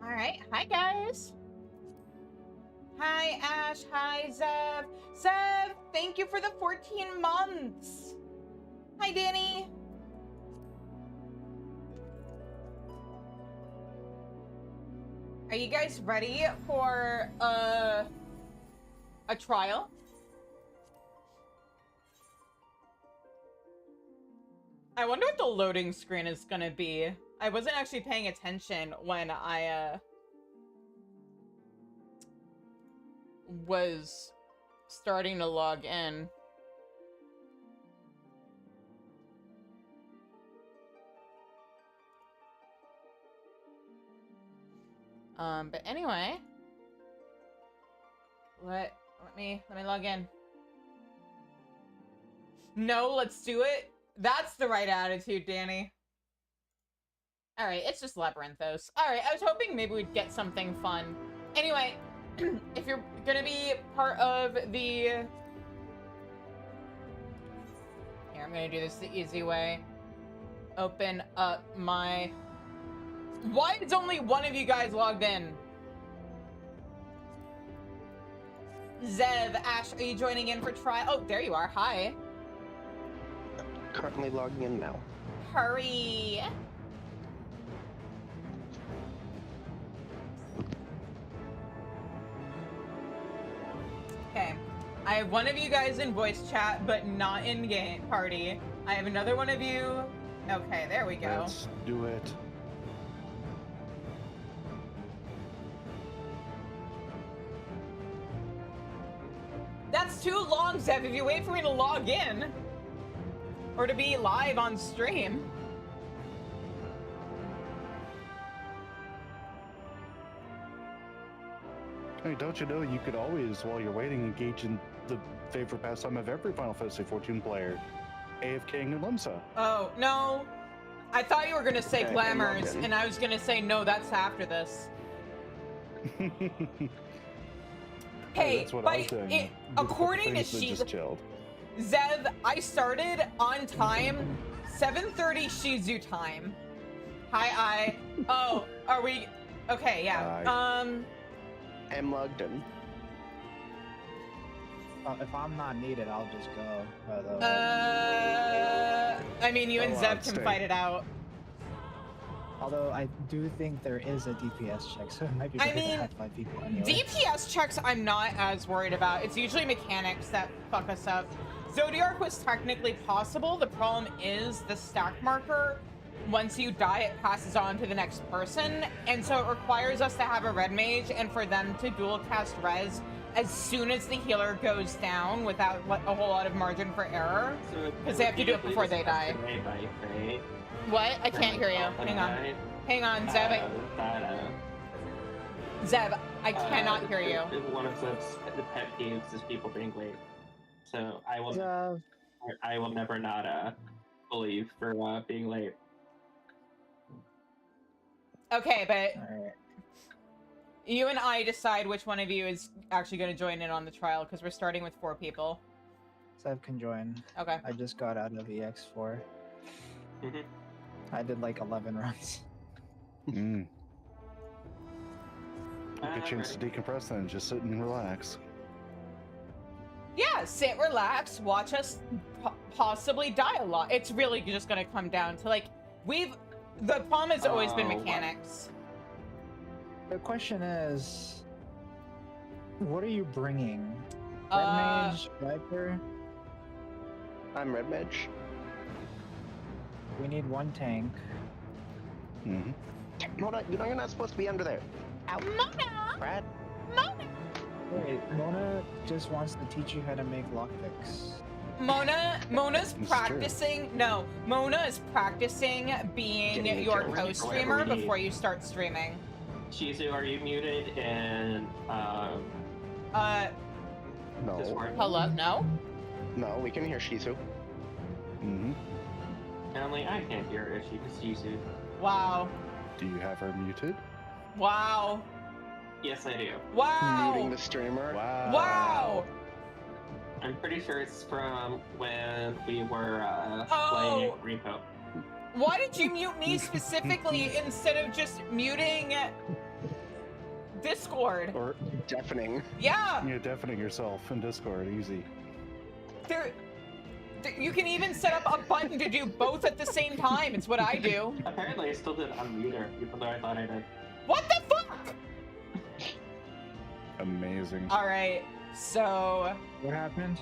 Alright, hi guys. Hi Ash, hi Zev. Zev, thank you for the 14 months. Hi Danny. Are you guys ready for a trial? I wonder what the loading screen is gonna be. I wasn't actually paying attention when I was starting to log in. But anyway, let me log in. No, let's do it. That's the right attitude, Danny. All right, it's just Labyrinthos. All right, I was hoping maybe we'd get something fun. Anyway, if you're gonna be part of the... Here, I'm gonna do this the easy way. Open up my... Why is only one of you guys logged in? Zev, Ash, are you joining in for trial? Oh, there you are. Hi. Currently logging in now. Hurry. Okay. I have one of you guys in voice chat, but not in game party. I have another one of you. Okay, there we go. Let's do it. That's too long, Zev, if you wait for me to log in. Or to be live on stream. Hey, don't you know you could always, while you're waiting, engage in the favorite pastime of every Final Fantasy XIV player, AFKing and Limsa. Oh, no. I thought you were going to say Okay, glamours, and I was going to say, no, that's after this. Hey, that's what I was doing. according to just chilled. Zev, I started on time, 7:30 Shizu time. Hi, oh, are we? Okay, yeah. I'm logged in. If I'm not needed, I'll just go. I mean, you and Oh, Zev I'd can stay. fight it out. Although I do think there is a DPS check, so it might be I better to mean, have 5 people anyway. DPS checks I'm not as worried about. It's usually mechanics that fuck us up. Zodiark was technically possible. The problem is the stack marker, once you die, it passes on to the next person. And so it requires us to have a red mage and for them to dual cast res as soon as the healer goes down without a whole lot of margin for error. Because they have to do it before they die. What? I can't hear you. Hang on. Hang on, Zev. Zev, I cannot hear you. One of the pet peeves is people being late. So I will never not bully you for being late. Okay, but Alright. you and I decide which one of you is actually going to join in on the trial, because we're starting with 4 people. Sev can join. Okay. I just got out of EX4. Mm-hmm. I did like 11 runs. Mm. Get a chance to decompress then, just sit and relax. Yeah, sit, relax, watch us possibly die a lot. It's really just going to come down to, like, the problem has always been mechanics. The question is, what are you bringing? Red Mage, Viper? I'm Red Mage. We need 1 tank. Mm-hmm. Mona, you know you're not supposed to be under there. Ow. Mona! Brad. Mona! Wait, Mona just wants to teach you how to make lockpicks. Mona's It's practicing. true. No, Mona is practicing being Getting your into co-streamer whatever we need. before you start streaming. Shizu, are you muted? And No. Discord? Hello? No? No, we can hear Shizu. Mm-hmm. Apparently, I can't hear Shizu. Wow. Do you have her muted? Wow. Yes, I do. Wow. Muting the streamer. Wow. Wow. I'm pretty sure it's from when we were Oh. playing Repo. Why did you mute me specifically instead of just muting Discord. Or Deafening. Yeah. you're deafening yourself in Discord, easy. You can even set up a button to do both at the same time. It's what I do. Apparently, I still did unmute her, even though I thought I did. What the fuck? Amazing. All right, so What happened?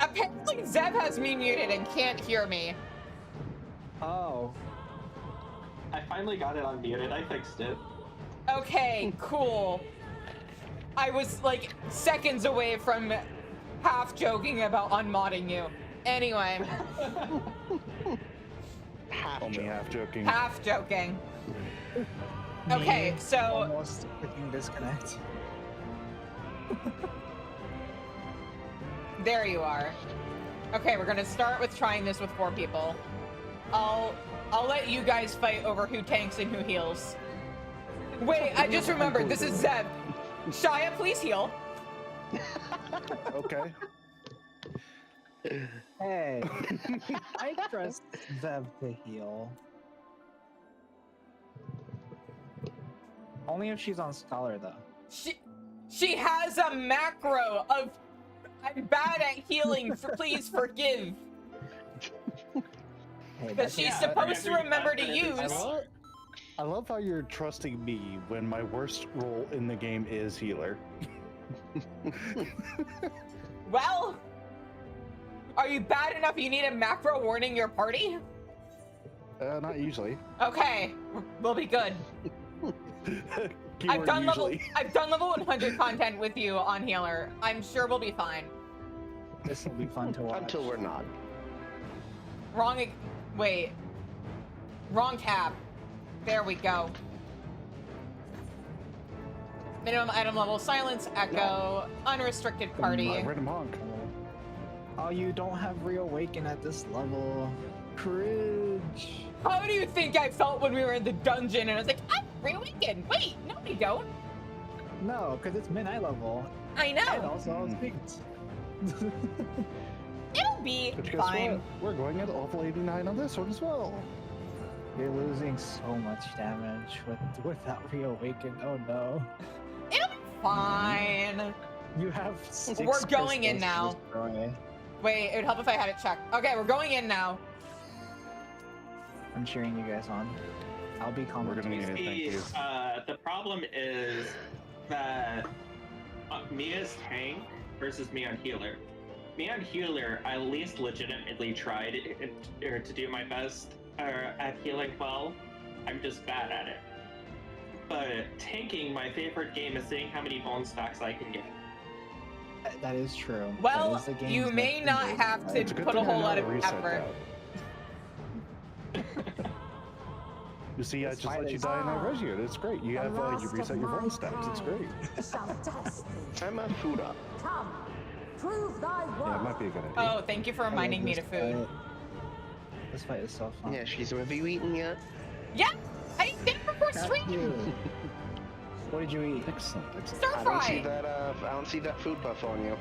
apparently Zev has me muted and can't hear me. Oh. I finally got it unmuted. I fixed it. Okay, cool. I was like seconds away from half joking about unmodding you. Anyway, Only half joking. half joking. Okay, Me so almost clicking disconnect. there you are. Okay, we're gonna start with trying this with 4 people. I'll let you guys fight over who tanks and who heals. Wait, I just remembered, this is Zeb. Shia, please heal. Okay. Hey, I trust Zev to heal. Only if she's on Scholar, though. She has a macro of I'm bad at healing, please forgive. Hey, Because she's supposed to remember to use. I love how you're trusting me when my worst role in the game is healer. Well, are you bad enough you need a macro warning your party? Not usually. Okay, we'll be good. I've Keyword done usually. level 100 content with you on healer. I'm sure we'll be fine. This will be fun to watch. Until we're not. Wait. Wrong tab. There we go. Minimum item level, silence, echo, unrestricted party. Random honk. Oh, you don't have Reawaken at this level. Cringe. How do you think I felt when we were in the dungeon and I was like, I'm reawakened? Wait, no we don't. No, because it's mid-eye level. I And know. also I was picked. It'll be But guess fine. what? We're going at level 89 on this one as well. You're losing so much damage with that Reawaken. Oh no. It'll be fine. You have 6 We're going in crystals to now. destroy. Wait, it would help if I had it checked. Okay, we're going in now. I'm cheering you guys on. I'll be calm. We're gonna need it, thank you. The problem is that me as tank versus me on healer. Me on healer, I at least legitimately tried to do my best at healing well. I'm just bad at it. But tanking, my favorite game is seeing how many bone stacks I can get. That is true. Well, That is the game's you may not mechanism, have right? to It's a good put a thing I whole know lot how of to reset effort. that. You see, I This just fight let you is- die and I res you. It's great. You have you reset your bone stacks. It's great. I'm a food up. Come, prove thy Yeah, it worth. might be a good idea. Oh, thank you for reminding me to This food. fight- This fight is so fun. Yeah, she's have you eaten yet? Yeah, I ate dinner before Thank stream. you. What did you eat? Excellent. Excellent. Stir I don't see fry. that I don't see that food buff on you.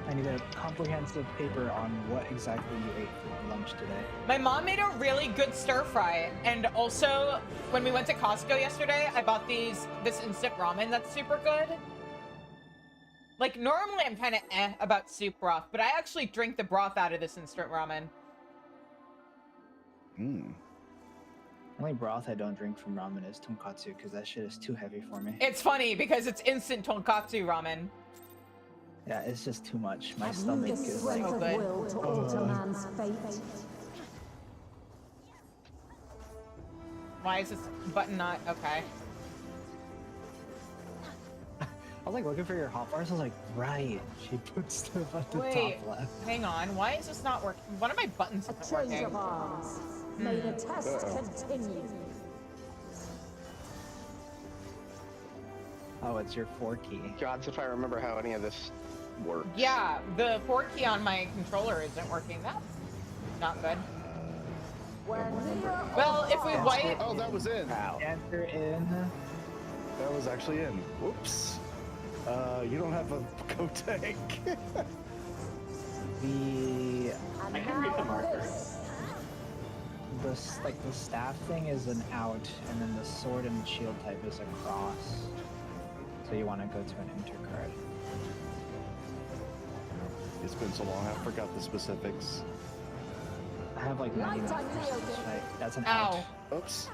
I need a comprehensive paper on what exactly you ate for lunch today. My mom made a really good stir fry, and also when we went to Costco yesterday, I bought this instant ramen that's super good. Like normally I'm kind of about soup broth, but I actually drink the broth out of this instant ramen. Mm. Only broth I don't drink from ramen is tonkatsu because that shit is too heavy for me. It's funny because it's instant tonkatsu ramen. Yeah, it's just too much. My Have you stomach the is like, strength of good. will to alter man's fate? Why is this button not okay? I was like looking for your hot bars. I was like, right. She put stuff at the Wait, top left. hang on. Why is this not working? One of my buttons A isn't change working. of arms. May the test continue. Oh, it's your 4 key. Gods, if I remember how any of this works. Yeah, the 4 key on my controller isn't working. That's not good. When near Well, if we or wipe, Oh, that was in. Enter in. That was actually in. Whoops. You don't have a go tank. The I can read the marker. this. the the staff thing is an out, and then the sword and shield type is a cross. So you want to go to an intercard. It's been so long, I forgot the specifics. I have like 99%. Right? That's an Ow. out. Oops.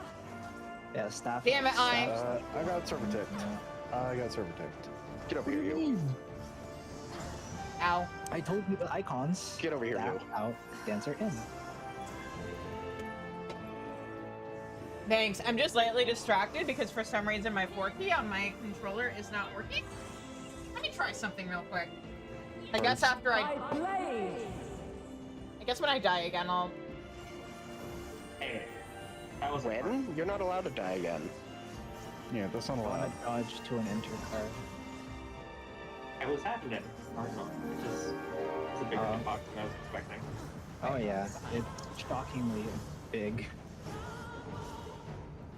Yeah, staff. Damn it, I- I got server ticked. I got server ticked. Get over here, you. Ow. I told you the icons. Get over here, Staff you. out, dancer in. Thanks. I'm just slightly distracted because for some reason my 4 key on my controller is not working. Let me try something real quick. I guess after By blade. I guess when I die again, I'll... Hey, that was a When? You're not allowed to die again. Yeah, that's not I allowed. want to dodge to an intercard. I was having it. Cardinal, which is it's a bigger hitbox than I was expecting. Oh yeah, it's shockingly big.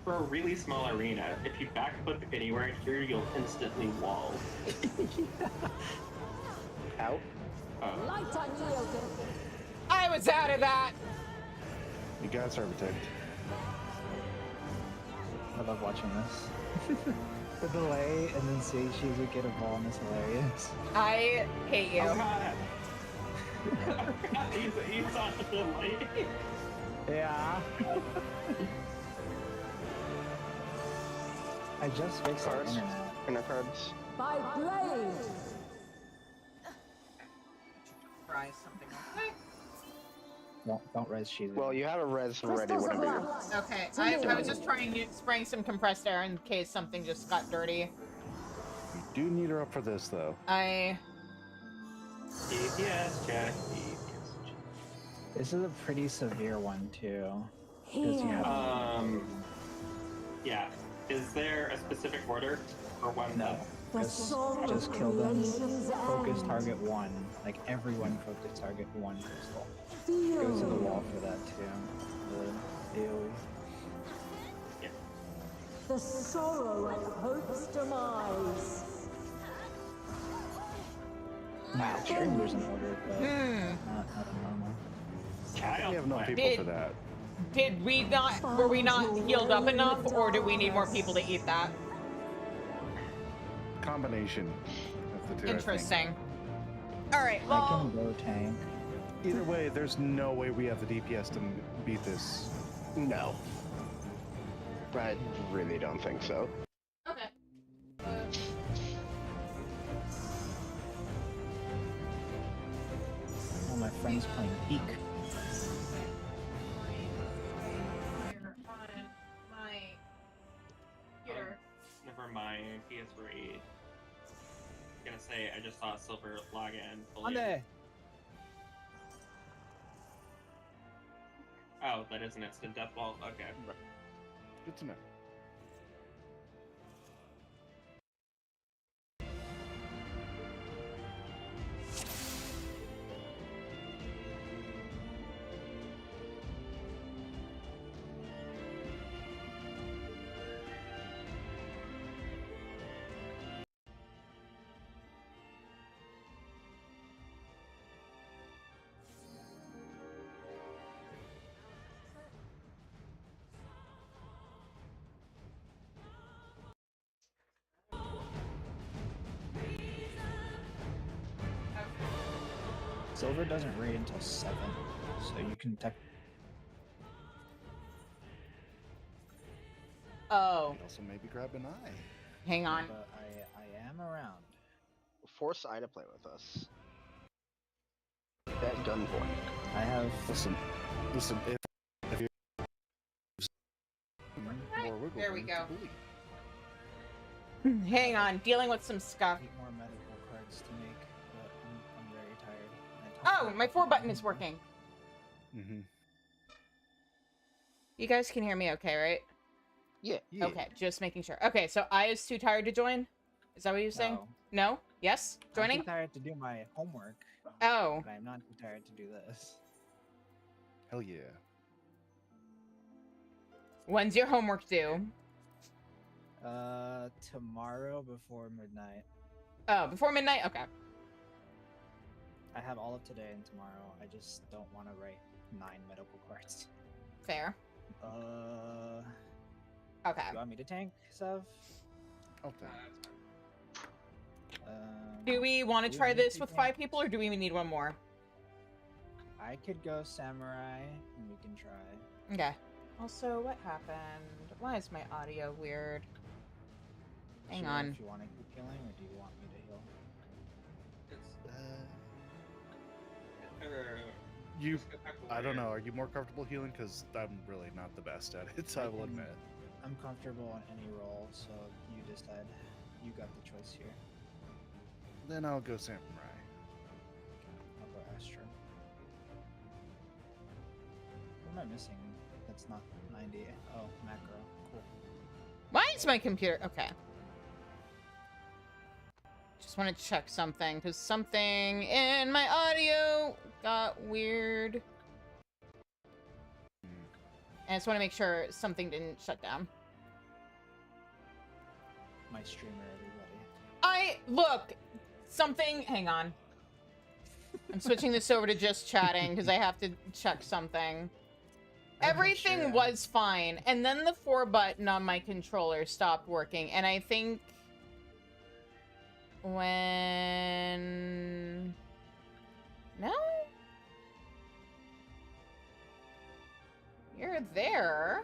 For a really small arena, if you backflip anywhere in here, you'll instantly wall. Out. Light unyielding. I was out of that! You got server ticked. I love watching this. The delay and then seeing Shizu get a ball is hilarious. I hate you. Oh god! he's on the light. Yeah. I just fixed our Cards. internet. Intercards. By blade. Try something else. Don't res Shizu. Well, you have a res ready Crystals of whenever you're. light. Okay, I was just spraying some compressed air in case something just got dirty. You do need her up for this, though. I... DPS check. This is a pretty severe one too. 'Cause you Here. have Yeah. Is there a specific order for one? no. The Just, soul just of kill them. creation's Focus end. target one. Like everyone focus target one crystal. Feel. Go to the wall for that too. The AoE. The sorrow of hope's demise. Wow, sure there's an order, but Hmm. not a normal. Child We have no play. people Did- for that. Did we not... Were we not healed up enough, or do we need more people to eat that? Combination of the two. I think. Interesting. Alright, I well... can go tank. Either way, there's no way we have the DPS to beat this. No. I really don't think so. Okay. Oh, my friend's playing Peak. My computer. Never mind. PS3. Gonna say I just saw Silver log in. fully. Ande! Oh, that is an instant death ball. Okay. Good to know. Silver doesn't raid until 7, so you can tech. Oh, Also, maybe grab an eye. hang on. But I am around. Force I to play with us. At gunpoint. I have. Listen, if you more wiggle There we room, go. bully. Hang on, dealing with some stuff. 8 more medical cards to make, but I'm very tired. Oh, my 4 button is working. Mm-hmm. You guys can hear me okay, right? Yeah. Okay, just making sure. Okay, so I is too tired to join? Is that what you're saying? No. No? Yes? I'm Joining? too tired to do my homework, Oh, but I'm not too tired to do this. Hell yeah. when's your homework due? Tomorrow before midnight. Oh, before midnight? Okay. I have all of today and tomorrow. I just don't want to write 9 medical cards. Fair. Okay. You want me to tank, Sev? Okay. Do we want to do try need this to with tank? 5 people, or do we need one more? I could go samurai, and we can try. Okay. Also, what happened? Why is my audio weird? Hang Sure, on. If you want to keep healing, or do you want me to heal? You, I don't know. Are you more comfortable healing? Because I'm really not the best at it, so I will admit. I'm comfortable on any role, so you decide. You got the choice here. Then I'll go samurai. I'll go Astro. What am I missing? That's not 90. Oh, macro. Cool. Why is my computer... Okay. Just want to check something, because something in my audio got weird. And I just want to make sure something didn't shut down. My streamer, everybody. Look, something... Hang on. I'm switching this over to just chatting, because I have to check something. Everything was fine, and then the 4 button on my controller stopped working, and I think... When... No? You're there.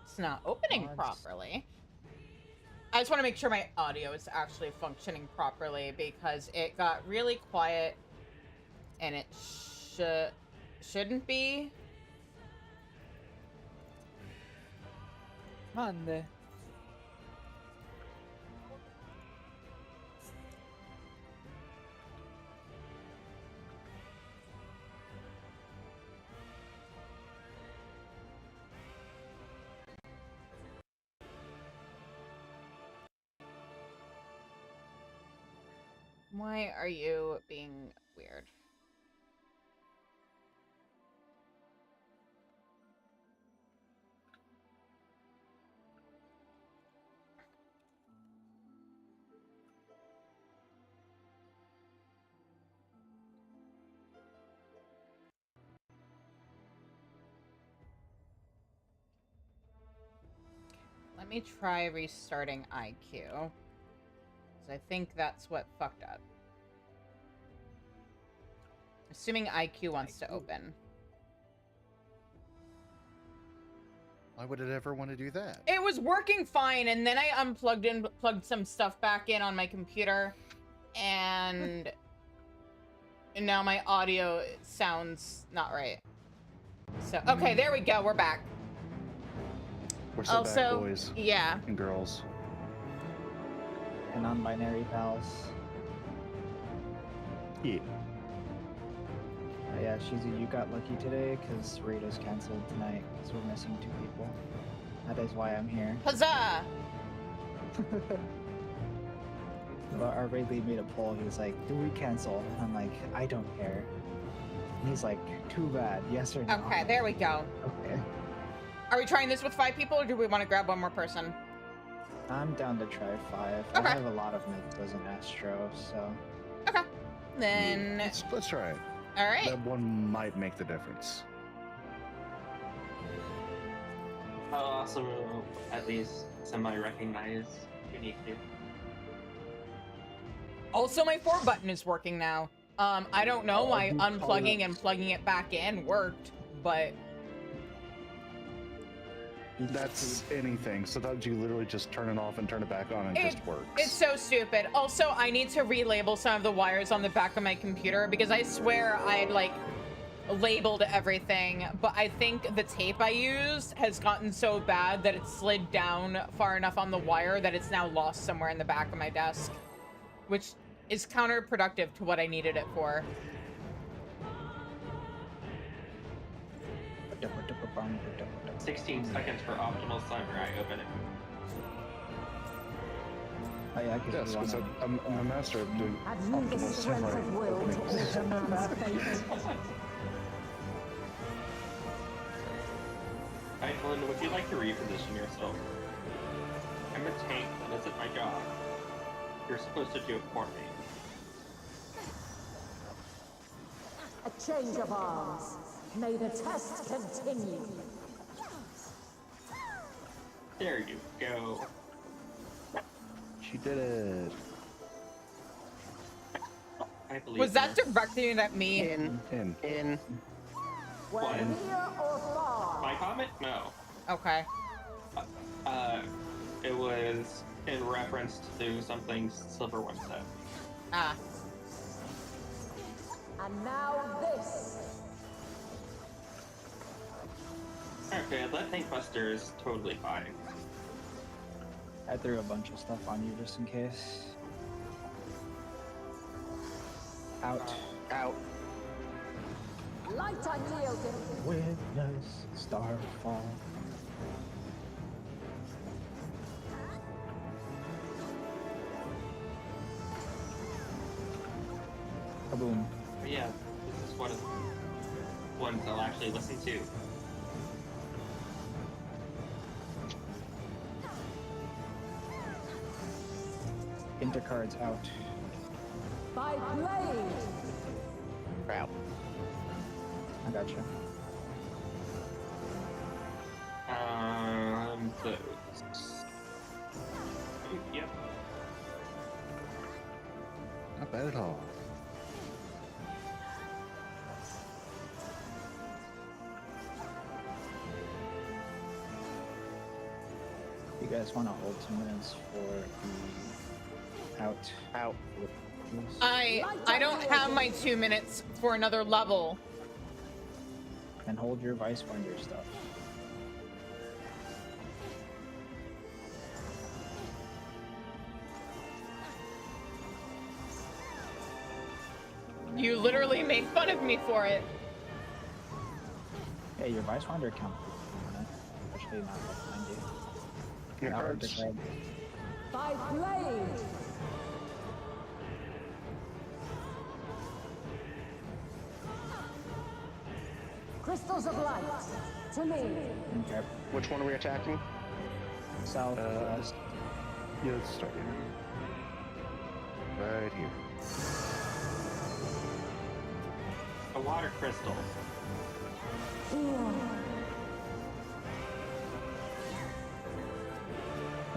It's not opening properly. I just want to make sure my audio is actually functioning properly because it got really quiet and it shouldn't be. Mande. Why are you being weird? Let me try restarting IQ. Because I think that's what fucked up. Assuming IQ wants to open. Why would it ever want to do that? It was working fine, and then I unplugged and plugged some stuff back in on my computer, and now my audio sounds not right. So, okay, there we go. We're back. We're so back, Also, boys yeah. and girls. And non-binary pals. Yeah. Yeah, Shizu, you got lucky today because Raider's canceled tonight because we're missing 2 people. That is why I'm here. Huzzah! Our raid lead made a poll. He was like, "Do we cancel?" And I'm like, "I don't care." And he's like, "Too bad. Yes or no?" Okay, there we go. Okay. Are we trying this with 5 people, or do we want to grab one more person? I'm down to try 5. Okay. I have a lot of Mythos and Astro, so... Okay. Then... Let's try it. All right. That one might make the difference. I'll also at least semi-recognize uniquely. Also, my 4 button is working now. I don't know why unplugging and plugging it back in worked, but... That's anything. Sometimes you literally just turn it off and turn it back on and it just works. It's so stupid. Also, I need to relabel some of the wires on the back of my computer because I swear I had, like, labeled everything, but I think the tape I used has gotten so bad that it slid down far enough on the wire that it's now lost somewhere in the back of my desk, which is counterproductive to what I needed it for. 16 seconds for optimal samurai opening. Oh yeah, Yes, because I'm a master of doing Have you the optimal strength samurai of will to openings. alter man's fate? Eichlin, would you like to reposition yourself? I'm a tank, that isn't my job. You're supposed to do it for me. Exchange of arms. May the test continue. There you go. She did it. I believe Was that you. directed at me? In. Whether What? near or far. My comment? No. Okay. It was in reference to something Silver One said. Ah. And now this. Okay, that Tank Buster is totally fine. I threw a bunch of stuff on you just in case. Out. Out. Light unyielding. Witness starfall. Kaboom. But yeah, this is one of the ones I'll actually listen to. Intercards out. By blade. Out. I gotcha. Those. Yep. Not bad at all. You guys want to hold 2 minutes for the out? Out. I don't have my 2 minutes for another level. And hold your Vice Winder stuff. You literally made fun of me for it. Hey, your Vice Winder count. Especially not behind you. It Out of hurts. the red. By blade. Crystals of light. To me. Okay. Which one are we attacking? South. West. Yeah, let's start here. Right here. A water crystal. Here.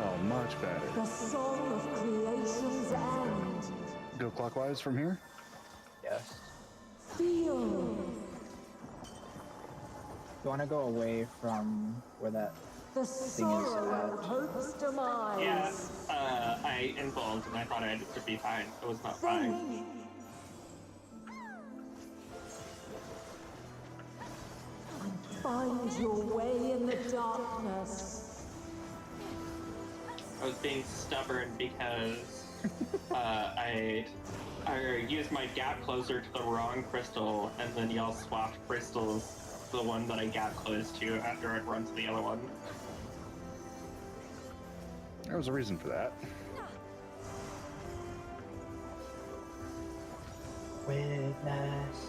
Oh, much better. The song of creation's end. Go clockwise from here. Yes. Feel. You want to go away from where that The thing is sorrow of at. hope's demise. Yeah, I involved and I thought it would be fine. It was not fine. Think. And find your way in the darkness. I was being stubborn because I used my gap closer to the wrong crystal, and then y'all swapped crystals to the one that I gap closed to after I'd run to the other one. There was a reason for that. Witness.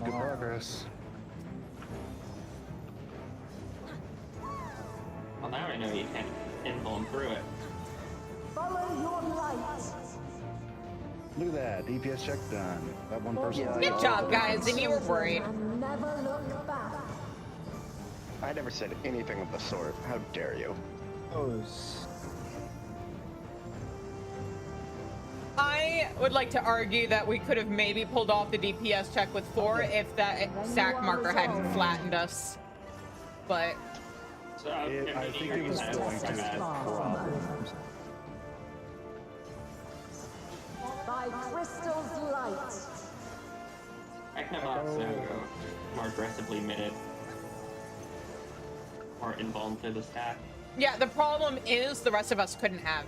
Good progress. Well, now I know you can't invuln through it. Follow your light. Look at that. DPS check done. That one person. Yeah. Good job, guys, and you were worried. And never look back. I never said anything of the sort. How dare you? Those. I would like to argue that we could have maybe pulled off the DPS check with 4 if that stack marker hadn't flattened us. But So, I think it was going to. Probably. By crystal's light. I can have also go more aggressively minute. Or invuln through the stack. yeah, the problem is the rest of us couldn't have.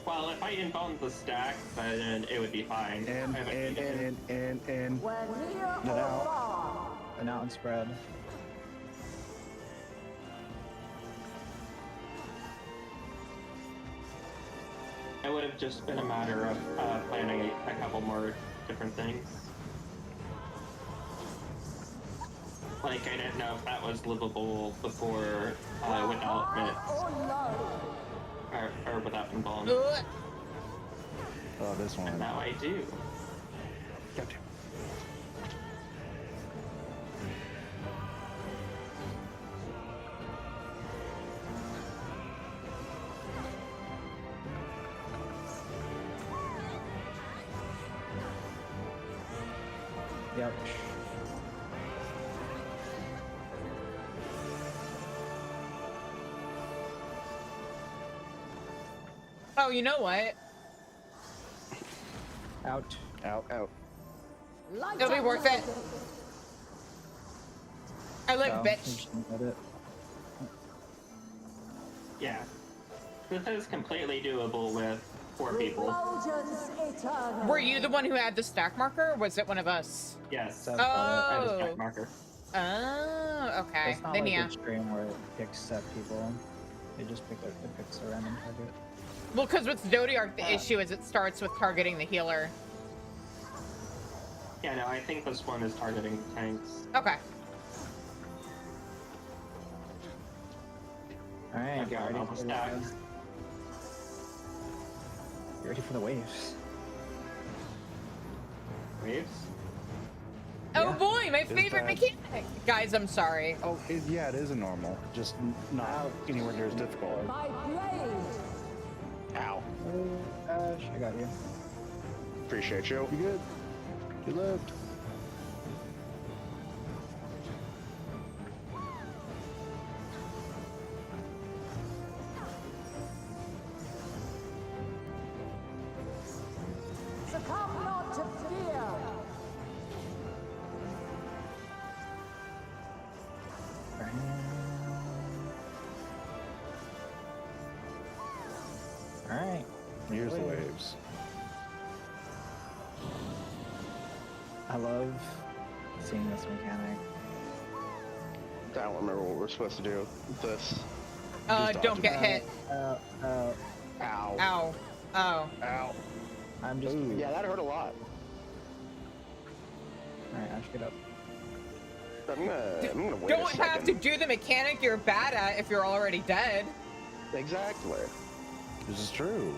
Well, if I invuln the stack, then it would be fine. And I haven't needed it. and. Where near Get or out. far. And out and spread. It would have just been a matter of planning a couple more different things. Like, I didn't know if that was livable before without minutes, High or low. or without invuln. Ugh. Oh, this one. And now I do. Gotcha. Yep. Oh, you know what? Out. Out. Out. Light It'll be up worth it. music. I live, So, we bitch. just didn't get it. Yeah. This is completely doable with 4 people. Refulgence eternal. Were you the one who had the stack marker, or was it one of us? Yes. So- I have a Oh. stack marker. Oh, okay. It's not Then like yeah. extreme where it picks set people. It just picks a random target. Well, because with Zodiark, the issue is it starts with targeting the healer. Yeah, no, I think this one is targeting tanks. Okay. Alright, I've get got ready all for the the stacks. waves. Get ready for the waves. Waves? Oh Yeah. boy, my It's favorite bad. mechanic. Guys, I'm sorry. Oh, yeah, it is a normal. Just not anywhere near as difficult. My blade. Ow. Oh, gosh, I got you. Appreciate you. You good? You lived. Succumb not to fear. Alright. Here's the waves. I love seeing this mechanic. I don't remember what we're supposed to do with this. Just Don't dodge get it. hit. Ow. Ow. Oh. Ow. I'm just. Ooh. Yeah, that hurt a lot. Alright, Ash, get up. I'm gonna wait Don't a have to second. do the mechanic you're bad at if you're already dead. Exactly. This is true.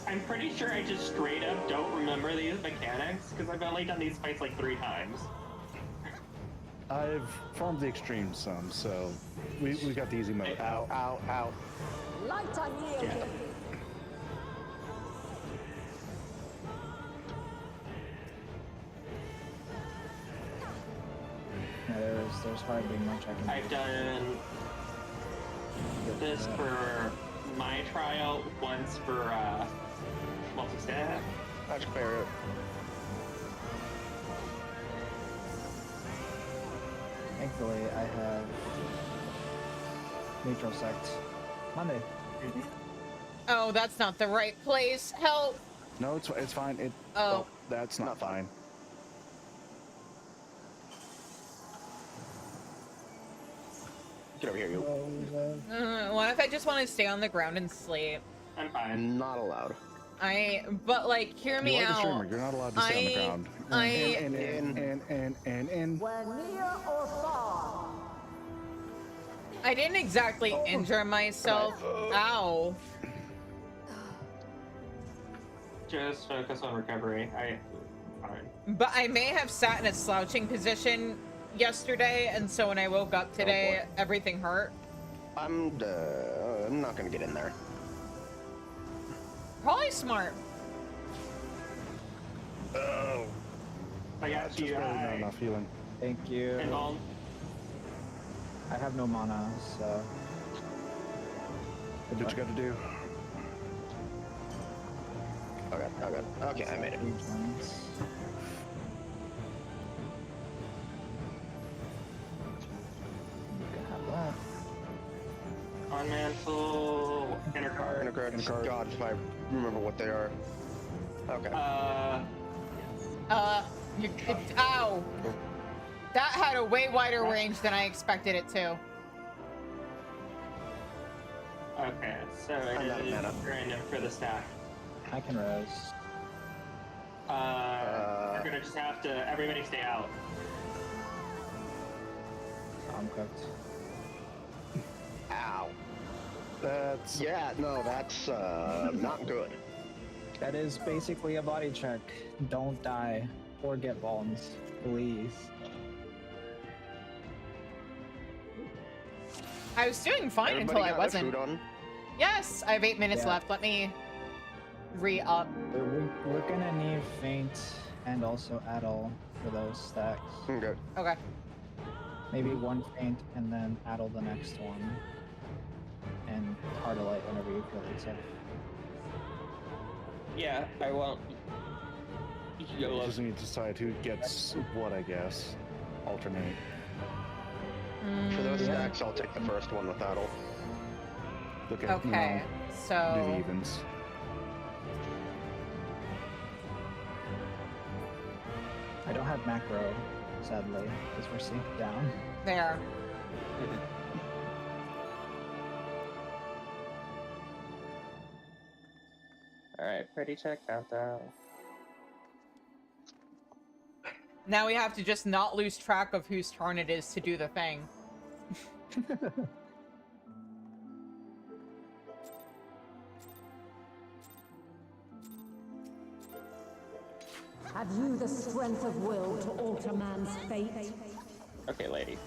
I'm pretty sure I just straight up don't remember these mechanics because I've only done these fights like 3 times. I've farmed the extreme some, so we got the easy mode. Ow, ow, ow. Light unyielding. Yeah, there's hardly much I can I've do. done this for my trial, once for multi-stat. That's fair. Thankfully, I have Neutral Sect. Monday. Oh, that's not the right place. Help. No, it's fine. Oh. That's not fine. Get over here, you. What if I just want to stay on the ground and sleep? I'm fine. Not allowed. But like, hear me You are the out. streamer. You're not allowed to stay on the ground. And. Where near or far. I didn't exactly injure myself. Ow. Just focus on recovery. Fine. But I may have sat in a slouching position yesterday, and so when I woke up today, everything hurt. I'm not gonna get in there. Probably smart. Oh. I got Just you. barely not enough healing. Thank you. Pinball. I have no mana, so. Do what you gotta do. Okay, I made it. Huge ones. You can have that. On mantle. Inner card. Inner cards. Inner card. God, if I remember what they are. Okay. Ow. That had a way wider range than I expected it to. Okay, so I'm out of it mana. is random for the stack. I can res. We're gonna just have to everybody stay out. I'm cooked. Ow. That's Yeah, no, that's not good. That is basically a body check. Don't die or get bones, please. I was doing fine Everybody until I got their wasn't. food on? Yes, I have 8 minutes Yeah. left. Let me re-up. We're gonna need feint and also addle for those stacks. Okay. Okay. Maybe one feint and then addle the next one. And hard to light whenever you feel it's safe. Yeah, I won't. You just need to decide who gets what, I guess. Alternate. For those Mm, stacks, I'll take the first one with Adel. Look at okay, do the so evens. I don't have macro, sadly, because we're synced down. there. Alright, pretty check countdown. Now we have to just not lose track of whose turn it is to do the thing. Have you the strength of will to alter man's fate? Okay, lady.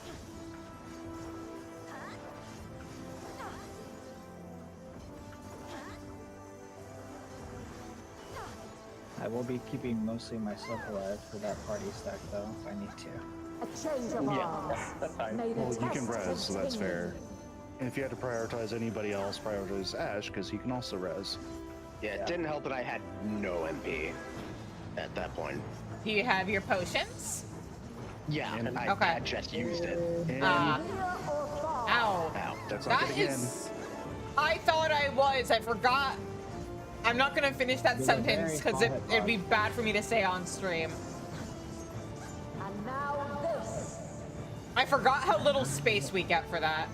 I will be keeping mostly myself alive for that party stack, though, if I need to. A change of arms. That's fine. May the Well, you can test res, so that's continue. fair. And if you had to prioritize anybody else, prioritize Ash, because he can also res. Yeah, it didn't help that I had no MP at that point. Do you have your potions? Yeah, and I Okay. had just used it. And Ow. Ow. that's not That good again. is... I thought I was. I forgot. I'm not gonna finish that You were sentence very because solid, it'd be Bob. bad for me to say on stream. And now this. I forgot how little space we get for that.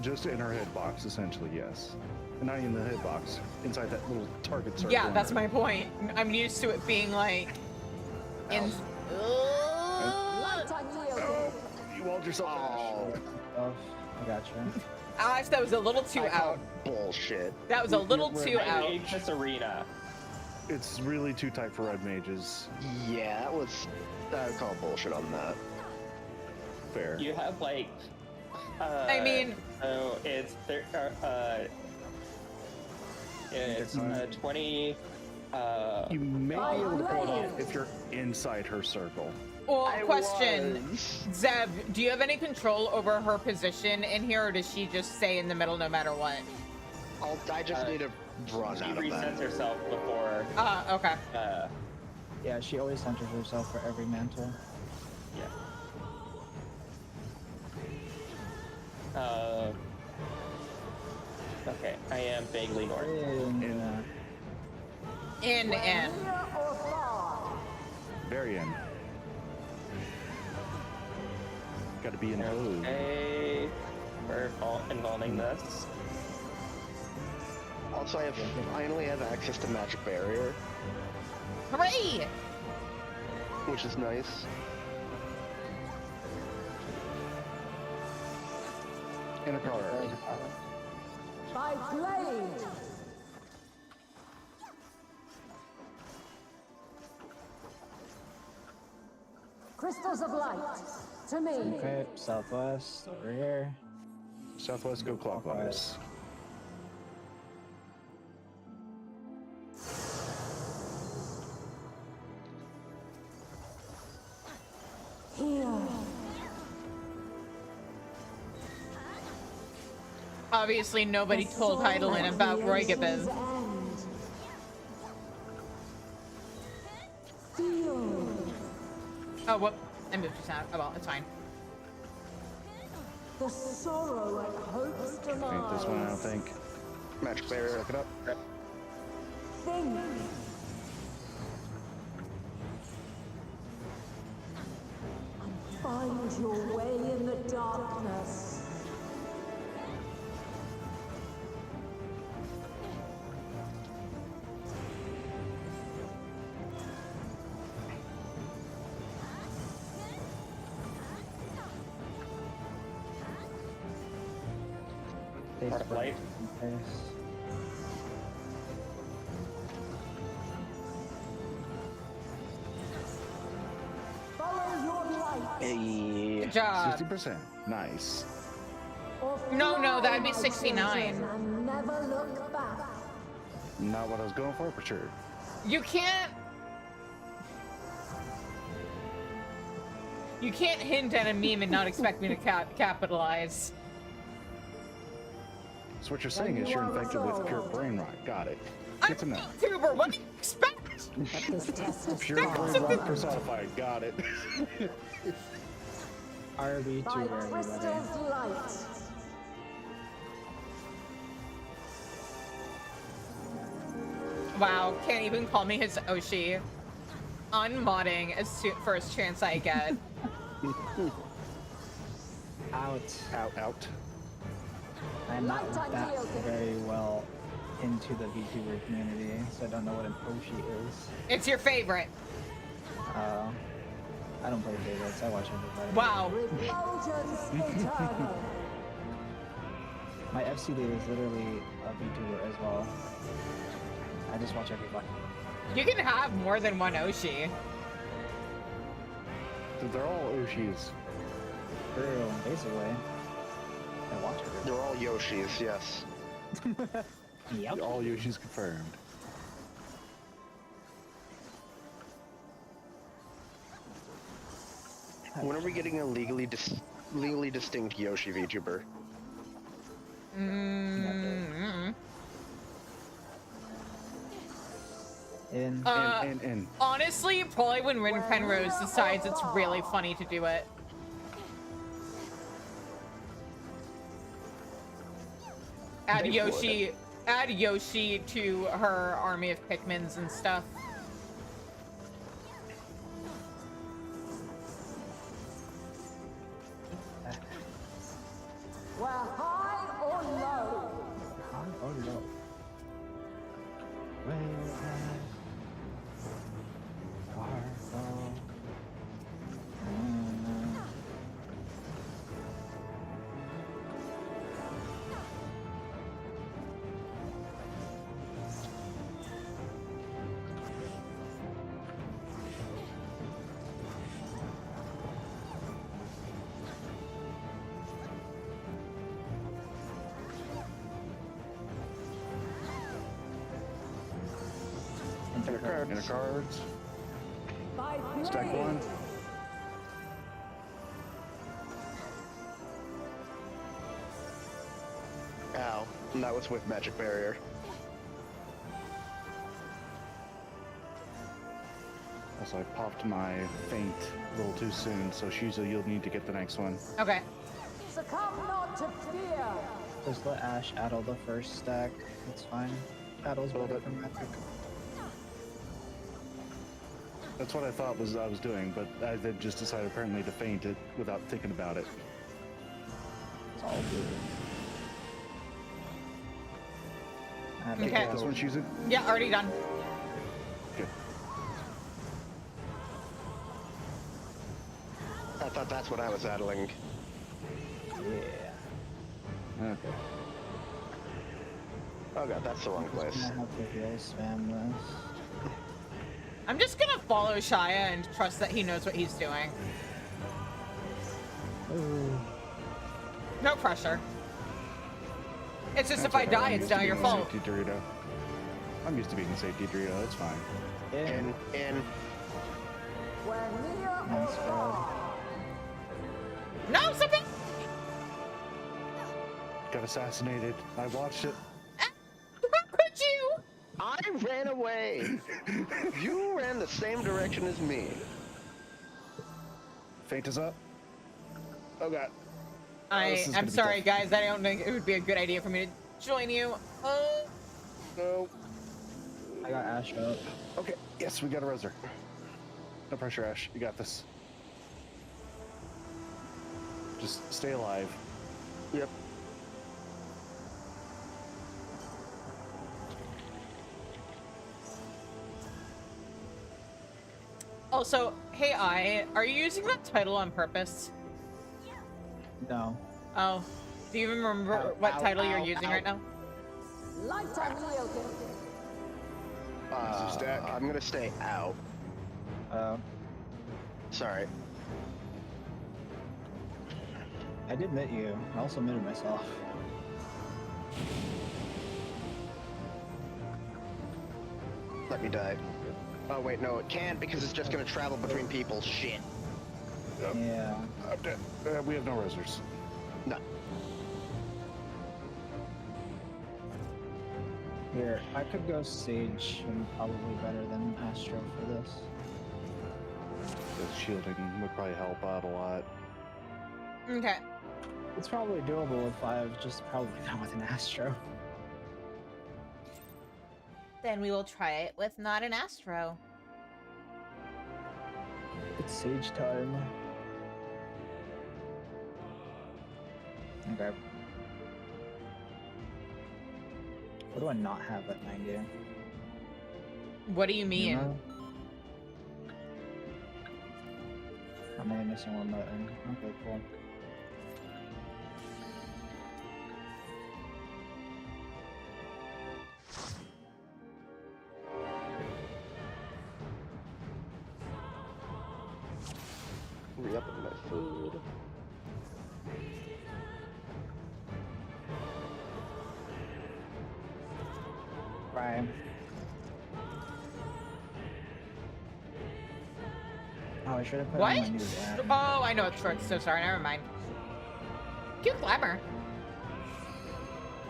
Just in her hitbox, essentially, yes. And not even the hitbox, inside that little target circle. Yeah, in that's her. my point. I'm used to it being like... in... Light unyielding. You walled yourself Oh, Oh, I got you. Alex, that was a little too I call out. bullshit. That was a little We're- too I out. made this arena. It's really too tight for red mages. Yeah, that was. I would call bullshit on that. Fair. You have like. I mean- So it's it's 20. You may be able to pull it off if you're inside her circle. Well, I question. was. Zeb, do you have any control over her position in here, or does she just stay in the middle no matter what? I just need to run She out of resets that. herself before. Okay. Yeah, she always centers herself for every mantle. Yeah. Okay, I am vaguely north. In. Near or far. Very end. Gotta be in code. Okay, we're involving this. Also, I finally have access to Magic Barrier, Hooray! which is nice. In a car. By blade. Crystals of light. To me. Okay, southwest, over here. Southwest, go clockwise. Here. Obviously, nobody told Heidelin about Roigabiz. Feel. Oh, whoop. I moved just now. Oh, well, it's fine. The sorrow at hope's I think this one, I don't demise. think. Magic Barrier. Look it up. Think. And find your way in the darkness. They Part of spread light. in pace. Hey. Good job. 60%. Nice. No, that'd be My 69. children, and never look back. Not what I was going for sure. You can't hint at a meme and not expect me to capitalize. So what you're saying is you're infected with pure brain rot. Got it. I'm Good to know. a YouTuber. What do you expect? But this test is Pure brain something- rot personified. Got it. RB2 by everybody. crystal's light. Wow, can't even call me his Oshi. Unmodding as first chance I get. Out. Out. I'm not Light on that you. very well into the VTuber community, so I don't know what an Oshi is. It's your favorite. I don't play favorites, I watch everybody. Wow. Refulgence eternal. My FCD is literally a VTuber as well. I just watch everybody. You can have more than one Oshi. So they're all Oshis. True, basically. I watch everybody. They're all Yoshis, yes. Yep. All Yoshis confirmed. When are we getting a legally distinct Yoshi VTuber? Mm-hmm. In. In. Honestly, probably when Rin Penrose decides it's really funny to do it. Add Yoshi to her army of Pikmins and stuff. Where high or low. Oh no. Way high. Far low. Inner cards. By Stack blade. one. Ow. And that was with Magic Barrier. Also, I popped my feint a little too soon, so Shiza, you'll need to get the next one. Okay. Succumb not to fear. Just let Ash addle the first stack. It's fine. Addle's better for magic. That's what I thought I was doing, but I then just decided apparently to feint it without thinking about it. It's all good. Okay. Yeah, this one, Shiza? Yeah, already done. Good. I thought that's what I was addling. Yeah. Okay. Oh god, that's the wrong place. I have to heal spam this. I'm just gonna follow Shia and trust that he knows what he's doing. Ooh. No pressure. It's just if That's I all right, die, I'm it's used to not your being a fault. Safety Dorito. I'm used to being a safety Dorito, it's fine. Yeah. In. Where near Nice, or far. No, something. Got assassinated. I watched it. How could you? I ran away! You ran the same direction as me. Feint is up. Oh god. This is I'm gonna be sorry, tough. guys. I don't think it would be a good idea for me to join you. No. I got Ash up. Okay, yes, we got a reser. No pressure, Ash. You got this. Just stay alive. Yep. Also, hey, are you using that title on purpose? No. Oh, do you even remember Ow, what ow, title you're ow, using ow. right now? Light unyielding. Stack. I'm gonna stay out. Uh, Sorry. I did mid you. I also muted myself. Let me die. Oh wait, no, it can't because it's just gonna travel between people. Shit. Yeah. I'm dead. We have no resers. No. Here, I could go Sage, and probably better than Astro for this. The shielding would probably help out a lot. Okay. It's probably doable with 5, just probably not with an Astro. Then we will try it with not an Astro. It's Sage time. Okay. What do I not have at 90? What do you mean? Nemo? I'm only missing one button. Okay, cool. Re-upping my food. Right. Oh, I should have put What? on my new dad. Oh, I know it's short. So sorry. Never mind. Cute glamour.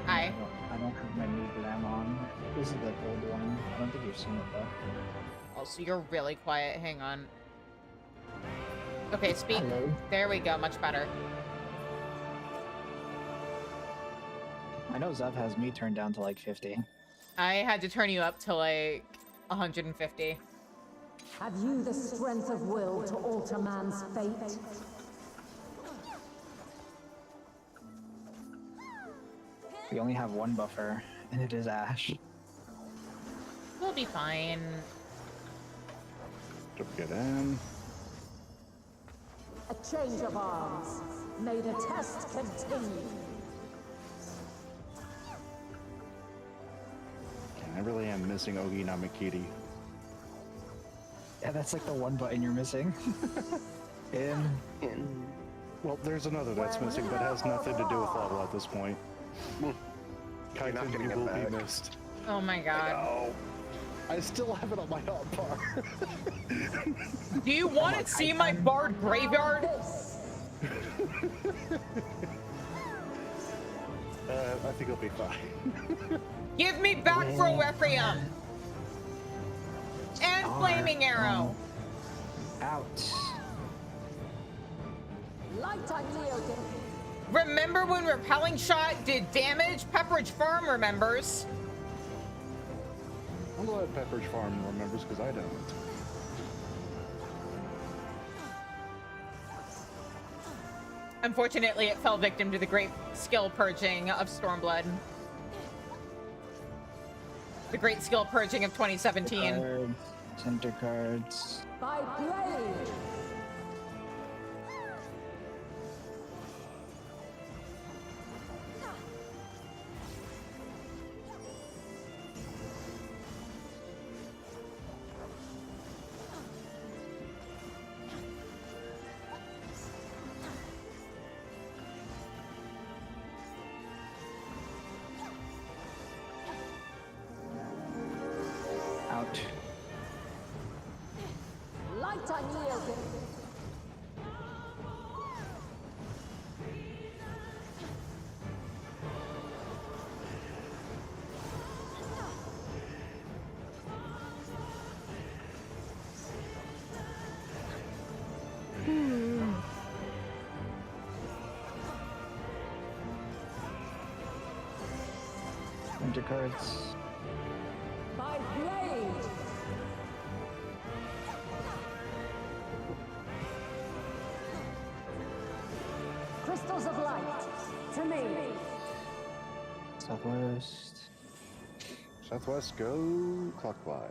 Hi. I don't have my new glam on. This is the old one. I don't think you've seen it though. Also, you're really quiet. Hang on. Okay, speak. Hello. There we go. Much better. I know Zev has me turned down to like 50. I had to turn you up to like 150. Have you the strength of will to alter man's fate? We only have one buffer, and it is Ash. We'll be fine. Don't get in. A change of arms. May the test continue. I really am missing Ogi Namakiri. Yeah, that's like the one button you're missing. In. Well, there's another that's missing, but has nothing to do with level at this point. not Kaiten, gonna you get will back. be missed. Oh my god. Oh, I still have it on my hotbar. Do you want to see my bard graveyard? I think it'll be fine. Give me back for Requiem! And Flaming Arrow! Out. Light on Leoden. Remember when Repelling Shot did damage? Pepperidge Farm remembers. I'm glad Pepperidge Farm remembers, because I don't. Unfortunately, it fell victim to the great skill purging of Stormblood. The great skill purging of 2017. Cards, center cards. By blade. Out. Light on Leoden. Center cards. By blade. Crystals of light. To me. Southwest. Southwest, go clockwise.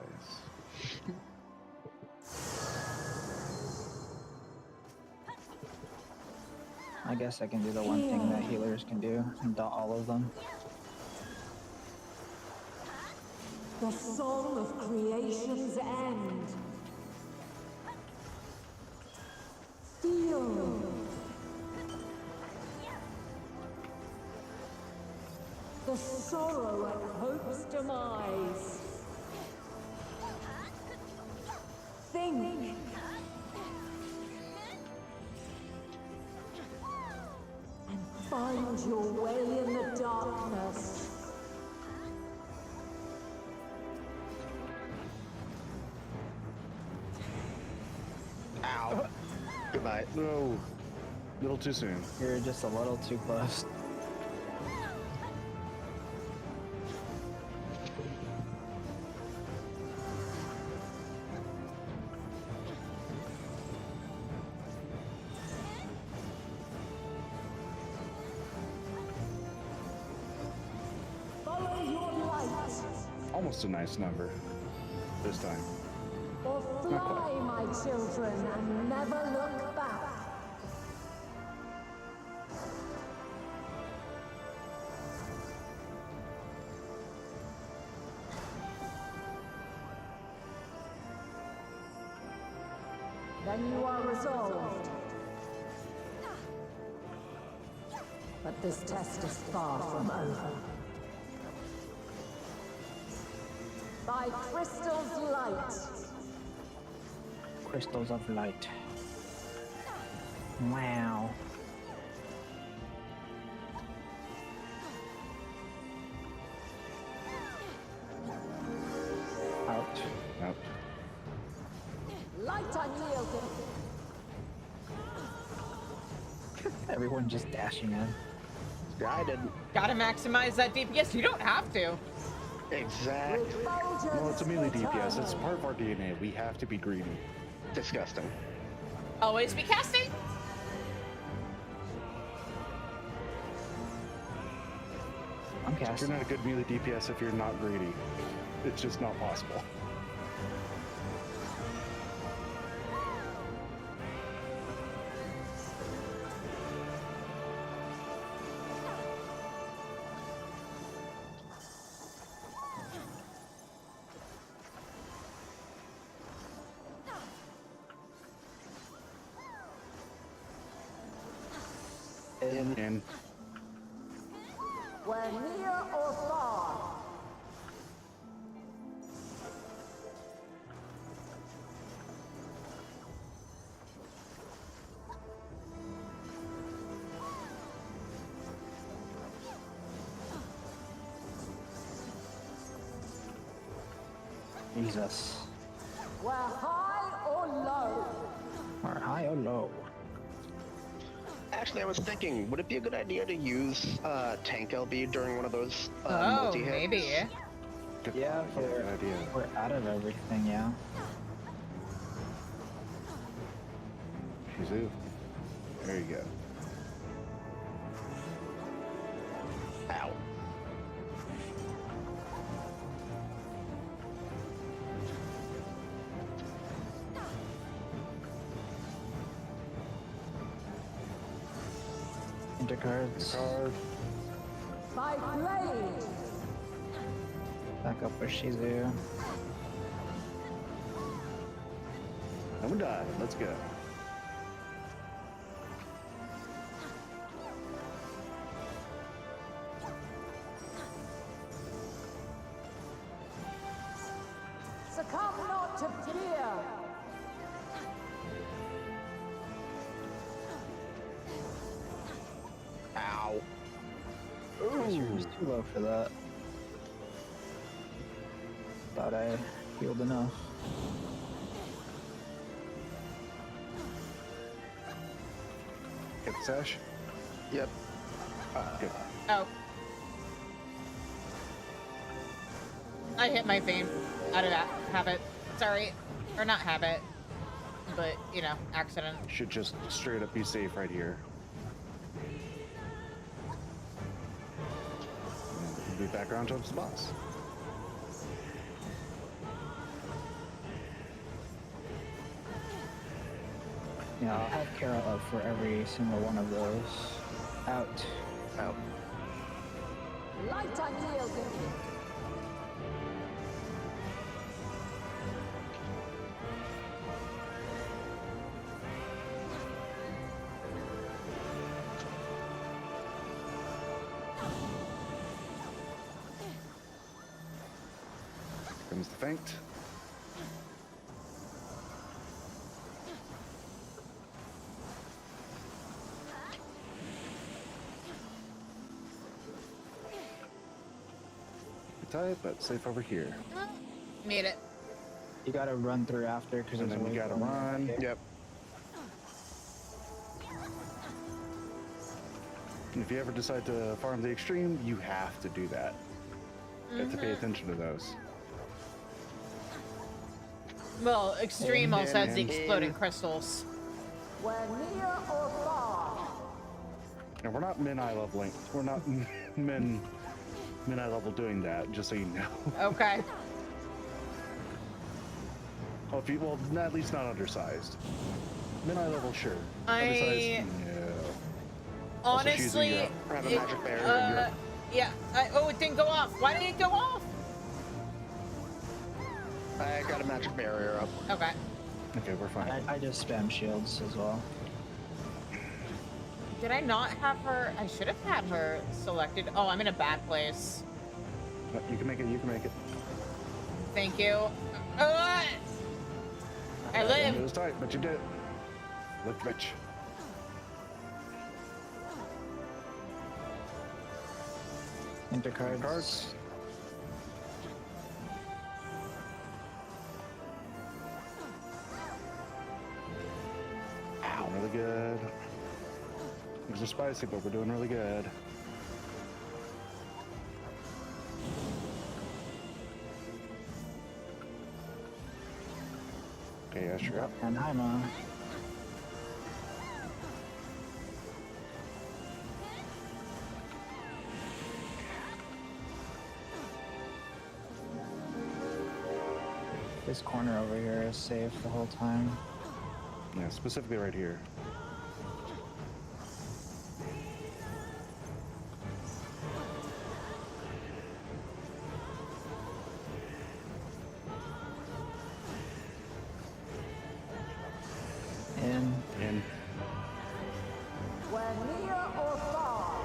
I guess I can do the one thing that healers can do and dot all of them. The song of creation's end. Feel. the sorrow at hope's demise. Think. And find your way in the darkness. Ow. Goodbye. No. A little too soon. You're just a little too close. Follow your light. Almost a nice number. This time. Or fly, my children, and never look back. Then you are resolved. But this test is far from over. By Crystal's light. Crystals of light. Wow. Out. Out. Light unyielding. Everyone just dashing in. Yeah, I didn't. Gotta maximize that DPS. You don't have to. Exactly. Well, it's a melee DPS. It's part of our DNA. We have to be greedy. Disgusting. Always be casting. I'm You're casting. not a good melee DPS if you're not greedy. It's just not possible. And Where near or far. Jesus. Where high or low. Or high or low. Actually, I was thinking, would it be a good idea to use tank LB during one of those Oh, multi-hits? maybe. good, Yeah, good idea. We're out of everything, yeah. Shizu. There you go. Ow. Intercards. Card. By blade. Back up for Shizu. I'm gonna die. Let's go. Succumb not to fear. Ow. She was too low for that. Thought I healed enough. Hit Sash. Yep. Good. Oh. I hit my vein out of that habit. Sorry. Or not habit. But, you know, accident. Should just straight up be safe right here. And be background jumps the boss. Yeah, I'll have Kara up for every single one of those. Out. Out. Light unyielding. comes the feint. Tight, but safe over here. Made it. You gotta run through after because And there's a then you way gotta run. Yep. And if you ever decide to farm the extreme, you have to do that. You have to pay attention to those. Well, extreme also has the and- exploding crystals. Where near or far, And we're not min-eye leveling. We're not min-eye level doing that, just so you know. Okay. Well, if you, well, at least not undersized. Min-eye level, sure. I- Undersized, no. Also, she's in Honestly, Europe. I have a magic barrier in Europe. yeah. Oh, it didn't go off. Why did it go off? I got a magic barrier up. Okay. Okay, we're fine. I just spam shields as well. Did I not have her? I should have had her selected. Oh, I'm in a bad place. You can make it, you can make it. Thank you. I It live. was tight, but you did it. Look rich. Intercards. Cards. Doing really good. These are spicy, but we're doing really good. Okay, Ash, you're up. And Haima. This corner over here is safe the whole time. Yeah, specifically right here. In. And where near or far,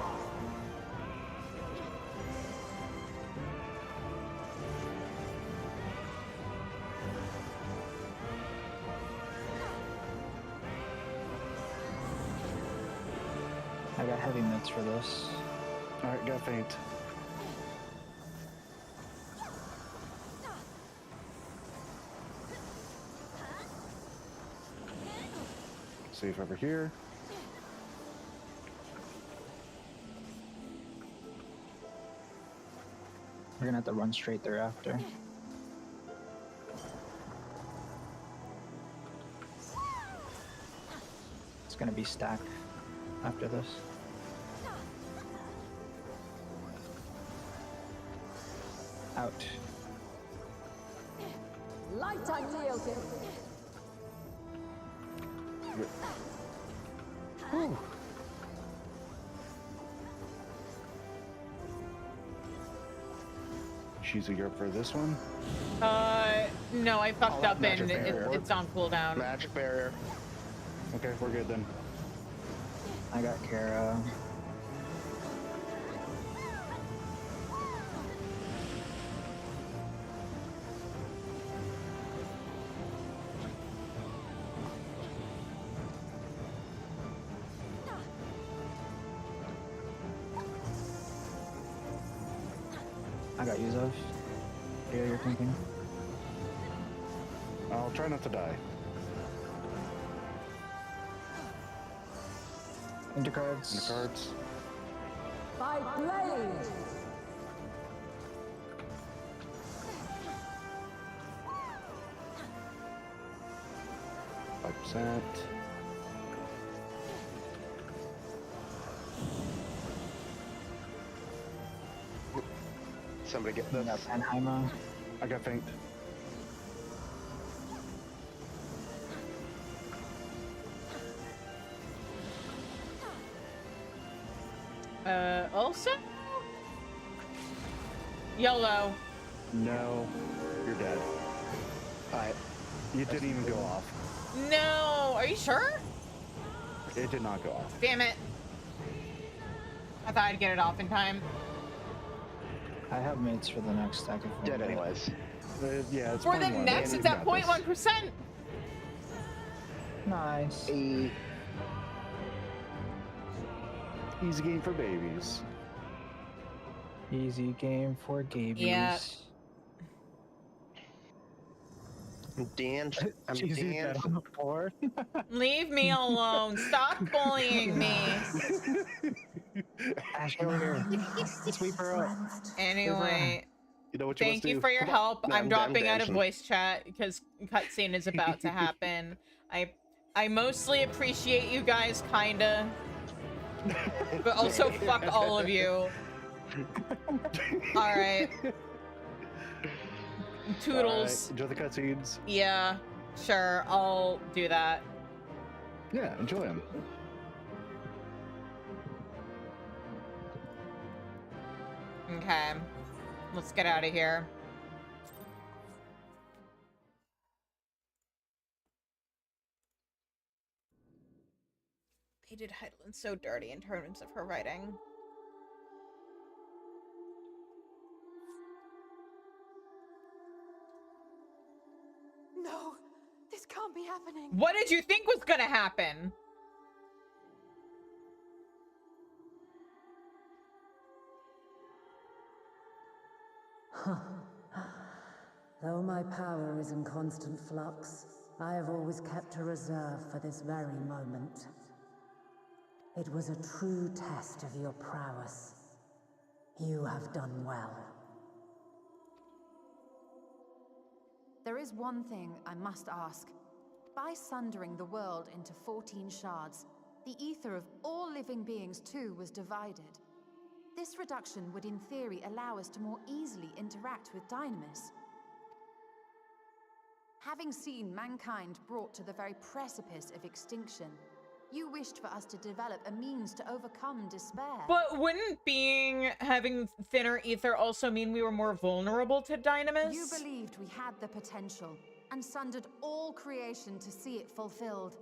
I got heavy mitts for this. alright, got faint. Safe over here. We're gonna have to run straight thereafter. It's gonna be stacked after this. Out. light unyielding, Whew. She's a Europe for this one. No, I fucked I'll up have and magic barrier. it's on cooldown. Magic barrier. Okay, we're good then. I got Kara. I got Yuzov. Yeah, you're thinking. I'll try not to die. Intercards. And the cards. by blade, 5%. Somebody get I this. got Panheima. I got faint. Also? YOLO. No, you're dead. Alright. You didn't even go off. No, are you sure? It did not go off. Damn it. I thought I'd get it off in time. I have mates for the next stack of Dead wood. anyways. Yeah, it's For the 0.1. next, Yeah, it's you at got this. 0.1%. Nice. Easy game for babies. Easy game for gabies. Yeah. I'm She's used Dan. that on the floor. Leave me alone. Stop bullying me. Ash, over here. Sweep her up. Anyway, You know what you must thank you do? for your Come on. help. No, I'm I'm dropping out of dancing. voice chat because cutscene is about to happen. I mostly appreciate you guys, kinda, but also fuck all of you. All right. Toodles. Enjoy the cutscenes. Yeah, sure. I'll do that. Yeah, enjoy them. Okay. Let's get out of here. They did Heidelin so dirty in terms of her writing. No, this can't be happening. What did you think was gonna happen? Though my power is in constant flux, I have always kept a reserve for this very moment. It was a true test of your prowess. You have done well. There is one thing I must ask. By sundering the world into 14 shards, the ether of all living beings too was divided. This reduction would in theory allow us to more easily interact with Dynamis. Having seen mankind brought to the very precipice of extinction, you wished for us to develop a means to overcome despair. But wouldn't having thinner ether also mean we were more vulnerable to Dynamis? You believed we had the potential, and sundered all creation to see it fulfilled.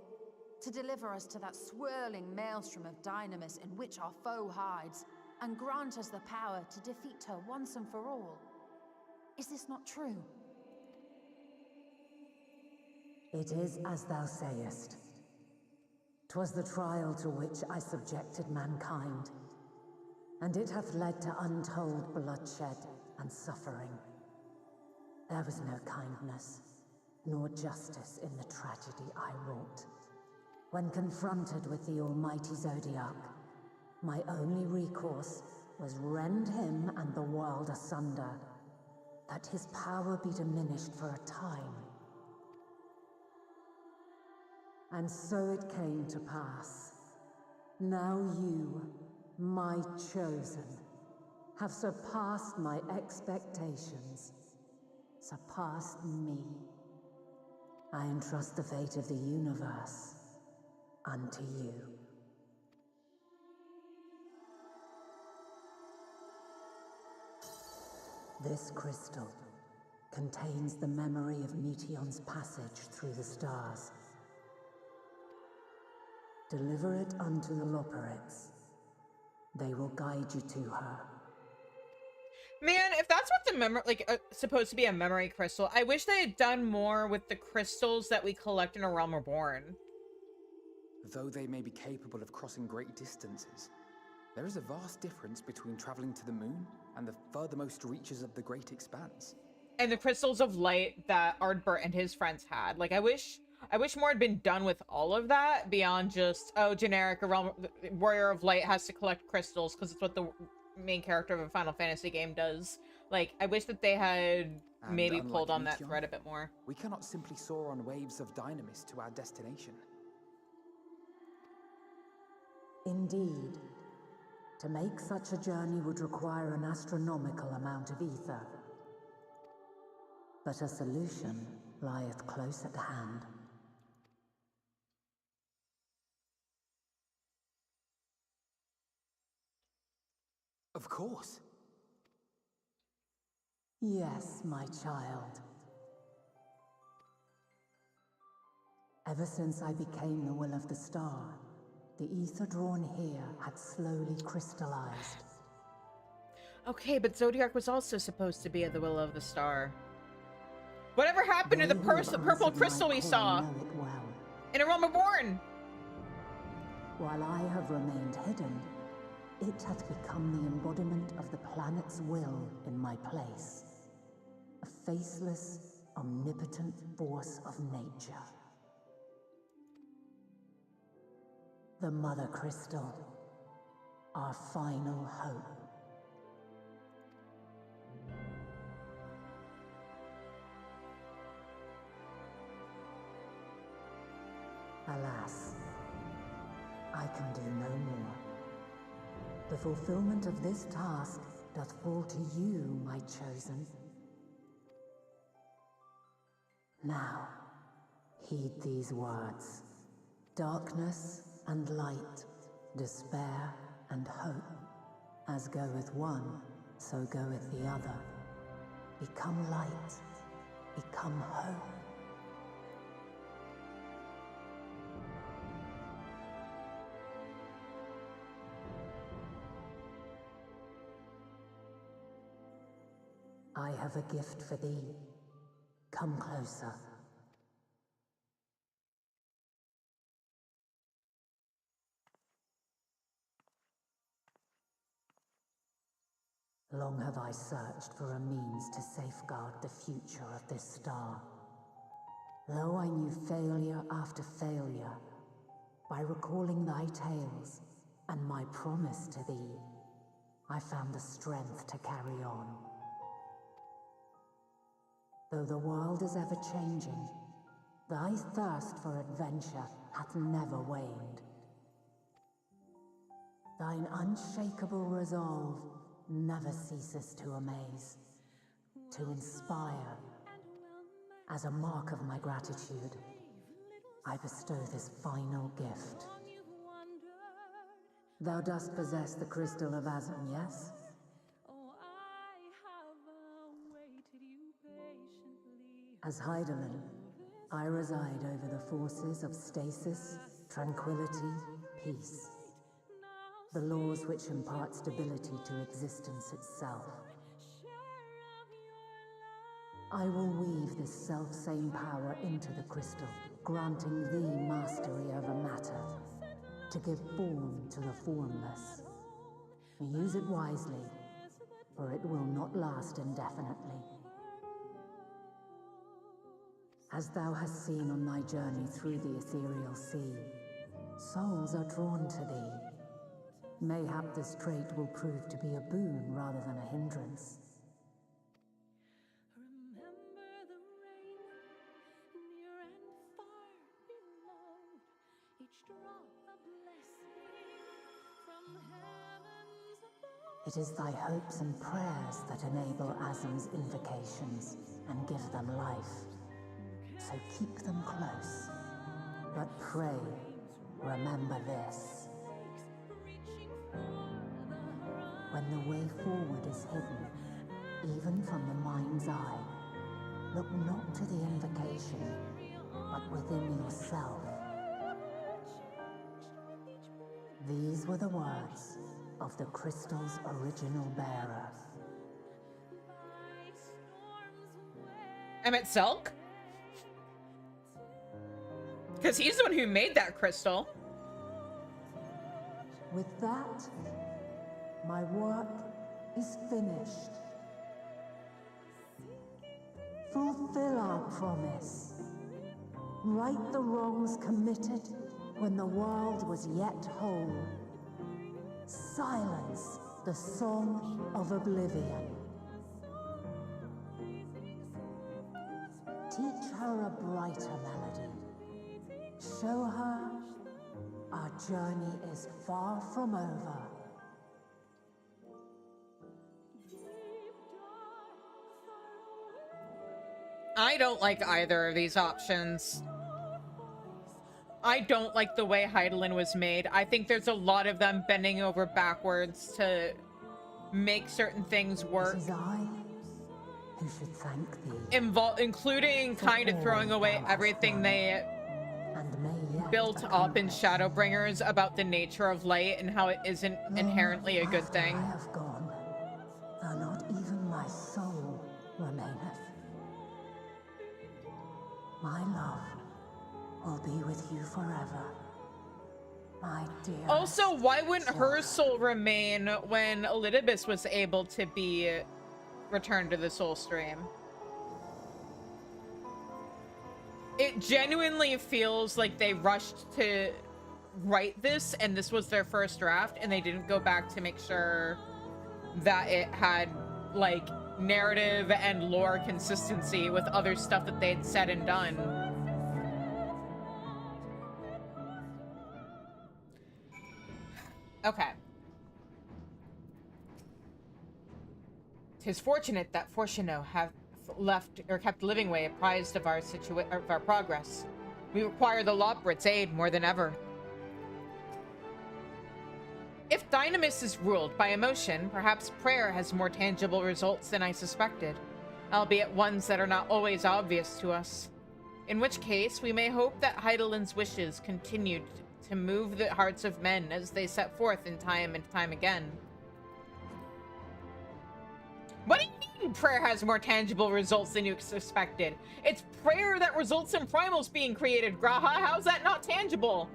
To deliver us to that swirling maelstrom of Dynamis in which our foe hides, and grant us the power to defeat her once and for all. Is this not true? It is as thou sayest. 'Twas the trial to which I subjected mankind, and it hath led to untold bloodshed and suffering. There was no kindness, nor justice in the tragedy I wrought. When confronted with the almighty Zodiac, my only recourse was rend him and the world asunder, that his power be diminished for a time. And so it came to pass. Now you, my chosen, have surpassed my expectations, surpassed me. I entrust the fate of the universe unto you. This crystal contains the memory of Meteion's passage through the stars. Deliver it unto the Loporrits. They will guide you to her. Man, if that's what the supposed to be a memory crystal, I wish they had done more with the crystals that we collect in A Realm Reborn. Though they may be capable of crossing great distances, there is a vast difference between traveling to the moon and the furthermost reaches of the great expanse. And the crystals of light that Ardbert and his friends had. Like, I wish more had been done with all of that beyond just, oh, generic Warrior of Light has to collect crystals because it's what the main character of a Final Fantasy game does. Like, I wish that they had maybe pulled on that thread a bit more. We cannot simply soar on waves of Dynamis to our destination. Indeed. To make such a journey would require an astronomical amount of ether. But a solution lieth close at hand. Of course. Yes, my child. Ever since I became the Will of the Star, the ether drawn here had slowly crystallized. Okay, but Zodiac was also supposed to be the Will of the Star. Whatever happened to the purple crystal we saw know it well. in A Realm Reborn? While I have remained hidden, it hath become the embodiment of the planet's will in my place. A faceless, omnipotent force of nature. The Mother Crystal, our final hope. Alas, I can do no more. The fulfillment of this task doth fall to you, my chosen. Now, heed these words. Darkness and light, despair and hope. As goeth one, so goeth the other. Become light, become hope. I have a gift for thee. Come closer. Long have I searched for a means to safeguard the future of this star. Though I knew failure after failure, by recalling thy tales and my promise to thee, I found the strength to carry on. Though the world is ever changing, thy thirst for adventure hath never waned. Thine unshakable resolve never ceases to amaze, to inspire. As a mark of my gratitude, I bestow this final gift. Thou dost possess the Crystal of Azum, yes? As Heidelin, I reside over the forces of stasis, tranquility, peace. The laws which impart stability to existence itself. I will weave this self-same power into the crystal, granting thee mastery over matter, to give form to the formless. Use it wisely, for it will not last indefinitely. As thou hast seen on thy journey through the ethereal sea, souls are drawn to thee. Mayhap this trait will prove to be a boon rather than a hindrance. It is thy hopes and prayers that enable Azum's invocations and give them life. So keep them close. But pray, remember this. When the way forward is hidden, even from the mind's eye, look not to the invocation, but within yourself. These were the words of the crystal's original bearer. Emmett Selk? Because he's the one who made that crystal. With that, my work is finished. Fulfill our promise. Right the wrongs committed when the world was yet whole. Silence the song of oblivion. Teach her a brighter melody. Show her our journey is far from over. I don't like either of these options. I don't like the way Heidelin was made. I think there's a lot of them bending over backwards to make certain things work. It is I who should thank thee. Including kind of throwing away everything they built up in Shadowbringers about the nature of light and how it isn't inherently a good thing. I have gone, though not even my soul remaineth. My love will be with you forever. My dear. Also, why wouldn't her soul remain when Elidibus was able to be returned to the soul stream? It genuinely feels like they rushed to write this and this was their first draft and they didn't go back to make sure that it had like narrative and lore consistency with other stuff that they'd said and done. Okay. 'Tis fortunate that Fortuno have left or kept Livingway apprised of our progress. We require the Loprits' aid more than ever. If Dynamis is ruled by emotion, perhaps prayer has more tangible results than I suspected, albeit ones that are not always obvious to us. In which case, we may hope that Heidelin's wishes continued to move the hearts of men as they set forth in time and time again. What do you mean prayer has more tangible results than you suspected? It's prayer that results in primals being created, Graha. How's that not tangible?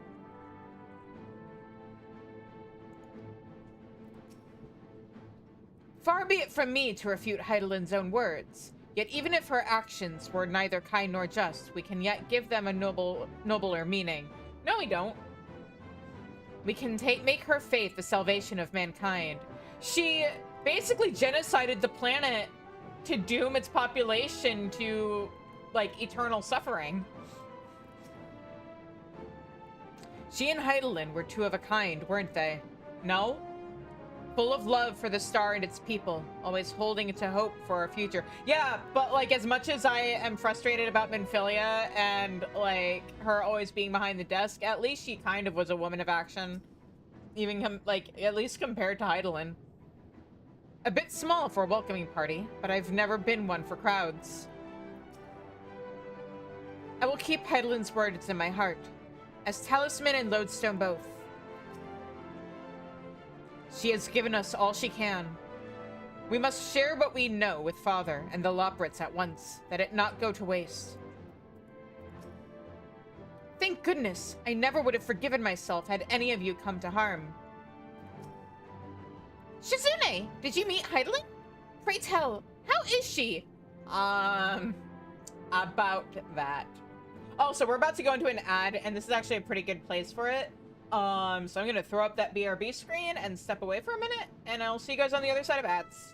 Far be it from me to refute Heidelin's own words. Yet even if her actions were neither kind nor just, we can yet give them a nobler meaning. No, we don't. We can make her faith the salvation of mankind. She basically genocided the planet to doom its population to, like, eternal suffering. She and Heidelin were two of a kind, weren't they? No? Full of love for the star and its people, always holding to hope for a future. Yeah, but, like, as much as I am frustrated about Minfilia and, like, her always being behind the desk, at least she kind of was a woman of action. Even, at least compared to Heidelin. A bit small for a welcoming party, but I've never been one for crowds. I will keep Heidelin's words in my heart, as Talisman and Lodestone both. She has given us all she can. We must share what we know with Father and the Loprits at once, that it not go to waste. Thank goodness, I never would have forgiven myself had any of you come to harm. Shizune, did you meet Heidelin? Pray tell, how is she? About that. Oh, so we're about to go into an ad, and this is actually a pretty good place for it. So I'm gonna throw up that BRB screen and step away for a minute, and I'll see you guys on the other side of ads.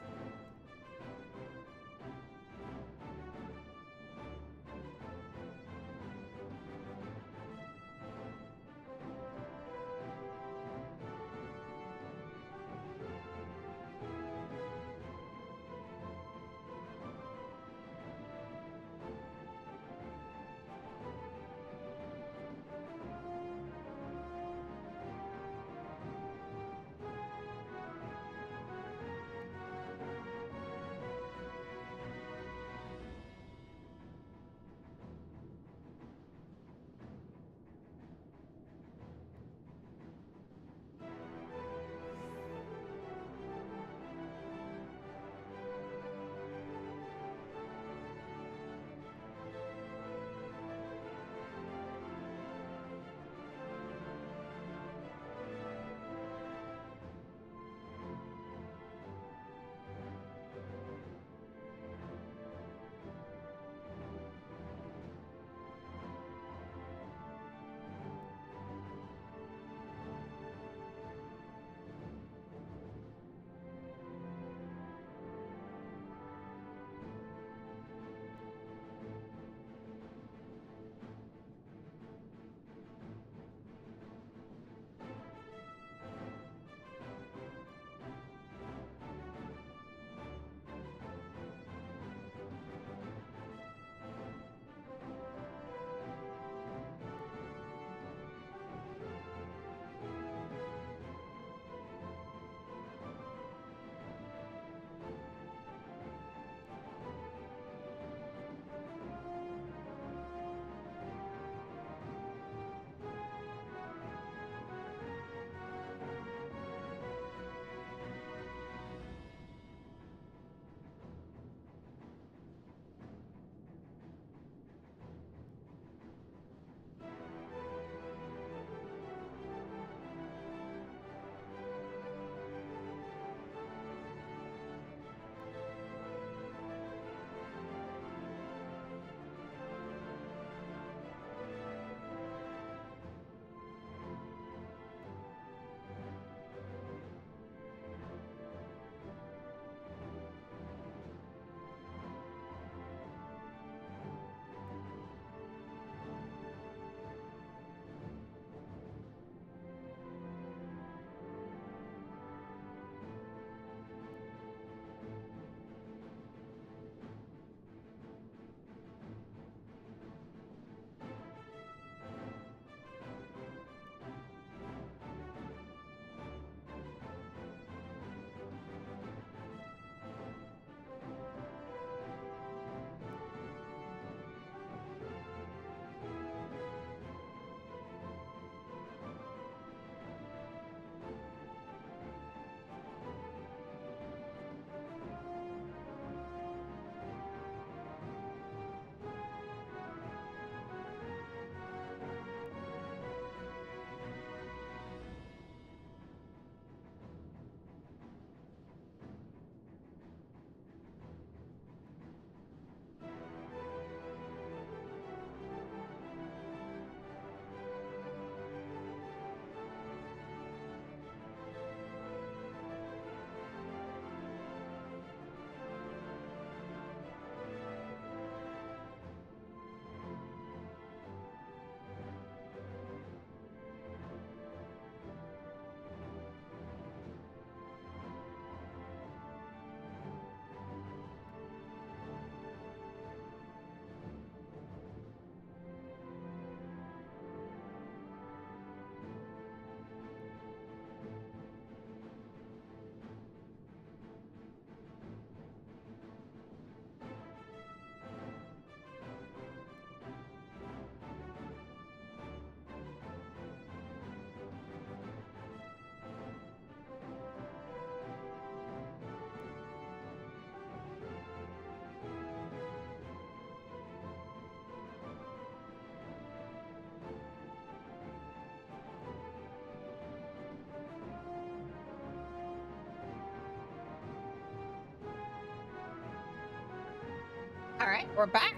right, we're back.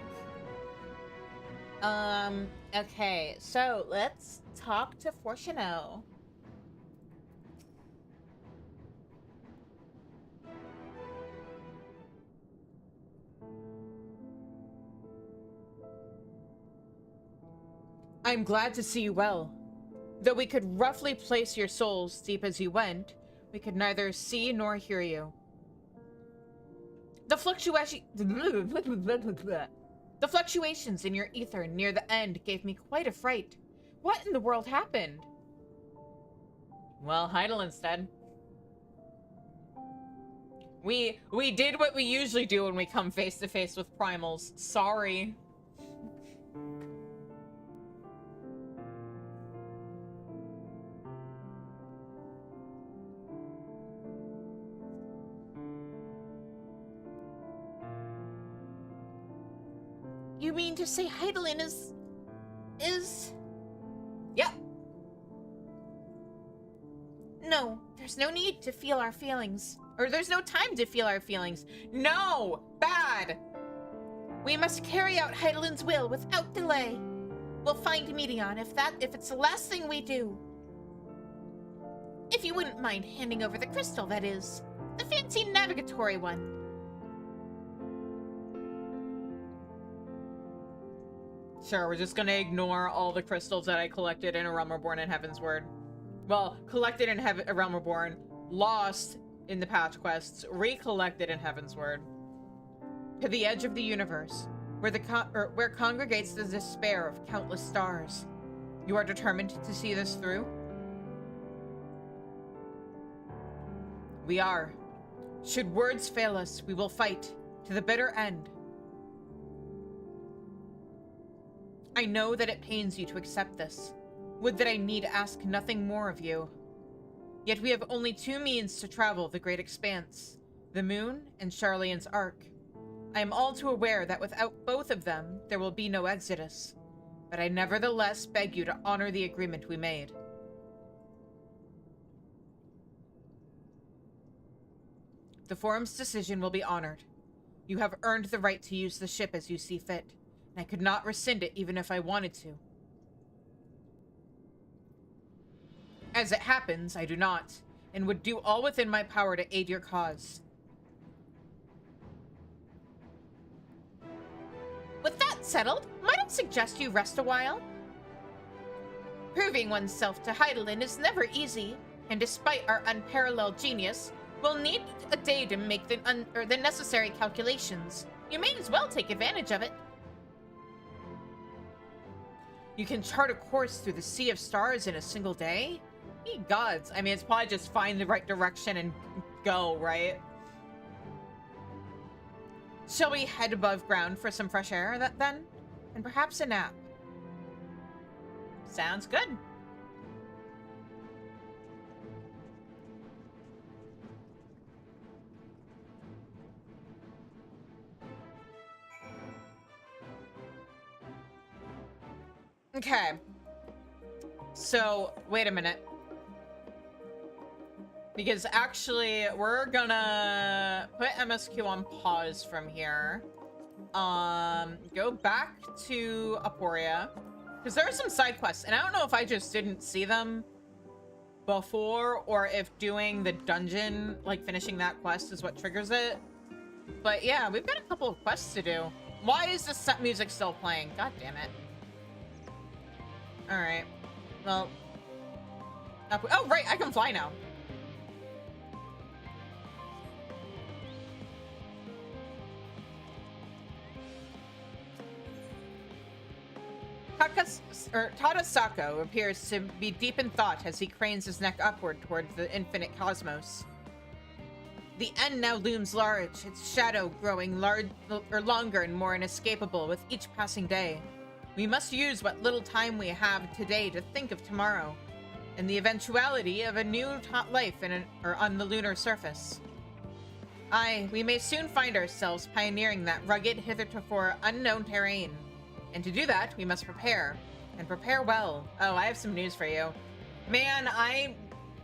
Okay, so let's talk to Fortuno. I'm glad to see you well. Though we could roughly place your souls deep as you went, we could neither see nor hear you. The fluctuations in your ether near the end gave me quite a fright. What in the world happened? Well, Heidelin's dead. We did what we usually do when we come face to face with primals. Sorry. You mean to say Heidelin is... Yep. No, there's no need to feel our feelings. Or there's no time to feel our feelings. No! Bad! We must carry out Heidelin's will without delay. We'll find Medion if it's the last thing we do. If you wouldn't mind handing over the crystal, that is. The fancy navigatory one. Sure, we're just gonna ignore all the crystals that I collected in A Realm Reborn and Heaven's Word. Well, collected in A Realm Reborn, lost in the patch quests, recollected in Heaven's Word. To the edge of the universe, where congregates the despair of countless stars. You are determined to see this through? We are. Should words fail us, we will fight to the bitter end. I know that it pains you to accept this. Would that I need ask nothing more of you. Yet we have only two means to travel the great expanse, the moon and Charlian's Ark. I am all too aware that without both of them, there will be no exodus. But I nevertheless beg you to honor the agreement we made. The Forum's decision will be honored. You have earned the right to use the ship as you see fit, and I could not rescind it even if I wanted to. As it happens, I do not, and would do all within my power to aid your cause. With that settled, might I suggest you rest a while? Proving oneself to Heidelin is never easy, and despite our unparalleled genius, we'll need a day to make the necessary calculations. You may as well take advantage of it. You can chart a course through the sea of stars in a single day? Ye gods. I mean, it's probably just find the right direction and go, right? Shall we head above ground for some fresh air then? And perhaps a nap? Sounds good. Okay. So, wait a minute. Because actually, we're gonna put MSQ on pause from here. Go back to Aporia. Because there are some side quests, and I don't know if I just didn't see them before, or if doing the dungeon, like finishing that quest is what triggers it. But yeah, we've got a couple of quests to do. Why is this music still playing? God damn it. Alright. Well. Oh, right, I can fly now. Tadasako appears to be deep in thought as he cranes his neck upward towards the infinite cosmos. The end now looms large, its shadow growing longer and more inescapable with each passing day. We must use what little time we have today to think of tomorrow, and the eventuality of a new life on the lunar surface. Aye, we may soon find ourselves pioneering that rugged, hitherto unknown terrain. And to do that, we must prepare. And prepare well. Oh, I have some news for you. Man,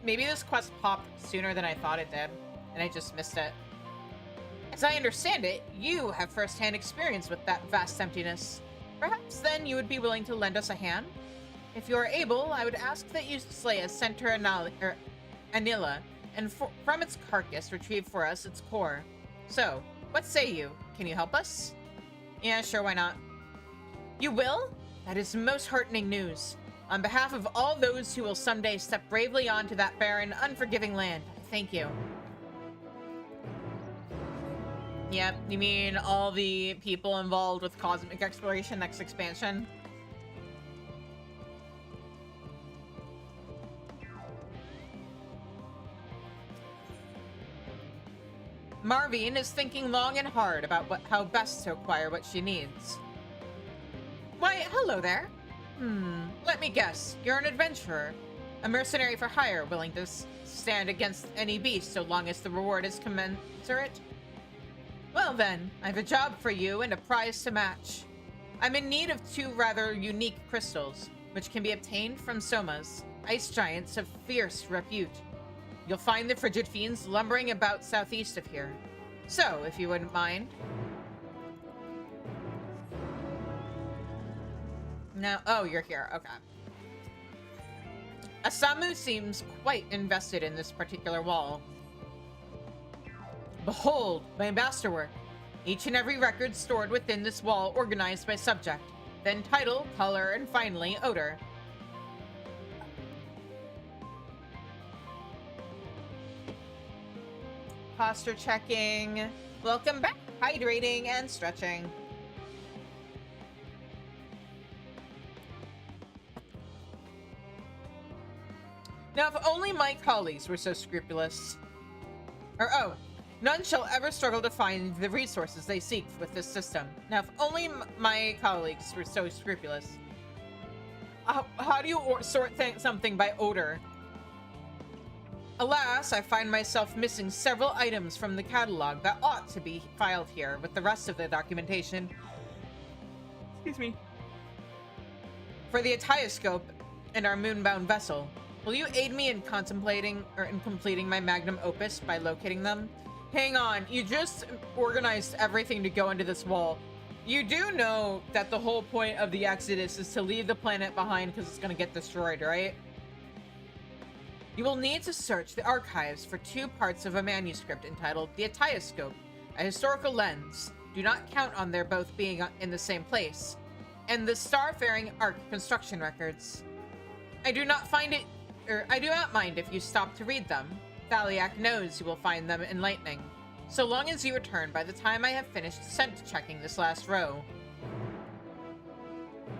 maybe this quest popped sooner than I thought it did. And I just missed it. As I understand it, you have first-hand experience with that vast emptiness. Perhaps then you would be willing to lend us a hand? If you are able, I would ask that you slay a center Anila, and from its carcass retrieve for us its core. So, what say you? Can you help us? Yeah, sure, why not? You will? That is most heartening news. On behalf of all those who will someday step bravely onto that barren, unforgiving land, thank you. Yep, you mean all the people involved with cosmic exploration next expansion? Marvine is thinking long and hard about how best to acquire what she needs. Why, hello there. Let me guess. You're an adventurer. A mercenary for hire, willing to stand against any beast so long as the reward is commensurate? Well then, I have a job for you and a prize to match. I'm in need of 2 rather unique crystals, which can be obtained from somas, ice giants of fierce repute. You'll find the frigid fiends lumbering about southeast of here. So, if you wouldn't mind. No, oh, you're here, okay. Asamu seems quite invested in this particular wall. Behold, my masterwork. Each and every record stored within this wall organized by subject, then title, color, and finally, odor. Posture checking. Welcome back. Hydrating and stretching. Now, if only my colleagues were so scrupulous. Or, oh, none shall ever struggle to find the resources they seek with this system. Now, if only my colleagues were so scrupulous. How do you sort something by odor? Alas, I find myself missing several items from the catalog that ought to be filed here with the rest of the documentation. Excuse me. For the Atioscope and our moonbound vessel. Will you aid me in contemplating or in completing my magnum opus by locating them? Hang on, you just organized everything to go into this wall. You do know that the whole point of the Exodus is to leave the planet behind because it's going to get destroyed, right? You will need to search the archives for 2 parts of a manuscript entitled The Atioscope, a historical lens. Do not count on their both being in the same place. And the Starfaring Ark construction records. I do not mind if you stop to read them. Thaliak knows you will find them enlightening. So long as you return by the time I have finished scent checking this last row.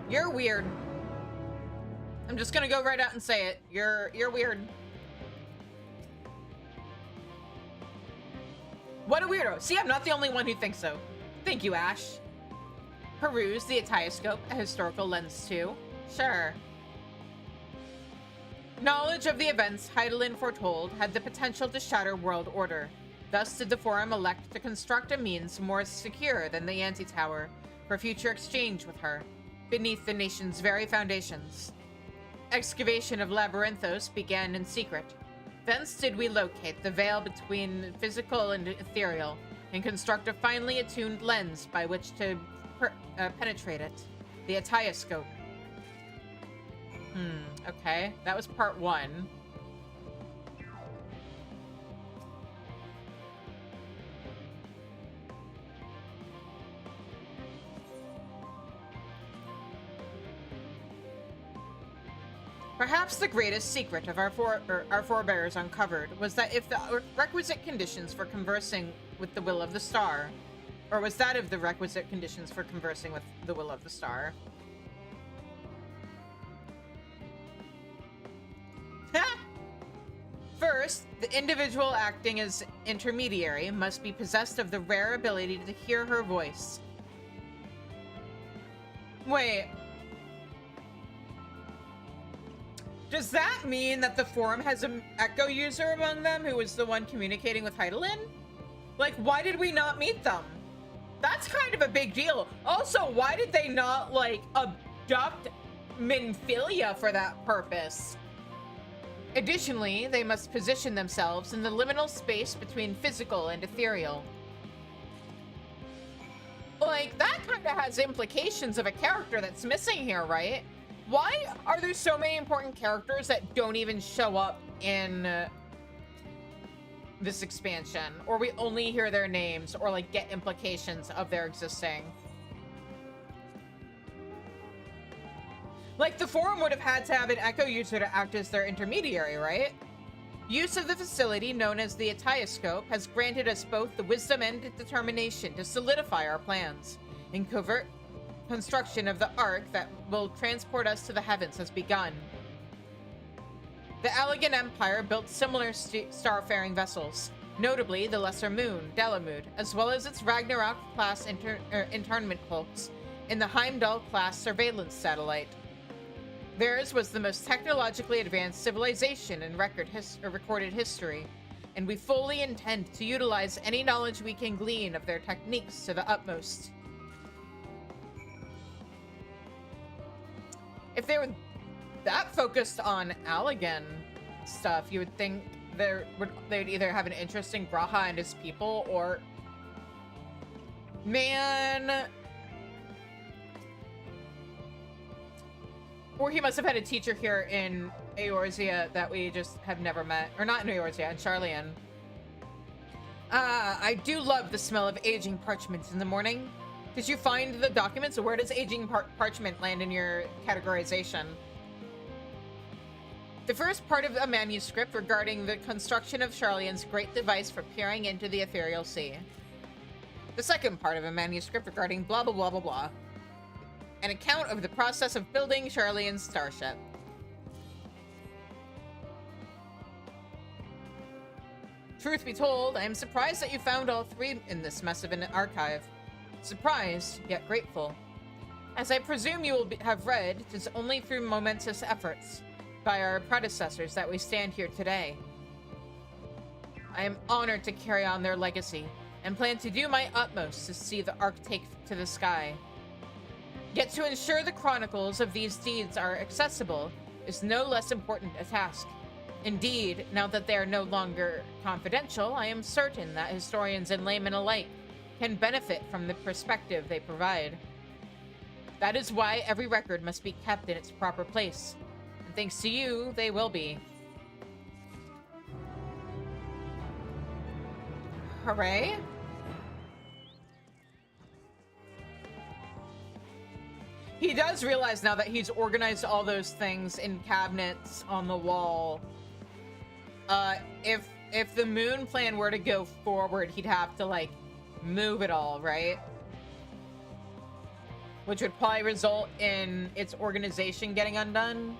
You're weird. I'm just gonna go right out and say it. You're weird. What a weirdo. See, I'm not the only one who thinks so. Thank you, Ash. Peruse the Atioscope, a historical lens too. Sure. Knowledge of the events Heidelin foretold had the potential to shatter world order. Thus did the Forum elect to construct a means more secure than the Anti-Tower for future exchange with her, beneath the nation's very foundations. Excavation of Labyrinthos began in secret. Thence did we locate the veil between physical and ethereal, and construct a finely attuned lens by which to penetrate it, the Atioscope. Okay, that was part 1. Perhaps the greatest secret of our forebears uncovered was that if the requisite conditions for conversing with the will of the star, or was that of the requisite conditions for conversing with the will of the star? First, the individual acting as intermediary must be possessed of the rare ability to hear her voice. Wait. Does that mean that the Forum has an Echo user among them who was the one communicating with Heidelin? Like, why did we not meet them? That's kind of a big deal. Also, why did they not, like, abduct Minfilia for that purpose? Additionally, they must position themselves in the liminal space between physical and ethereal. Like, that kind of has implications of a character that's missing here, right? Why are there so many important characters that don't even show up in this expansion? Or we only hear their names or, like, get implications of their existing? Like, the forum would have had to have an Echo user to act as their intermediary, right? Use of the facility, known as the Etioscope, has granted us both the wisdom and determination to solidify our plans. In covert construction of the Ark that will transport us to the heavens has begun. The Allegan Empire built similar starfaring vessels, notably the Lesser Moon, Dalamud, as well as its Ragnarok-class internment hulks in the Heimdall-class surveillance satellite. Theirs was the most technologically advanced civilization in recorded history, and we fully intend to utilize any knowledge we can glean of their techniques to the utmost. If they were that focused on Allegan stuff, you would think they'd either have an interest in Graha and his people, or... Man... Or he must have had a teacher here in Eorzea that we just have never met. Or not in Eorzea, in Sharlayan. I do love the smell of aging parchment in the morning. Did you find the documents? Or where does aging parchment land in your categorization? The first part of a manuscript regarding the construction of Sharlayan's great device for peering into the ethereal sea. The second part of a manuscript regarding blah blah blah blah blah. An account of the process of building Sharlayan's starship. Truth be told, I am surprised that you found all three in this mess of an archive. Surprised, yet grateful. As I presume you will have read, it is only through momentous efforts by our predecessors that we stand here today. I am honored to carry on their legacy, and plan to do my utmost to see the Ark take to the sky. Yet to ensure the chronicles of these deeds are accessible is no less important a task. Indeed, now that they are no longer confidential, I am certain that historians and laymen alike can benefit from the perspective they provide. That is why every record must be kept in its proper place. And thanks to you, they will be. Hooray! He does realize now that he's organized all those things in cabinets on the wall. If the moon plan were to go forward, he'd have to, like, move it all, right? Which would probably result in its organization getting undone.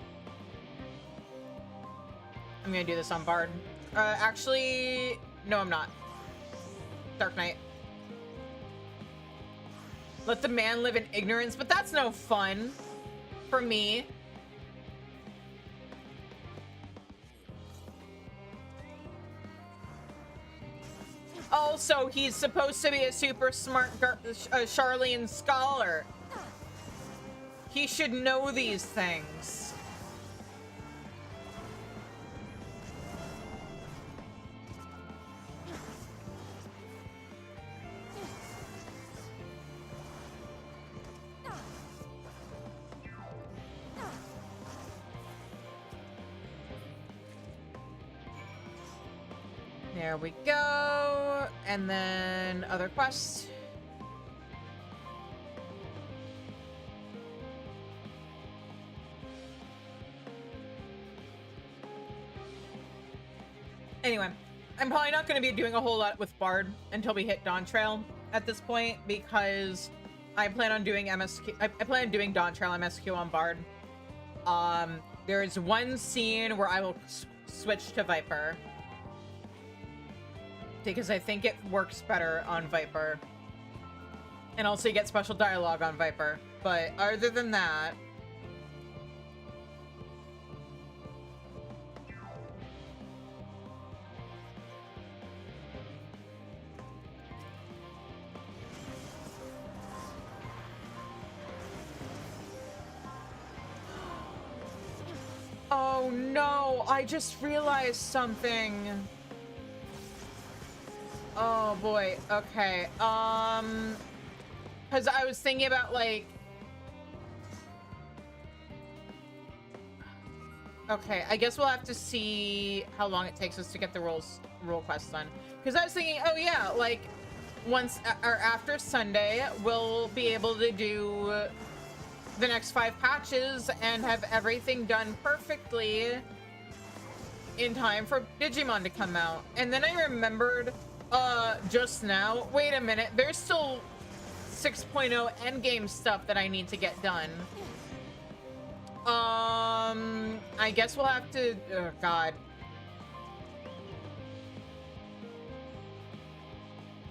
I'm gonna do this on Bard. Actually, no, I'm not. Dark Knight. Let the man live in ignorance, but that's no fun for me. Also, he's supposed to be a super smart Sharlayan scholar. He should know these things. There we go. And then other quests. Anyway, I'm probably not going to be doing a whole lot with Bard until we hit Dawn Trail at this point, because I plan on doing MSQ. I plan on doing Dawn Trail MSQ on Bard. There is one scene where I will switch to Viper, because I think it works better on Viper. And also you get special dialogue on Viper. But other than that... Oh no, I just realized something. Oh boy, okay, Because I was thinking about, like... Okay, I guess we'll have to see how long it takes us to get the role quest done. Because I was thinking, oh yeah, like, once, or after Sunday, we'll be able to do the next 5 patches and have everything done perfectly in time for Digimon to come out. And then I remembered, just now, wait a minute, there's still 6.0 endgame stuff that I need to get done. I guess we'll have to, oh god.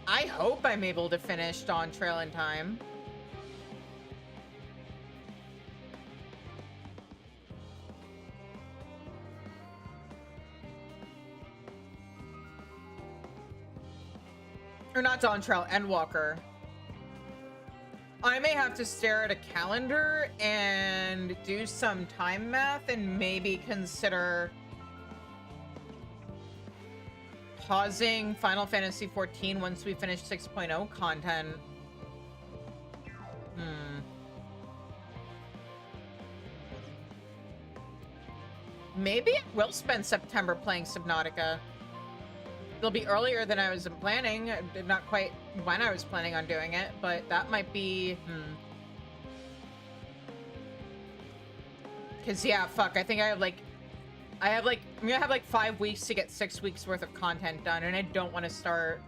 I hope I'm able to finish Dawn Trail in time. Or not Dawn Trail, Endwalker. I may have to stare at a calendar and do some time math and maybe consider pausing Final Fantasy XIV once we finish 6.0 content. Maybe I will spend September playing Subnautica. It'll be earlier than I was planning. Not quite when I was planning on doing it, but that might be... Because, yeah, fuck, I think I'm gonna have like 5 weeks to get 6 weeks worth of content done, and I don't want to start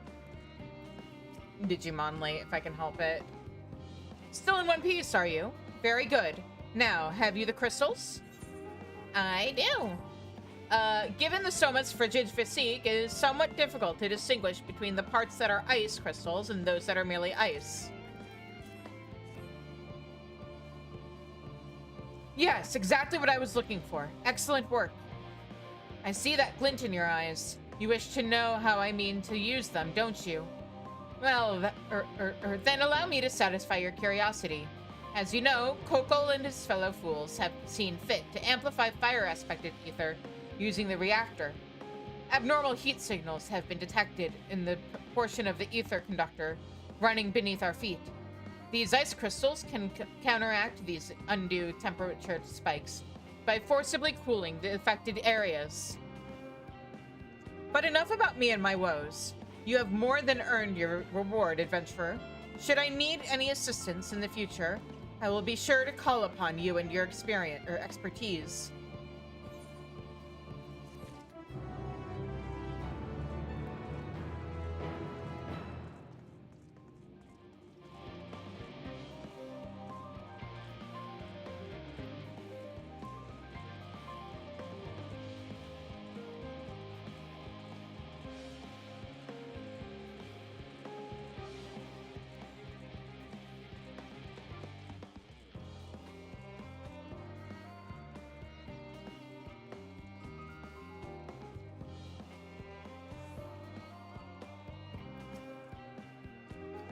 Digimon late if I can help it. Still in one piece, are you? Very good. Now, have you the crystals? I do. Given the Soma's frigid physique, it is somewhat difficult to distinguish between the parts that are ice crystals and those that are merely ice. Yes, exactly what I was looking for. Excellent work. I see that glint in your eyes. You wish to know how I mean to use them, don't you? Well, then allow me to satisfy your curiosity. As you know, Kokol and his fellow fools have seen fit to amplify fire-aspected ether using the reactor. Abnormal heat signals have been detected in the portion of the ether conductor running beneath our feet. These ice crystals can counteract these undue temperature spikes by forcibly cooling the affected areas. But enough about me and my woes. You have more than earned your reward, adventurer. Should I need any assistance in the future, I will be sure to call upon you and your experience or expertise.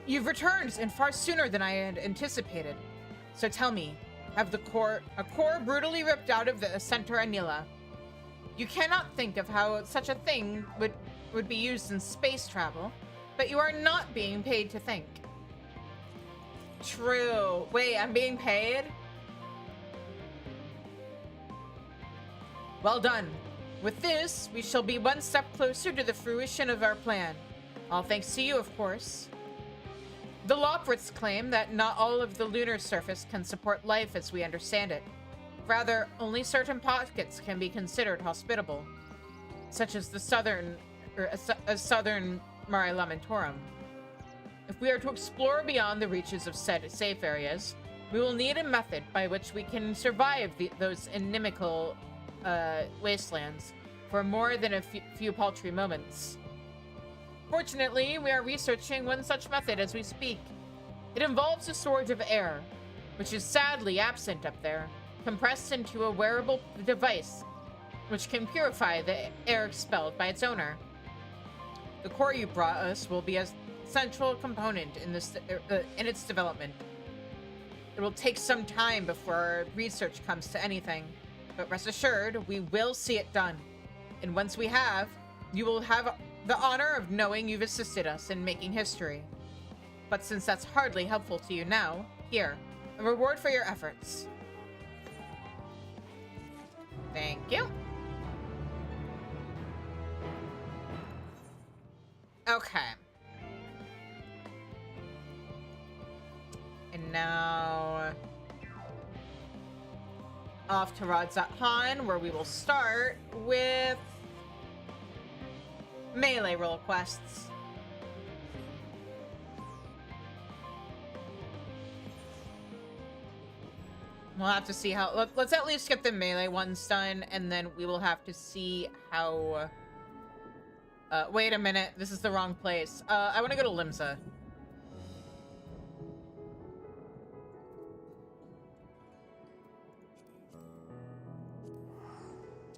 You've returned, and far sooner than I had anticipated. So tell me, have a core brutally ripped out of the center Anila. You cannot think of how such a thing would be used in space travel, but you are not being paid to think. True. Wait, I'm being paid? Well done. With this, we shall be one step closer to the fruition of our plan. All thanks to you, of course. The Loprits claim that not all of the lunar surface can support life as we understand it. Rather, only certain pockets can be considered hospitable, such as the southern Mare Lamentorum. If we are to explore beyond the reaches of said safe areas, we will need a method by which we can survive those inimical wastelands for more than a few paltry moments. Fortunately, we are researching one such method as we speak. It involves a Sword of Air, which is sadly absent up there, compressed into a wearable device which can purify the air expelled by its owner. The core you brought us will be a central component in its development. It will take some time before our research comes to anything, but rest assured, we will see it done. And once we have, you will have the honor of knowing you've assisted us in making history. But since that's hardly helpful to you now, here, a reward for your efforts. Thank you. Okay. And now off to Radzat Han, where we will start with melee role quests. We'll have to see how... Let's at least get the melee ones done, and then we will have to see how... wait a minute. This is the wrong place. I want to go to Limsa.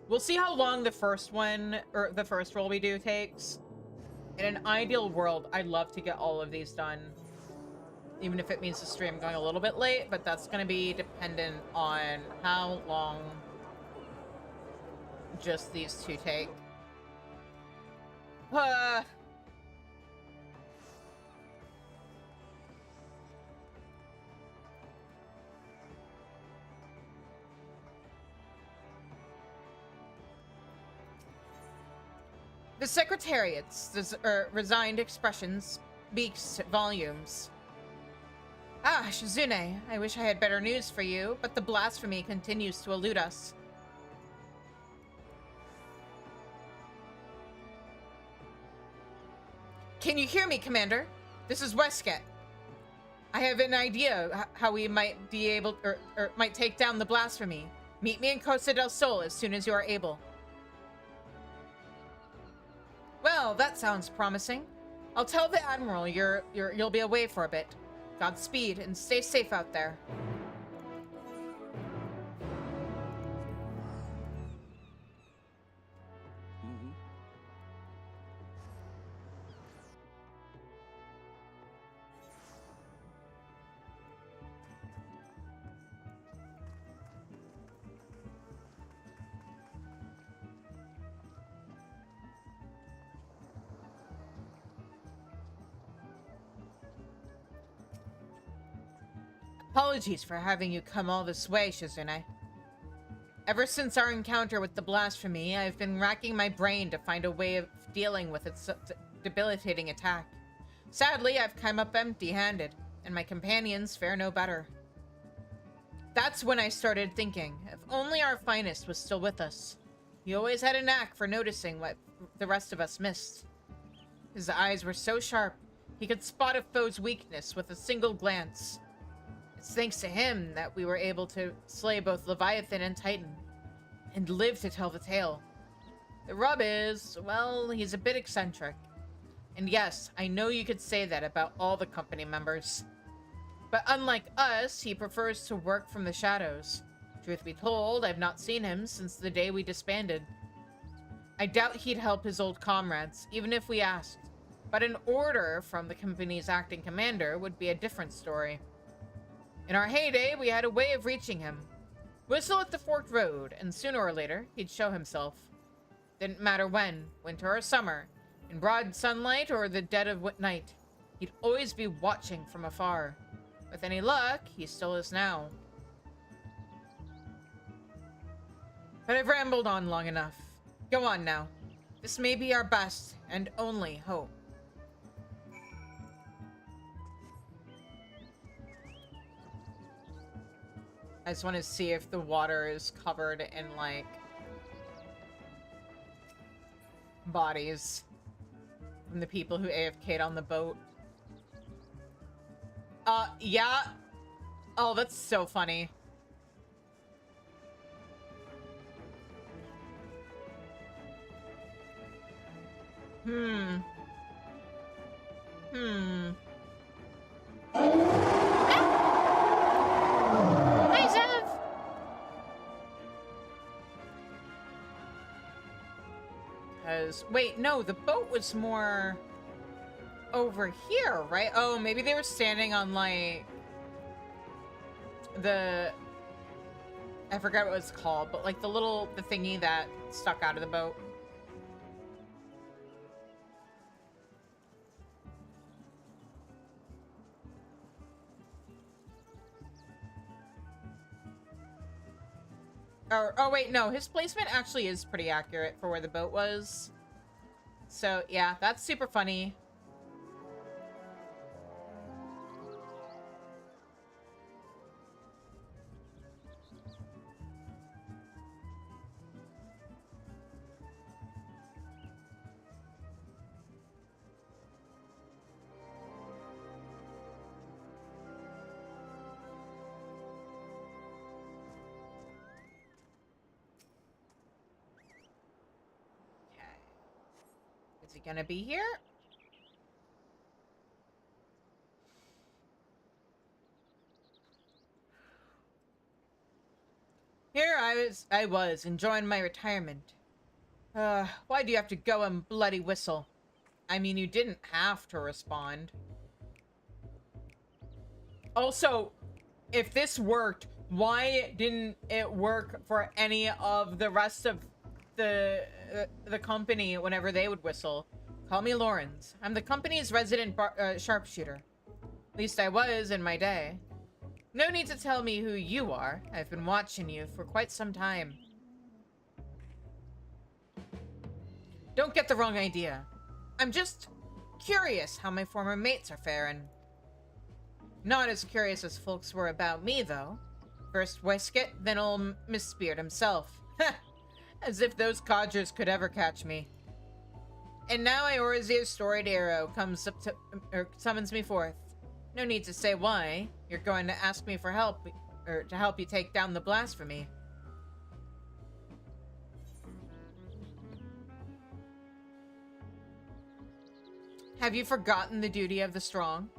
We'll see how long the first one, or the first roll we do takes. In an ideal world, I'd love to get all of these done. Even if it means the stream going a little bit late, but that's going to be dependent on how long just these two take. The Secretariat's resigned expressions speaks volumes. Ah, Shizune, I wish I had better news for you, but the blasphemy continues to elude us. Can you hear me, Commander? This is Westgate. I have an idea how we might be able, or might take down the blasphemy. Meet me in Costa del Sol as soon as you are able. Well, that sounds promising. I'll tell the Admiral you'll be away for a bit. Godspeed, and stay safe out there. Apologies for having you come all this way, Shizune. Ever since our encounter with the blasphemy, I've been racking my brain to find a way of dealing with its debilitating attack. Sadly, I've come up empty-handed, and my companions fare no better. That's when I started thinking, if only our finest was still with us. He always had a knack for noticing what the rest of us missed. His eyes were so sharp, he could spot a foe's weakness with a single glance. It's thanks to him that we were able to slay both Leviathan and Titan, and live to tell the tale. The rub is, well, he's a bit eccentric. And yes, I know you could say that about all the company members. But unlike us, he prefers to work from the shadows. Truth be told, I've not seen him since the day we disbanded. I doubt he'd help his old comrades, even if we asked. But an order from the company's acting commander would be a different story. In our heyday, we had a way of reaching him. Whistle at the forked road, and sooner or later, he'd show himself. Didn't matter when, winter or summer, in broad sunlight or the dead of night, he'd always be watching from afar. With any luck, he still is now. But I've rambled on long enough. Go on now. This may be our best and only hope. I just want to see if the water is covered in, like, bodies from the people who AFK'd on the boat. Yeah. Oh, that's so funny. Hi, Zev! Wait, no, the boat was more over here, right? Oh, maybe they were standing on, like, I forgot what it's called, but, like, the thingy that stuck out of the boat. Or, oh wait, no, his placement actually is pretty accurate for where the boat was. So yeah, that's super funny. Is he gonna be here? Here I was enjoying my retirement. Why do you have to go and bloody whistle? I mean, you didn't have to respond. Also, if this worked, why didn't it work for any of the rest of the company whenever they would whistle? Call me Lawrence. I'm the company's resident sharpshooter. At least I was in my day. No need to tell me who you are. I've been watching you for quite some time. Don't get the wrong idea. I'm just curious how my former mates are faring. Not as curious as folks were about me, though. First Whisket, then old Miss Beard himself. As if those codgers could ever catch me. And now Iorzir's storied arrow comes up to, summons me forth. No need to say why. You're going to ask me for help, or to help you take down the blasphemy. Have you forgotten the duty of the strong?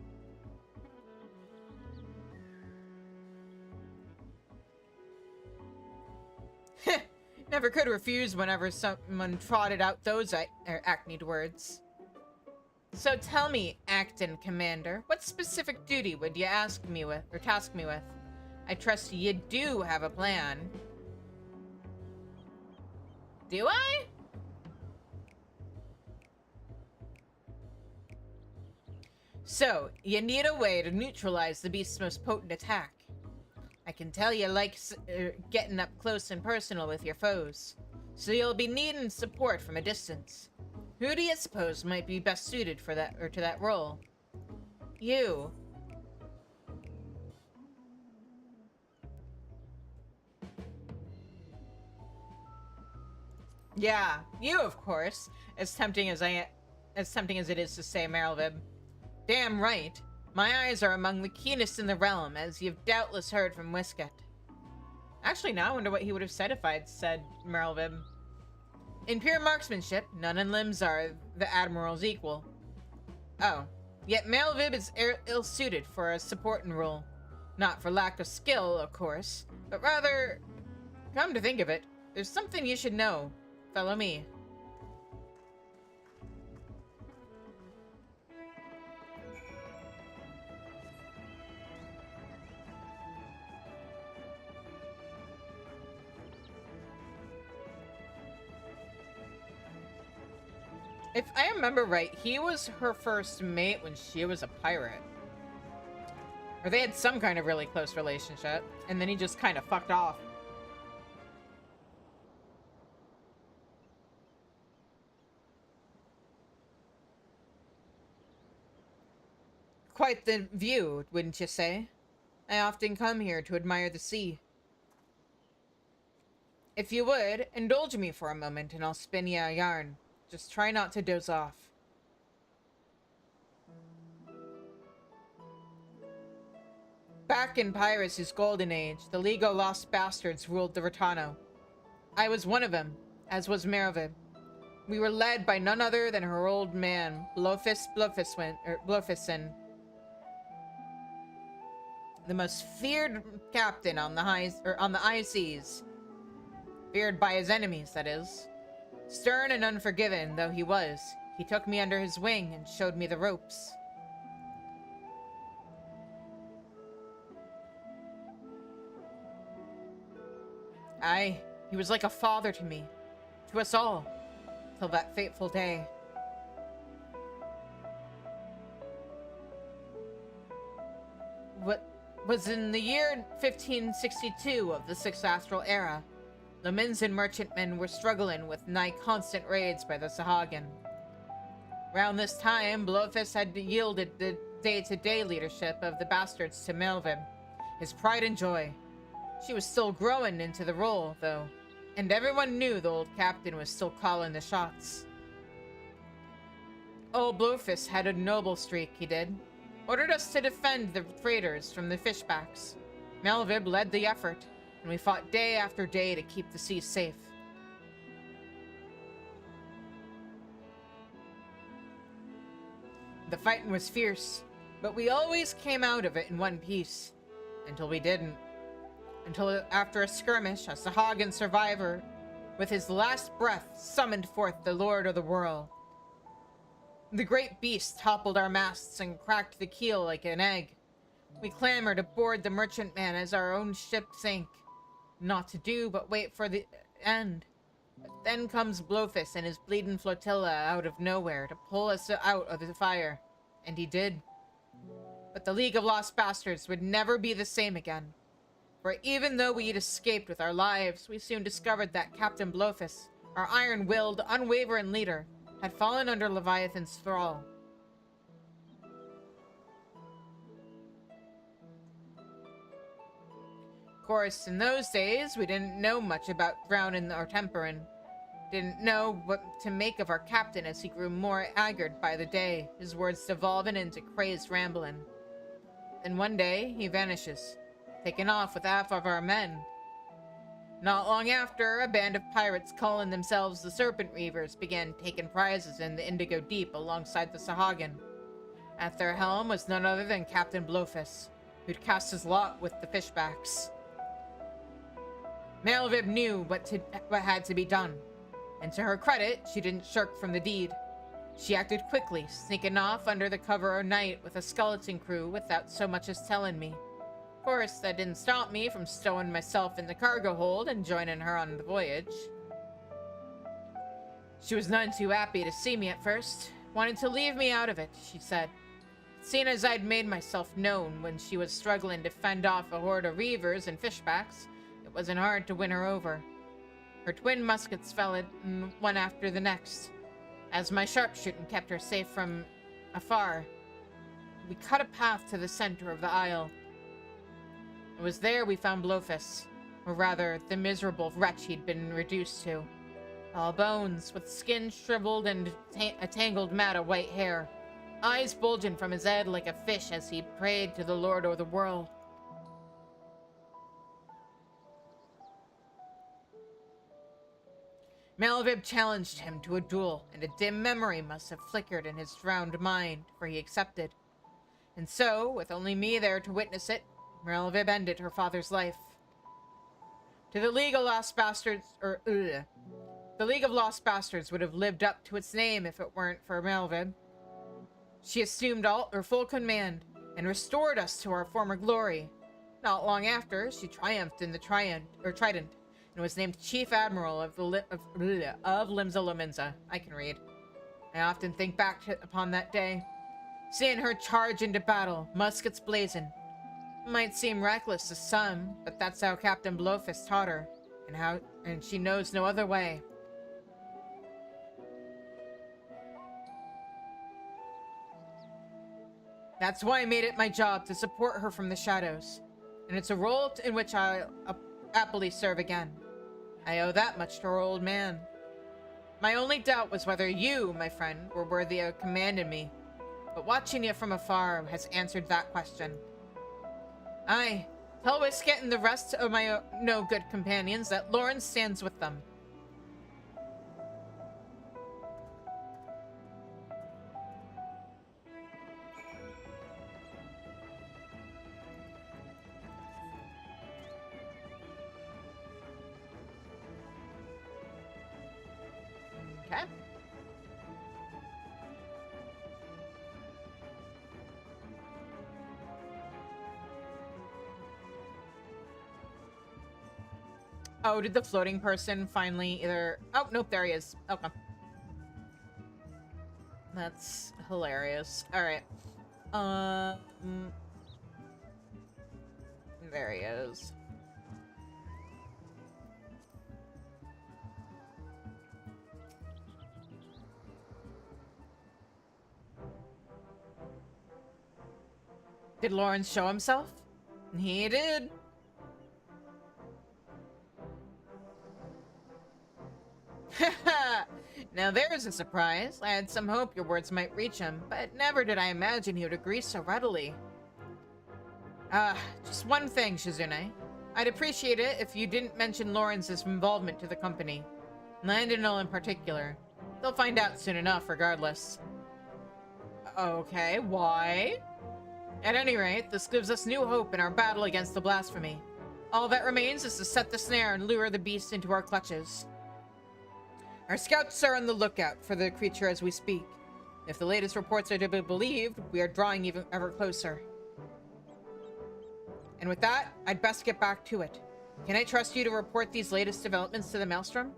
Never could refuse whenever someone trotted out those acne words. So tell me, Acton Commander, what specific duty would you ask me with, or task me with? I trust you do have a plan. Do I? So, you need a way to neutralize the beast's most potent attack. I can tell you like getting up close and personal with your foes, so you'll be needing support from a distance. Who do you suppose might be best suited for that, or to that role? You. Yeah, you of course. As tempting as it is to say Merylvib. Damn right. My eyes are among the keenest in the realm, as you've doubtless heard from Whisket. Actually, now I wonder what he would have said if I'd said Merylvib. In pure marksmanship, none in limbs are the Admiral's equal. Oh, yet Merylvib is ill-suited for a supporting role. Not for lack of skill, of course, but rather... Come to think of it, there's something you should know. Follow me. If I remember right, he was her first mate when she was a pirate. Or they had some kind of really close relationship, and then he just kind of fucked off. Quite the view, wouldn't you say? I often come here to admire the sea. If you would, indulge me for a moment and I'll spin you a yarn. Just try not to doze off. Back in Pyrrhus' golden age, the League of Lost Bastards ruled the Rotano. I was one of them, as was Merylvib. We were led by none other than her old man, Blofisson, the most feared captain on the high seas. Feared by his enemies, that is. Stern and unforgiving though he was, he took me under his wing and showed me the ropes. Aye, he was like a father to me, to us all, till that fateful day. What was in the year 1562 of the Sixth Astral Era. The Minzen merchantmen were struggling with nigh constant raids by the Sahagin. Around this time, Blofeld had yielded the day-to-day leadership of the bastards to Melvin, his pride and joy. She was still growing into the role, though, and everyone knew the old captain was still calling the shots. Old Blofist had a noble streak, he did. Ordered us to defend the freighters from the fishbacks. Melvib led the effort, and we fought day after day to keep the seas safe. The fighting was fierce, but we always came out of it in one piece. Until we didn't. Until after a skirmish, a Sahagin survivor, with his last breath, summoned forth the Lord of the Whirl. The great beast toppled our masts and cracked the keel like an egg. We clamored aboard the merchantman as our own ship sank. Not to do but wait for the end. But then comes Blofist and his bleeding flotilla out of nowhere to pull us out of the fire. And he did. But the League of Lost Bastards would never be the same again. For even though we had escaped with our lives, we soon discovered that Captain Blofist, our iron-willed, unwavering leader, had fallen under Leviathan's thrall. Of course, in those days, we didn't know much about drowning or tempering. Didn't know what to make of our captain as he grew more haggard by the day, his words devolving into crazed rambling. Then one day, he vanishes, taken off with half of our men. Not long after, a band of pirates calling themselves the Serpent Reavers began taking prizes in the Indigo Deep alongside the Sahagin. At their helm was none other than Captain Blofist, who'd cast his lot with the fishbacks. Malvib knew what had to be done, and to her credit, she didn't shirk from the deed. She acted quickly, sneaking off under the cover of night with a skeleton crew without so much as telling me. Of course, that didn't stop me from stowing myself in the cargo hold and joining her on the voyage. She was none too happy to see me at first. Wanted to leave me out of it, she said. Seeing as I'd made myself known when she was struggling to fend off a horde of reavers and fishbacks, it wasn't hard to win her over. Her twin muskets fell in one after the next, as my sharpshooting kept her safe from afar. We cut a path to the center of the isle. It was there we found Blofist, or rather, the miserable wretch he'd been reduced to. All bones, with skin shriveled and a tangled mat of white hair, eyes bulging from his head like a fish as he prayed to the Lord of the World. Malvib challenged him to a duel, and a dim memory must have flickered in his drowned mind, for he accepted. And so, with only me there to witness it, Malvib ended her father's life. To the League of Lost Bastards, the League of Lost Bastards would have lived up to its name if it weren't for Malvib. She assumed her full command and restored us to our former glory. Not long after, she triumphed in the Trident, and was named Chief Admiral of Limsa Lominsa. I can read. I often think back upon that day, seeing her charge into battle, muskets blazing. It might seem reckless to some, but that's how Captain Blofist taught her, and she knows no other way. That's why I made it my job to support her from the shadows, and it's a role in which I'll happily serve again. I owe that much to our old man. My only doubt was whether you, my friend, were worthy of commanding me, but watching you from afar has answered that question. Aye, tell Wisket and the rest of my no-good companions that Lawrence stands with them. Okay. Oh, did the floating person finally either... Oh, nope, there he is. Okay. That's hilarious. Alright. There he is. Did Lawrence show himself? He did. Now there's a surprise. I had some hope your words might reach him, but never did I imagine he would agree so readily. Just one thing, Shizune. I'd appreciate it if you didn't mention Lawrence's involvement to the company. Landonal in particular. They'll find out soon enough, regardless. Okay, why? At any rate, this gives us new hope in our battle against the blasphemy. All that remains is to set the snare and lure the beast into our clutches. Our scouts are on the lookout for the creature as we speak. If the latest reports are to be believed, we are drawing even ever closer. And with that, I'd best get back to it. Can I trust you to report these latest developments to the Maelstrom?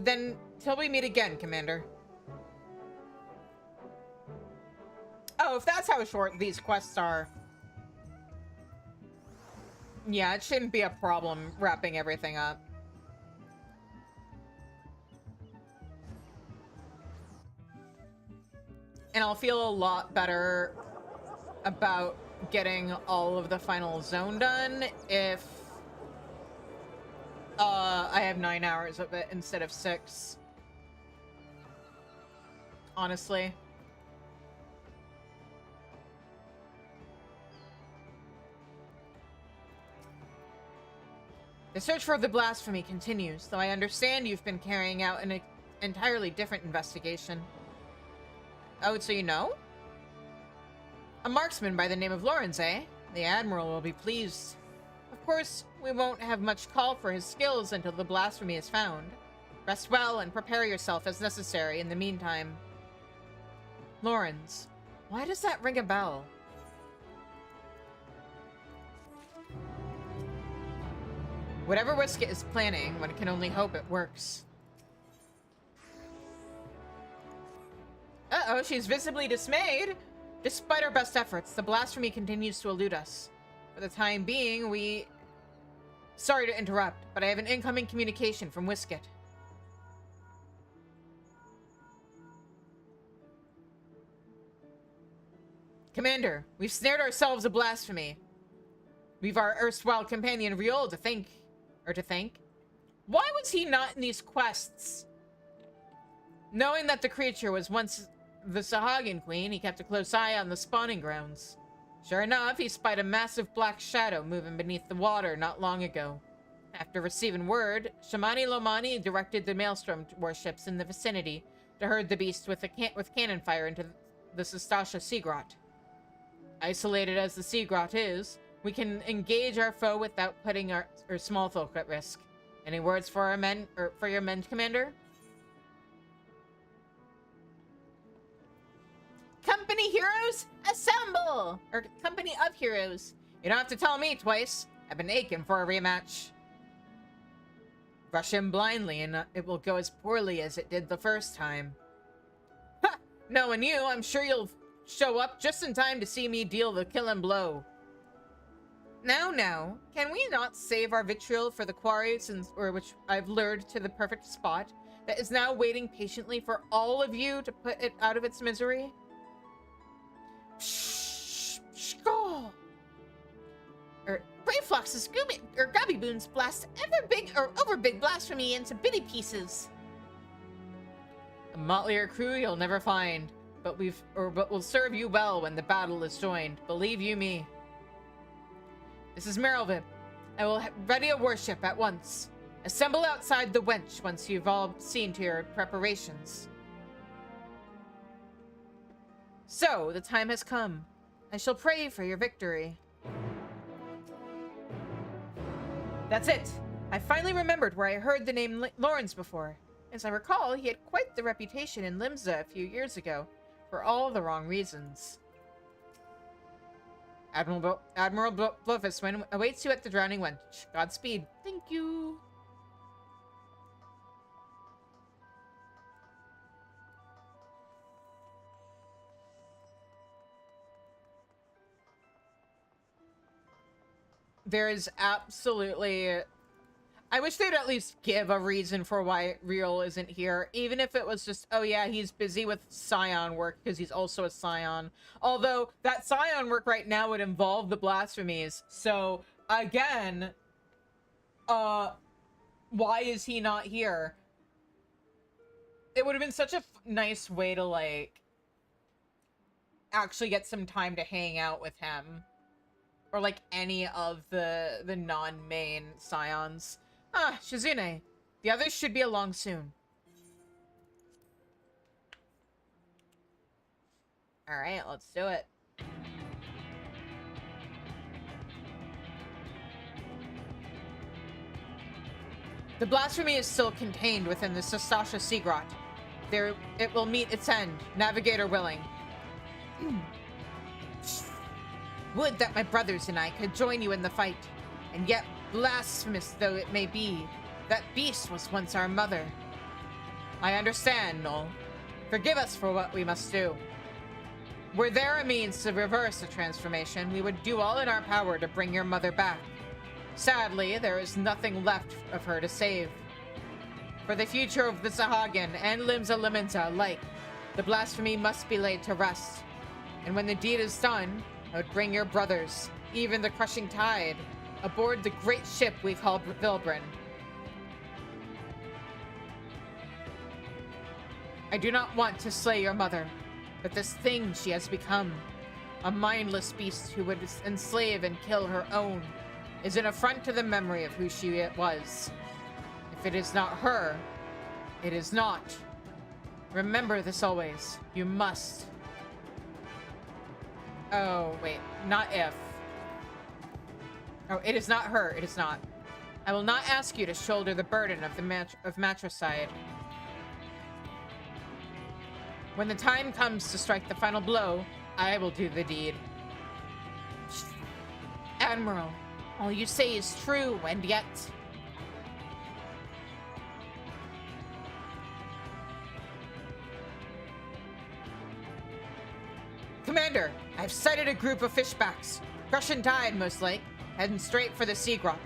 Then, till we meet again, Commander. Oh, if that's how short these quests are. Yeah, it shouldn't be a problem wrapping everything up. And I'll feel a lot better about getting all of the final zone done if I have 9 hours of it instead of 6. Honestly. The search for the blasphemy continues, though I understand you've been carrying out an entirely different investigation. Oh, so you know? A marksman by the name of Lawrence, eh? The Admiral will be pleased. Of course, we won't have much call for his skills until the blasphemy is found. Rest well and prepare yourself as necessary in the meantime. Lawrence. Why does that ring a bell? Whatever Wiskett is planning, one can only hope it works. Uh-oh, she's visibly dismayed. Despite our best efforts, the blasphemy continues to elude us. For the time being, Sorry to interrupt, but I have an incoming communication from Wiskett. Commander, we've snared ourselves a blasphemy. We've our erstwhile companion Riol to thank. Why was he not in these quests? Knowing that the creature was once the Sahagin Queen, he kept a close eye on the spawning grounds. Sure enough, he spied a massive black shadow moving beneath the water not long ago. After receiving word, Shamani Lomani directed the Maelstrom warships in the vicinity to herd the beast with cannon fire into the Sestasha Sea Grot. Isolated as the Sea Grot is, we can engage our foe without putting our small folk at risk. Any words for our men, or for your men, Commander? Company heroes, assemble! Or company of heroes. You don't have to tell me twice. I've been aching for a rematch. Rush him blindly and it will go as poorly as it did the first time. Ha! Knowing you, I'm sure you'll show up just in time to see me deal the killing blow. Now, can we not save our vitriol for the quarry which I've lured to the perfect spot that is now waiting patiently for all of you to put it out of its misery? Brayflox's gubby boons blast over big blasphemy into bitty pieces. A motlier crew you'll never find, but will serve you well when the battle is joined. Believe you me. This is Merylvip. I will ready a warship at once. Assemble outside the wench once you've all seen to your preparations. So, the time has come. I shall pray for your victory. That's it. I finally remembered where I heard the name Lawrence before. As I recall, he had quite the reputation in Limsa a few years ago, for all the wrong reasons. Admiral Blufiswin awaits you at the Drowning Wench. Godspeed. Thank you. There is absolutely... I wish they'd at least give a reason for why Real isn't here, even if it was just, oh yeah, he's busy with Scion work because he's also a Scion. Although that Scion work right now would involve the blasphemies. So again, why is he not here? It would have been such a nice way to like actually get some time to hang out with him, or like any of the non-main Scions. Ah, Shizune. The others should be along soon. Alright, let's do it. The blasphemy is still contained within the Sastasha Seagrot. There, it will meet its end, navigator willing. Would that my brothers and I could join you in the fight. And yet, blasphemous though it may be, that beast was once our mother. I understand, Null. Forgive us for what we must do. Were there a means to reverse the transformation, we would do all in our power to bring your mother back. Sadly, there is nothing left of her to save. For the future of the Sahagin and Limsa Liminta alike, the blasphemy must be laid to rest. And when the deed is done, I would bring your brothers, even the crushing tide, aboard the great ship we call Vilbrin. I do not want to slay your mother, but this thing she has become, a mindless beast who would enslave and kill her own, is an affront to the memory of who she was. If it is not her, it is not. Remember this always. You must. Oh, wait. Not if. Oh, it is not her. It is not. I will not ask you to shoulder the burden of the matricide. When the time comes to strike the final blow, I will do the deed. Admiral, all you say is true, and yet... Commander, I've sighted a group of fishbacks. Russian tide, most like, heading straight for the Seagrot.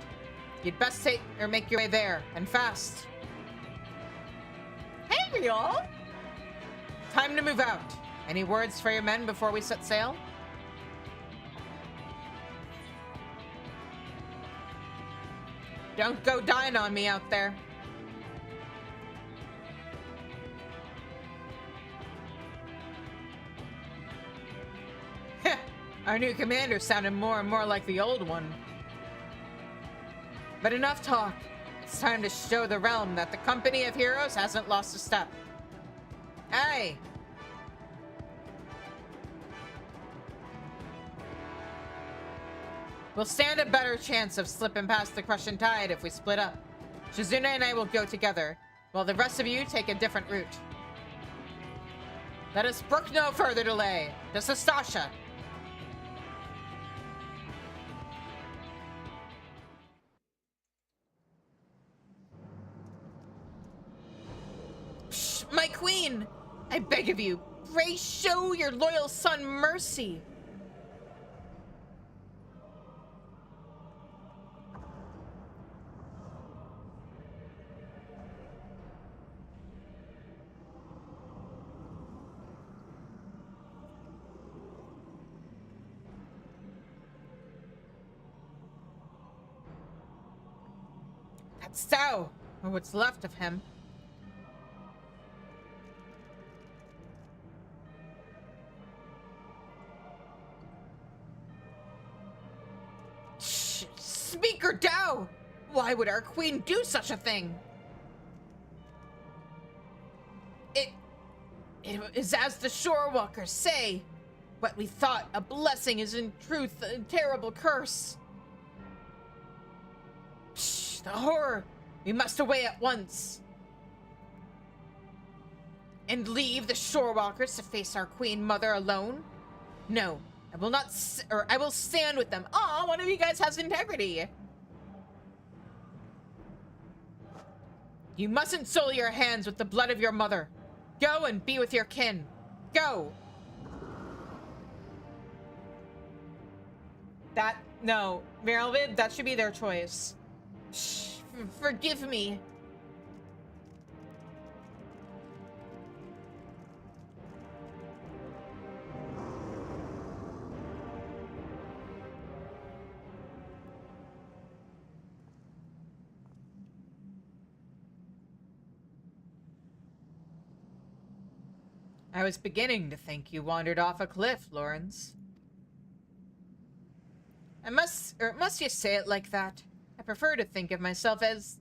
You'd best make your way there, and fast. Hey, y'all! Time to move out. Any words for your men before we set sail? Don't go dying on me out there. Heh, our new commander sounded more and more like the old one. But enough talk. It's time to show the realm that the company of heroes hasn't lost a step. Hey! We'll stand a better chance of slipping past the crushing tide if we split up. Shizune and I will go together, while the rest of you take a different route. Let us brook no further delay. To Sastasha! Shh, my queen! I beg of you, pray show your loyal son mercy. That's Tao, or what's left of him. Speaker Dao! Why would our queen do such a thing? It is as the shorewalkers say. What we thought a blessing is in truth a terrible curse. Shh, the horror. We must away at once. And leave the shorewalkers to face our queen mother alone? No. I will not, I will stand with them. Aw, one of you guys has integrity. You mustn't soil your hands with the blood of your mother. Go and be with your kin. Go. No, Merylvid, that should be their choice. Shh, Forgive me. I was beginning to think you wandered off a cliff, Lawrence. Must you say it like that? I prefer to think of myself as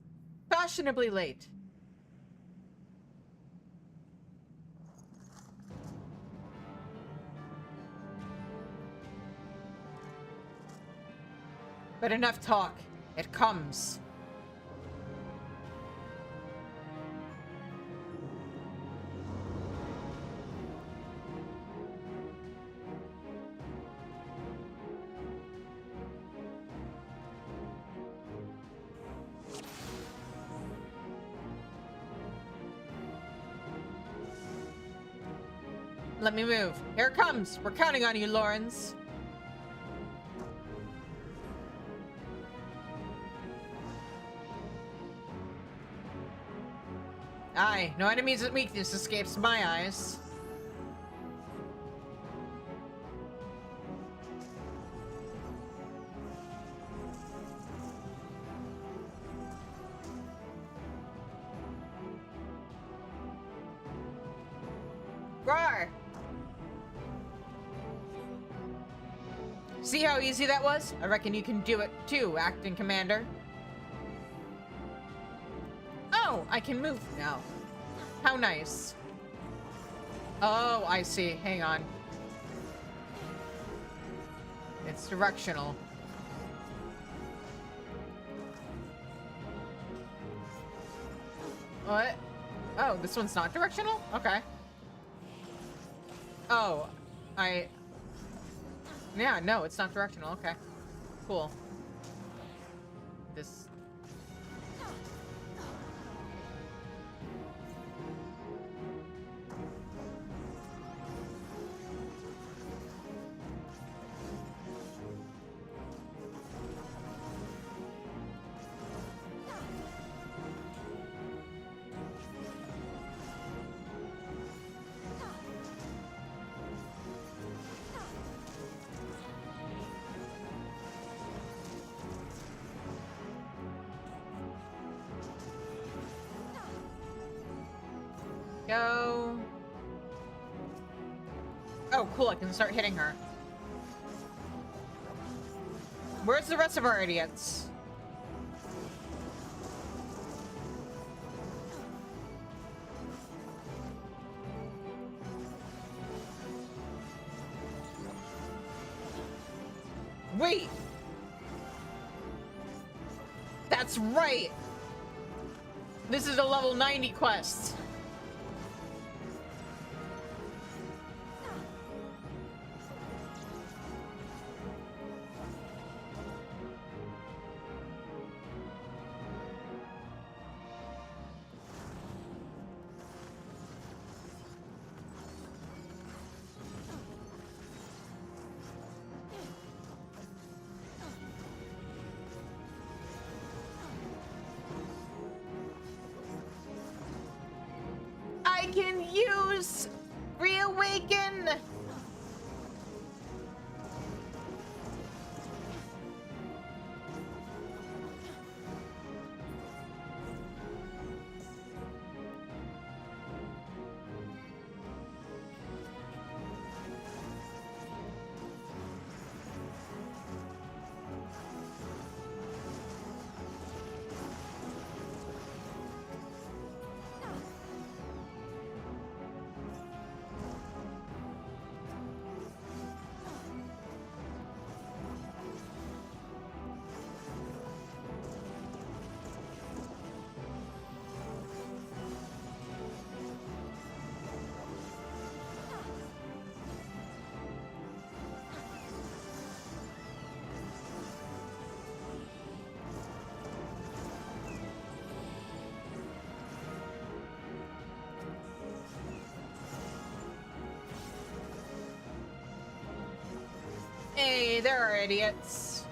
fashionably late. But enough talk. It comes. Let me move. Here it comes. We're counting on you, Lawrence. Aye, no enemy's weakness escapes my eyes. Roar! See how easy that was? I reckon you can do it too, Acting Commander. Oh, I can move now. How nice. Oh, I see. Hang on. It's directional. What? Oh, this one's not directional? Okay. Oh, yeah, no, it's not directional. Okay. Cool. This... Go. Oh, cool, I can start hitting her. Where's the rest of our idiots? Wait! That's right! This is a level 90 quest. I can use Reawaken! Hey, there are idiots.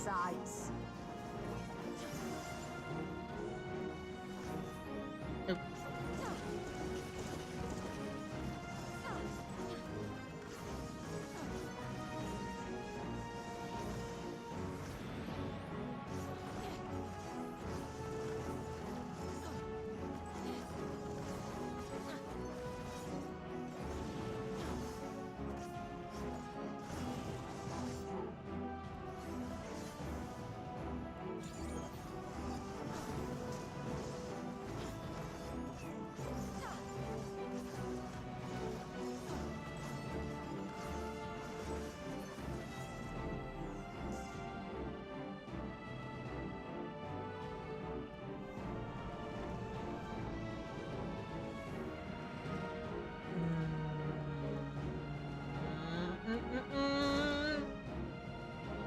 sights. Oop.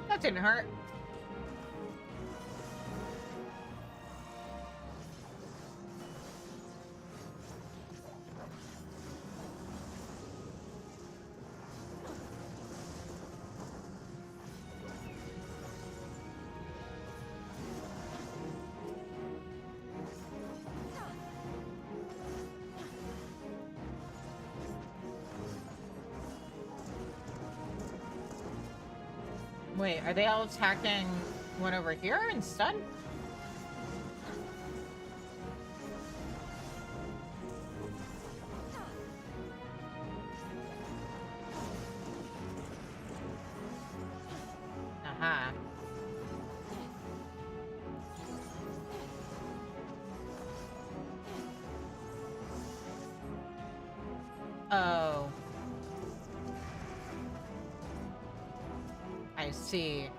That didn't hurt. Wait, are they all attacking one over here instead? Aha. Oh. I see.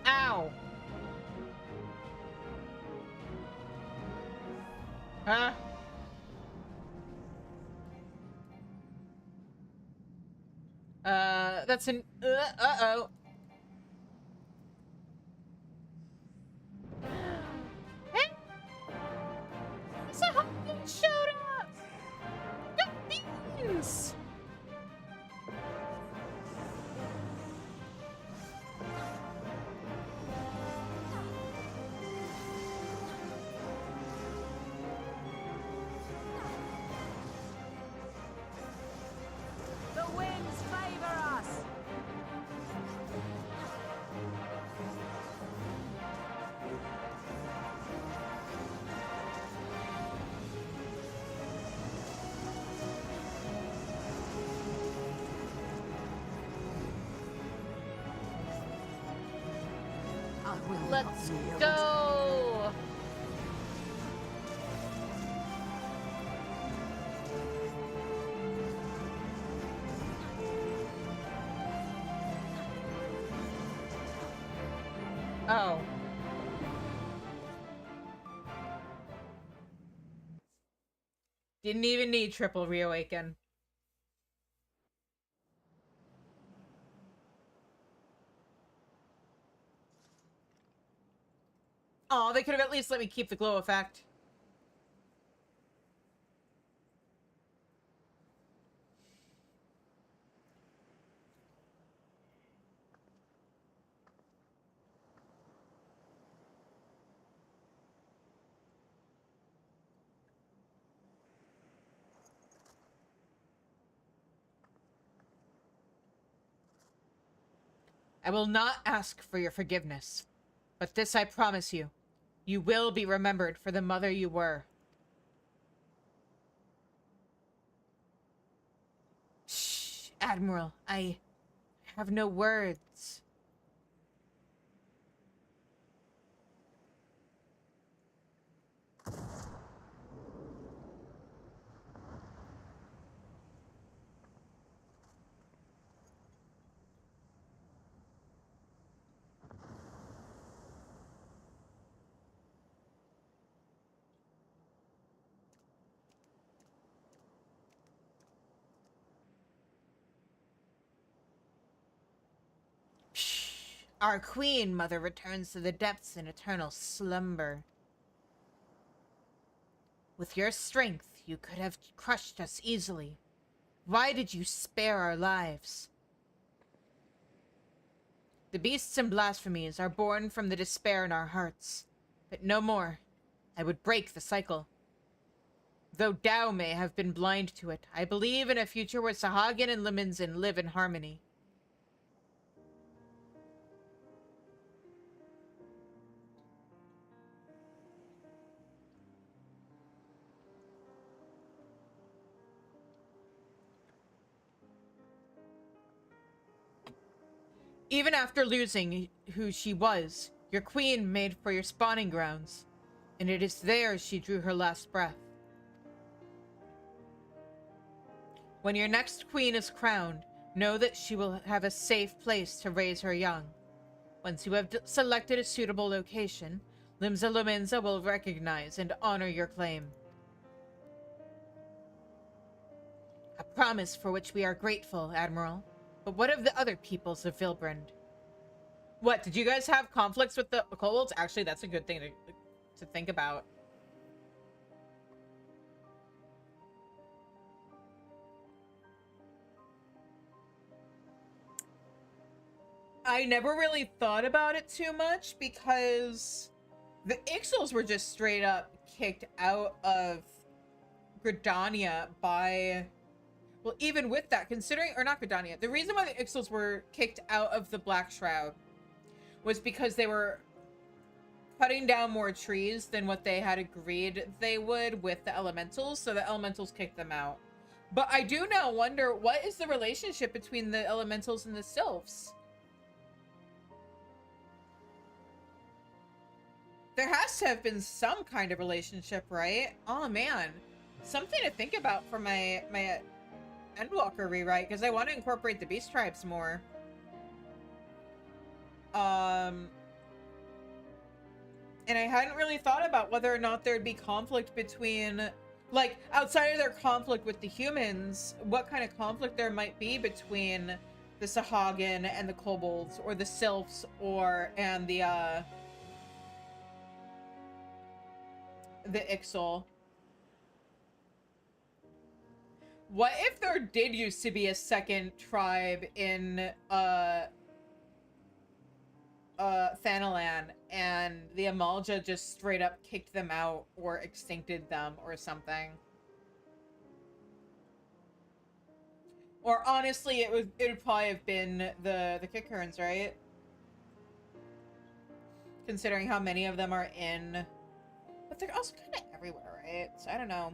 Ow. Huh? That's an, uh-oh. Hey! So Hawkins showed up! Good beans! The winds favor us. I will not Let's yield. go! Oh. Didn't even need triple reawaken. Oh, they could have at least let me keep the glow effect. I will not ask for your forgiveness, but this I promise you. You will be remembered for the mother you were. Shh, Admiral, I have no words. Our queen mother returns to the depths in eternal slumber. With your strength, you could have crushed us easily. Why did you spare our lives? The beasts and blasphemies are born from the despair in our hearts. But no more. I would break the cycle. Though Tao may have been blind to it, I believe in a future where Sahagin and Liminzen live in harmony. Even after losing who she was, your queen made for your spawning grounds, and it is there she drew her last breath. When your next queen is crowned, know that she will have a safe place to raise her young. Once you have selected a suitable location, Limsa Lominsa will recognize and honor your claim. A promise for which we are grateful, Admiral. But what of the other peoples of Vilbrand? What, did you guys have conflicts with the kobolds? Actually, that's a good thing to think about. I never really thought about it too much because the Ixals were just straight up kicked out of Gridania by... Well, even with that, considering... Or not Gridania. The reason why the Ixals were kicked out of the Black Shroud was because they were cutting down more trees than what they had agreed they would with the Elementals, so the Elementals kicked them out. But I do now wonder, what is the relationship between the Elementals and the Sylphs? There has to have been some kind of relationship, right? Oh, man. Something to think about for my Endwalker rewrite, because I want to incorporate the Beast Tribes more. And I hadn't really thought about whether or not there'd be conflict between, like, outside of their conflict with the humans, what kind of conflict there might be between the Sahagin and the kobolds, or the Sylphs, and the Ixal. What if there did used to be a second tribe in Thanalan, and the Amalja just straight up kicked them out or extincted them or something? Or honestly, it would probably have been the Kickhorns, right? Considering how many of them are in, but they're also kind of everywhere, right? So I don't know.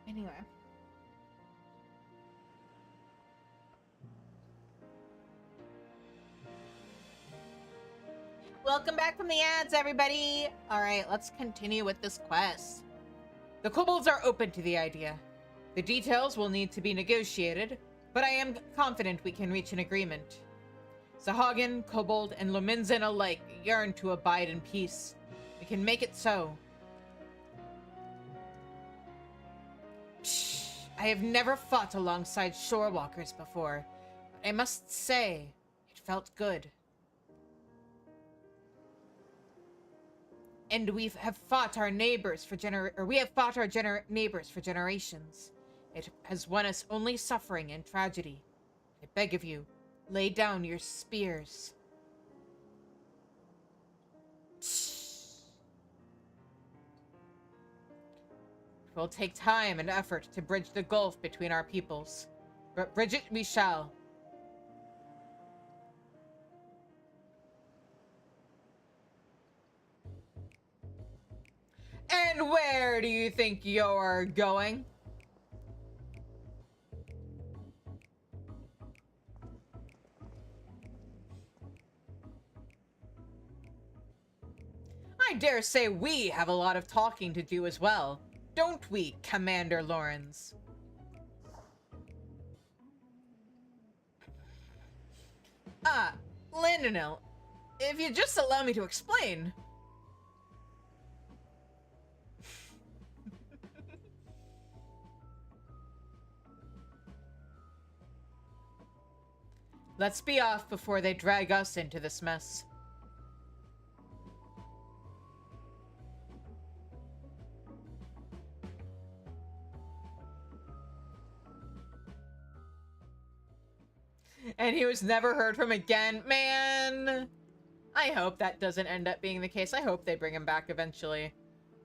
Anyway. Welcome back from the ads, everybody! Alright, let's continue with this quest. The kobolds are open to the idea. The details will need to be negotiated, but I am confident we can reach an agreement. Sahagin, kobold, and Lominzen alike yearn to abide in peace. We can make it so. I have never fought alongside shorewalkers before, but I must say, it felt good. And we have fought our neighbors for neighbors for generations. It has won us only suffering and tragedy. I beg of you, Lay down your spears. It will take time and effort to bridge the gulf between our peoples. But bridge it we shall. And where do you think you're going? I dare say we have a lot of talking to do as well. Don't we, Commander Lawrence? Landonil, if you just allow me to explain. Let's be off before they drag us into this mess. And he was never heard from again. Man! I hope that doesn't end up being the case. I hope they bring him back eventually.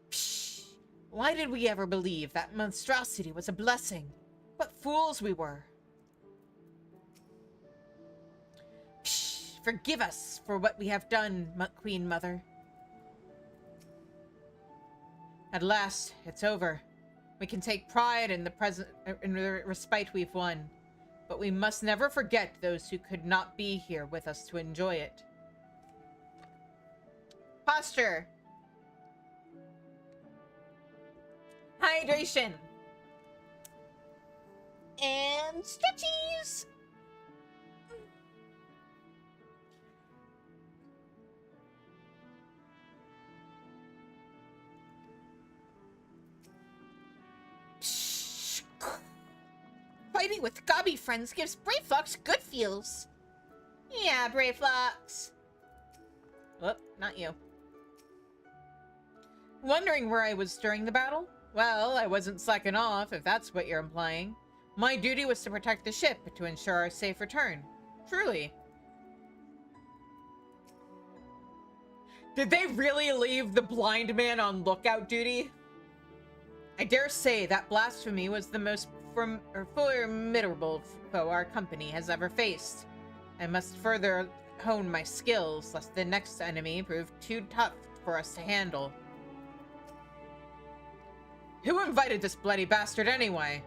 Psh! Why did we ever believe that monstrosity was a blessing? What fools we were. Psh! Forgive us for what we have done, Queen Mother. At last, it's over. We can take pride in the respite we've won. But we must never forget those who could not be here with us to enjoy it. Posture. Hydration. And stretchies. Fighting with gobby friends gives Brave Fox good feels. Yeah, Brave Fox. Whoop, not you. Wondering where I was during the battle? Well, I wasn't slacking off, if that's what you're implying. My duty was to protect the ship, to ensure our safe return. Truly. Did they really leave the blind man on lookout duty? I dare say that blasphemy was the most formidable foe our company has ever faced. I must further hone my skills, lest the next enemy prove too tough for us to handle. Who invited this bloody bastard anyway?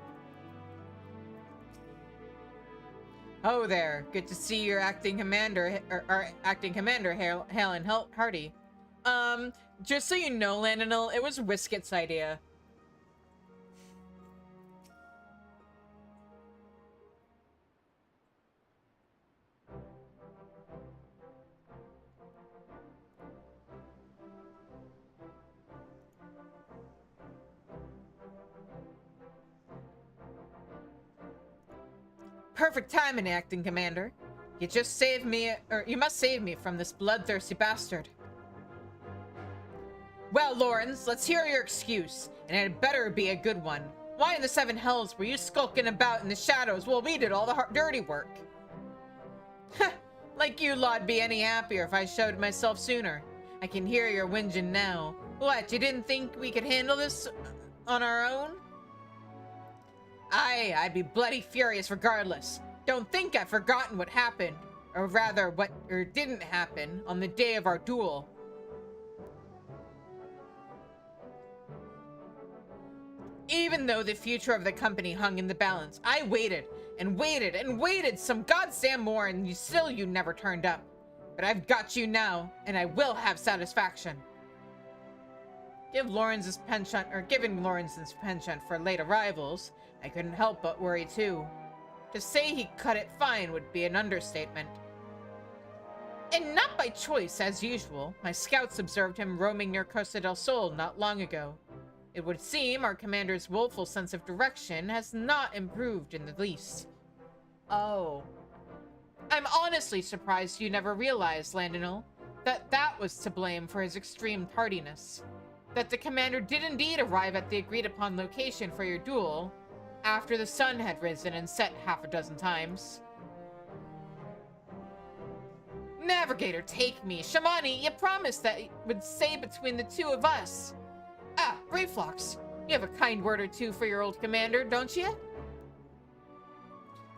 Oh there, good to see your acting commander, Hale and Hardy. Just so you know, Landonil, it was Whisket's idea. Perfect timing, acting commander. You just saved me, or you must save me from this bloodthirsty bastard. Well, Lawrence, let's hear your excuse, and it better be a good one. Why in the seven hells were you skulking about in the shadows while we did all the dirty work? Heh, like you lot'd be any happier if I showed myself sooner. I can hear your whinging now. What, you didn't think we could handle this on our own? Aye, I'd be bloody furious regardless. Don't think I've forgotten what happened, or rather what didn't happen on the day of our duel. Even though the future of the company hung in the balance, I waited and waited and waited some goddamn more, and you never turned up. But I've got you now, and I will have satisfaction. Given Lawrence's penchant for late arrivals, I couldn't help but worry too. To say he cut it fine would be an understatement. And not by choice, as usual. My scouts observed him roaming near Costa del Sol not long ago. It would seem our commander's woeful sense of direction has not improved in the least. Oh. I'm honestly surprised you never realized, Landonil, that was to blame for his extreme tardiness. That the commander did indeed arrive at the agreed-upon location for your duel, after the sun had risen and set half a dozen times. Navigator, take me. Shamani, you promised that it would stay between the two of us. Ah, Brayflox, you have a kind word or two for your old commander, don't you?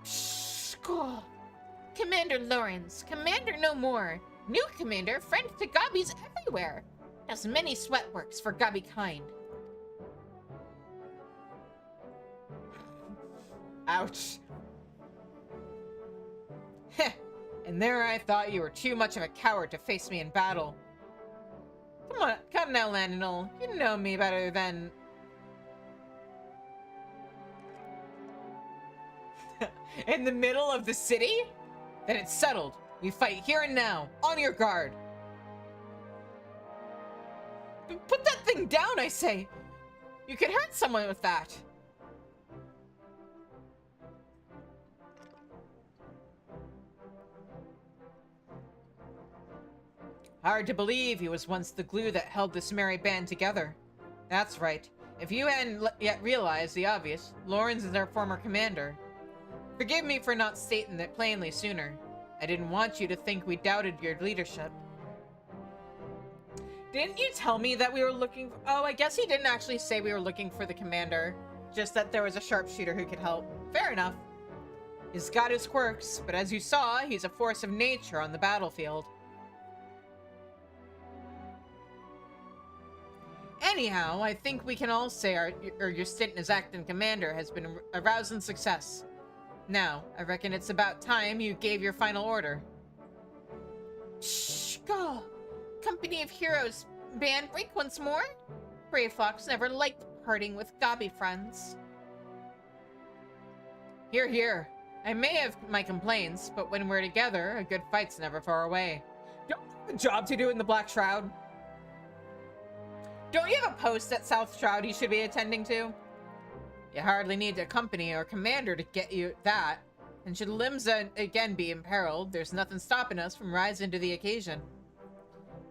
Shh, cool. Commander Lawrence, commander no more. New commander, friend to Gobbies everywhere. Does many sweat works for Gobby kind. Ouch. Heh, and there I thought you were too much of a coward to face me in battle. Come on, come now, Landinol. You know me better than... In the middle of the city? Then it's settled. We fight here and now. On your guard. Put that thing down, I say. You could hurt someone with that. Hard to believe he was once the glue that held this merry band together. That's right. If you hadn't yet realized the obvious, Lawrence is our former commander. Forgive me for not stating that plainly sooner. I didn't want you to think we doubted your leadership. Didn't you tell me that we were looking... Oh, I guess he didn't actually say we were looking for the commander. Just that there was a sharpshooter who could help. Fair enough. He's got his quirks, but as you saw, he's a force of nature on the battlefield. Anyhow, I think we can all say your stint as acting commander has been a rousing success. Now, I reckon it's about time you gave your final order. Shh, go! Company of Heroes band break once more? Brayflox never liked parting with Gobby friends. Hear, hear. I may have my complaints, but when we're together, a good fight's never far away. Don't you have a job to do in the Black Shroud? Don't you have a post at South Shroud you should be attending to? You hardly need a company or commander to get you that. And should Limsa again be imperiled, there's nothing stopping us from rising to the occasion.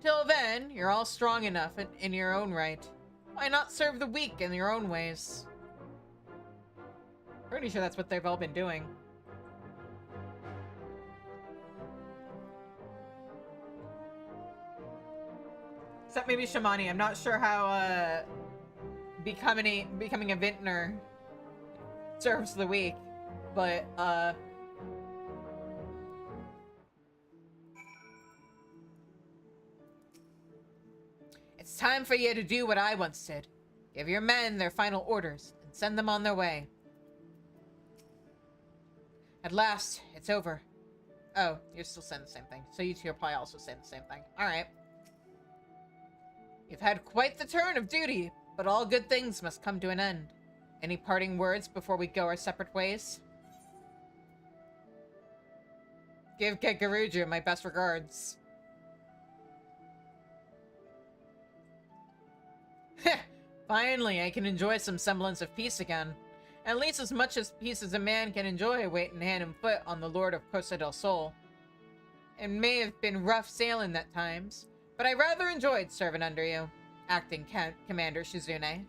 Till then, you're all strong enough in your own right. Why not serve the weak in your own ways? Pretty sure that's what they've all been doing. Except maybe Shamani. I'm not sure how becoming a vintner serves the weak, but it's time for you to do what I once did. Give your men their final orders and send them on their way. At last, it's over. Oh, you're still saying the same thing. So you two are probably also saying the same thing. Alright. You've had quite the turn of duty, but all good things must come to an end. Any parting words before we go our separate ways? Give Gegaruju my best regards. Heh! Finally, I can enjoy some semblance of peace again. At least as much as peace as a man can enjoy waiting hand and foot on the Lord of Costa del Sol. It may have been rough sailing at times, but I rather enjoyed serving under you, acting Commander Shizune.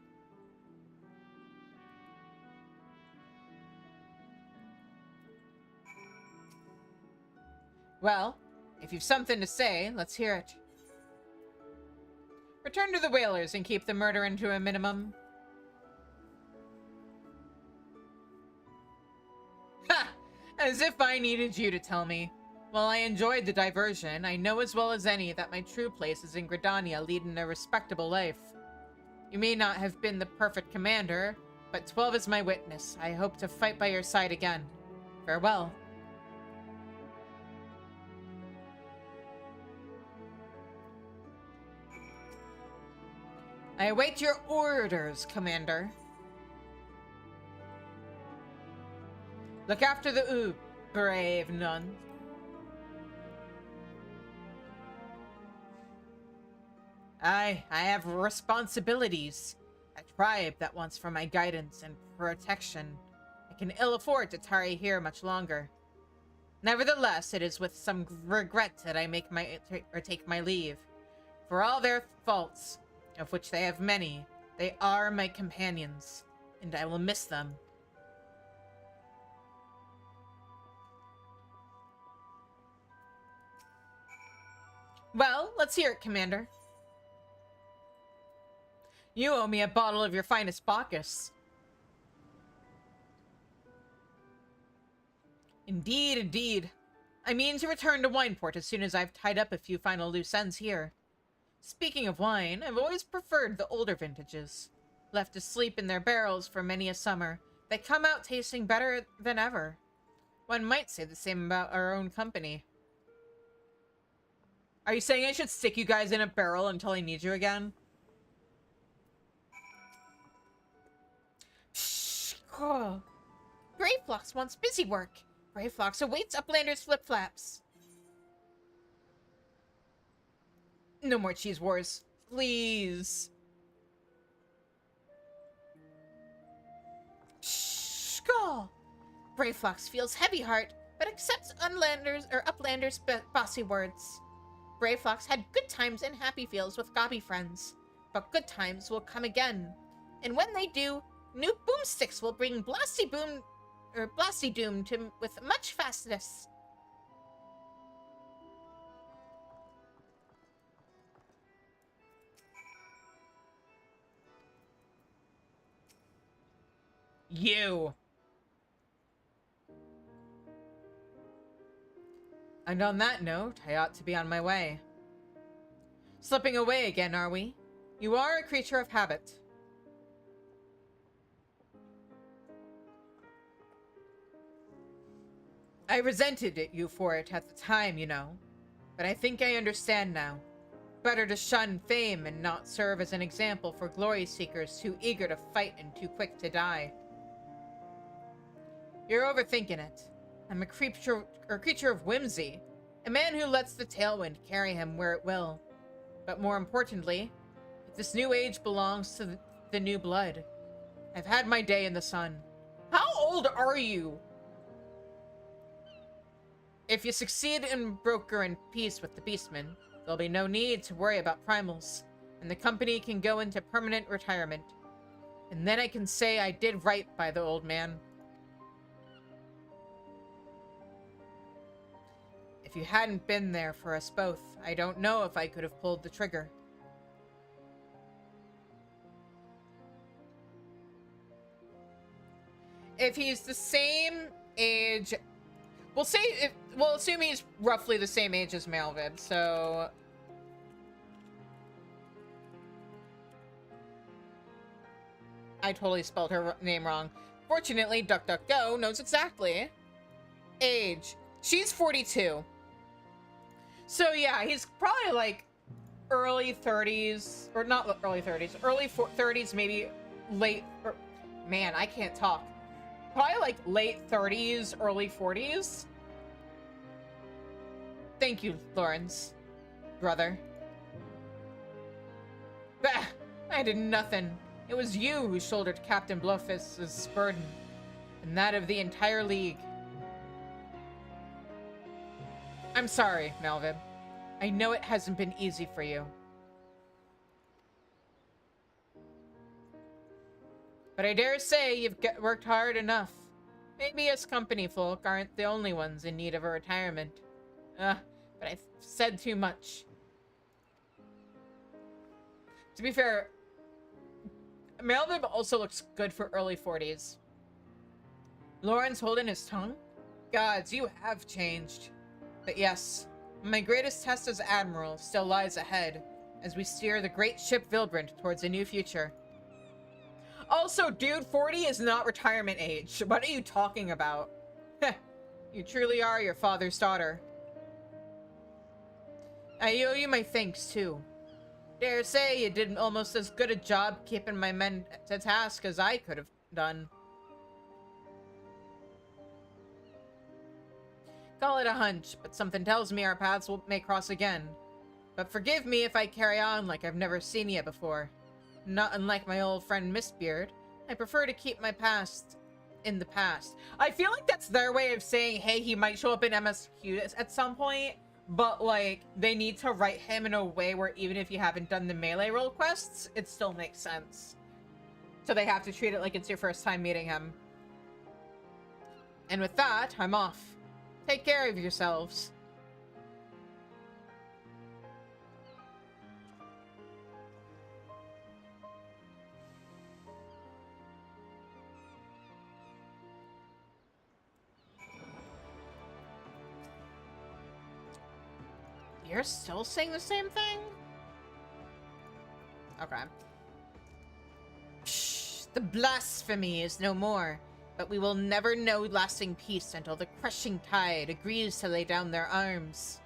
Well, if you've something to say, let's hear it. Return to the whalers and keep the murder into a minimum. Ha! As if I needed you to tell me. While I enjoyed the diversion, I know as well as any that my true place is in Gridania leading a respectable life. You may not have been the perfect commander, but 12 is my witness. I hope to fight by your side again. Farewell. I await your orders, Commander. Look after the brave nun. I have responsibilities. A tribe that wants for my guidance and protection. I can ill afford to tarry here much longer. Nevertheless, it is with some regret that I take my leave. For all their faults, of which they have many, they are my companions, and I will miss them. Well, let's hear it, Commander. You owe me a bottle of your finest Bacchus. Indeed, indeed. I mean to return to Wineport as soon as I've tied up a few final loose ends here. Speaking of wine, I've always preferred the older vintages. Left asleep in their barrels for many a summer, they come out tasting better than ever. One might say the same about our own company. Are you saying I should stick you guys in a barrel until I need you again? Shh! Oh. Greyflox wants busy work. Greyflox awaits Uplander's flip-flaps. No more cheese wars. Please. Shh! Greyflox feels heavy heart, but accepts Uplander's bossy words. Greyflox had good times and happy feels with gobby friends, but good times will come again. And when they do, new boomsticks will bring Blasty Doom with much fastness. You. And on that note, I ought to be on my way. Slipping away again, are we? You are a creature of habit. I resented you for it at the time, you know. But I think I understand now. Better to shun fame and not serve as an example for glory seekers too eager to fight and too quick to die. You're overthinking it. I'm a creature of whimsy. A man who lets the tailwind carry him where it will. But more importantly, this new age belongs to the new blood. I've had my day in the sun. How old are you? If you succeed in brokering peace with the Beastmen, there'll be no need to worry about primals, and the company can go into permanent retirement. And then I can say I did right by the old man. If you hadn't been there for us both, I don't know if I could have pulled the trigger. If he's the same age... We'll assume he's roughly the same age as Malvid, so... I totally spelled her name wrong. Fortunately, DuckDuckGo knows exactly. Age. She's 42. So yeah, he's probably like early 30s, or not early 30s, early 30s, maybe late, man, I can't talk. Probably like late 30s, early 40s. Thank you, Lawrence, brother. Bah, I did nothing. It was you who shouldered Captain Blowfist's burden, and that of the entire League. I'm sorry, Malvid. I know it hasn't been easy for you. But I dare say you've worked hard enough. Maybe us company folk aren't the only ones in need of a retirement. But I've said too much. To be fair, Malvid also looks good for early 40s. Lawrence holding his tongue? Gods, you have changed. But yes, my greatest test as Admiral still lies ahead, as we steer the great ship Vilbrant towards a new future. Also, dude, 40 is not retirement age. What are you talking about? Heh, you truly are your father's daughter. I owe you my thanks, too. Dare say you did almost as good a job keeping my men to task as I could have done. Call it a hunch, but something tells me our paths may cross again. But forgive me if I carry on like I've never seen you before. Not unlike my old friend Mistbeard, I prefer to keep my past in the past. I feel like that's their way of saying, hey, he might show up in MSQ at some point, but like, they need to write him in a way where even if you haven't done the melee role quests, it still makes sense. So they have to treat it like it's your first time meeting him. And with that, I'm off. Take care of yourselves. You're still saying the same thing? Okay. Shh, the blasphemy is no more, but we will never know lasting peace until the crushing tide agrees to lay down their arms.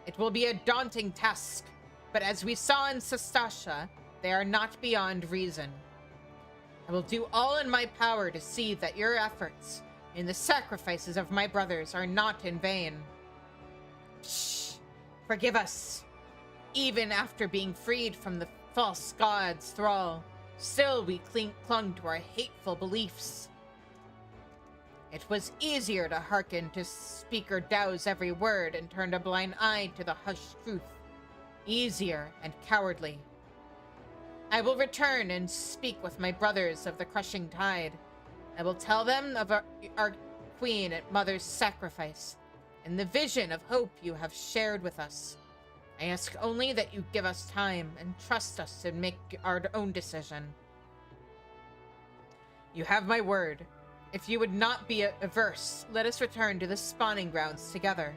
It will be a daunting task, but as we saw in Sastasha, they are not beyond reason. I will do all in my power to see that your efforts and the sacrifices of my brothers are not in vain. Shh, forgive us. Even after being freed from the false god's thrall, still we clung to our hateful beliefs. It was easier to hearken to Speaker Dao's every word and turn a blind eye to the hushed truth. Easier and cowardly. I will return and speak with my brothers of the crushing tide. I will tell them of our queen and mother's sacrifice, and the vision of hope you have shared with us. I ask only that you give us time and trust us to make our own decision. You have my word. If you would not be averse, let us return to the spawning grounds together.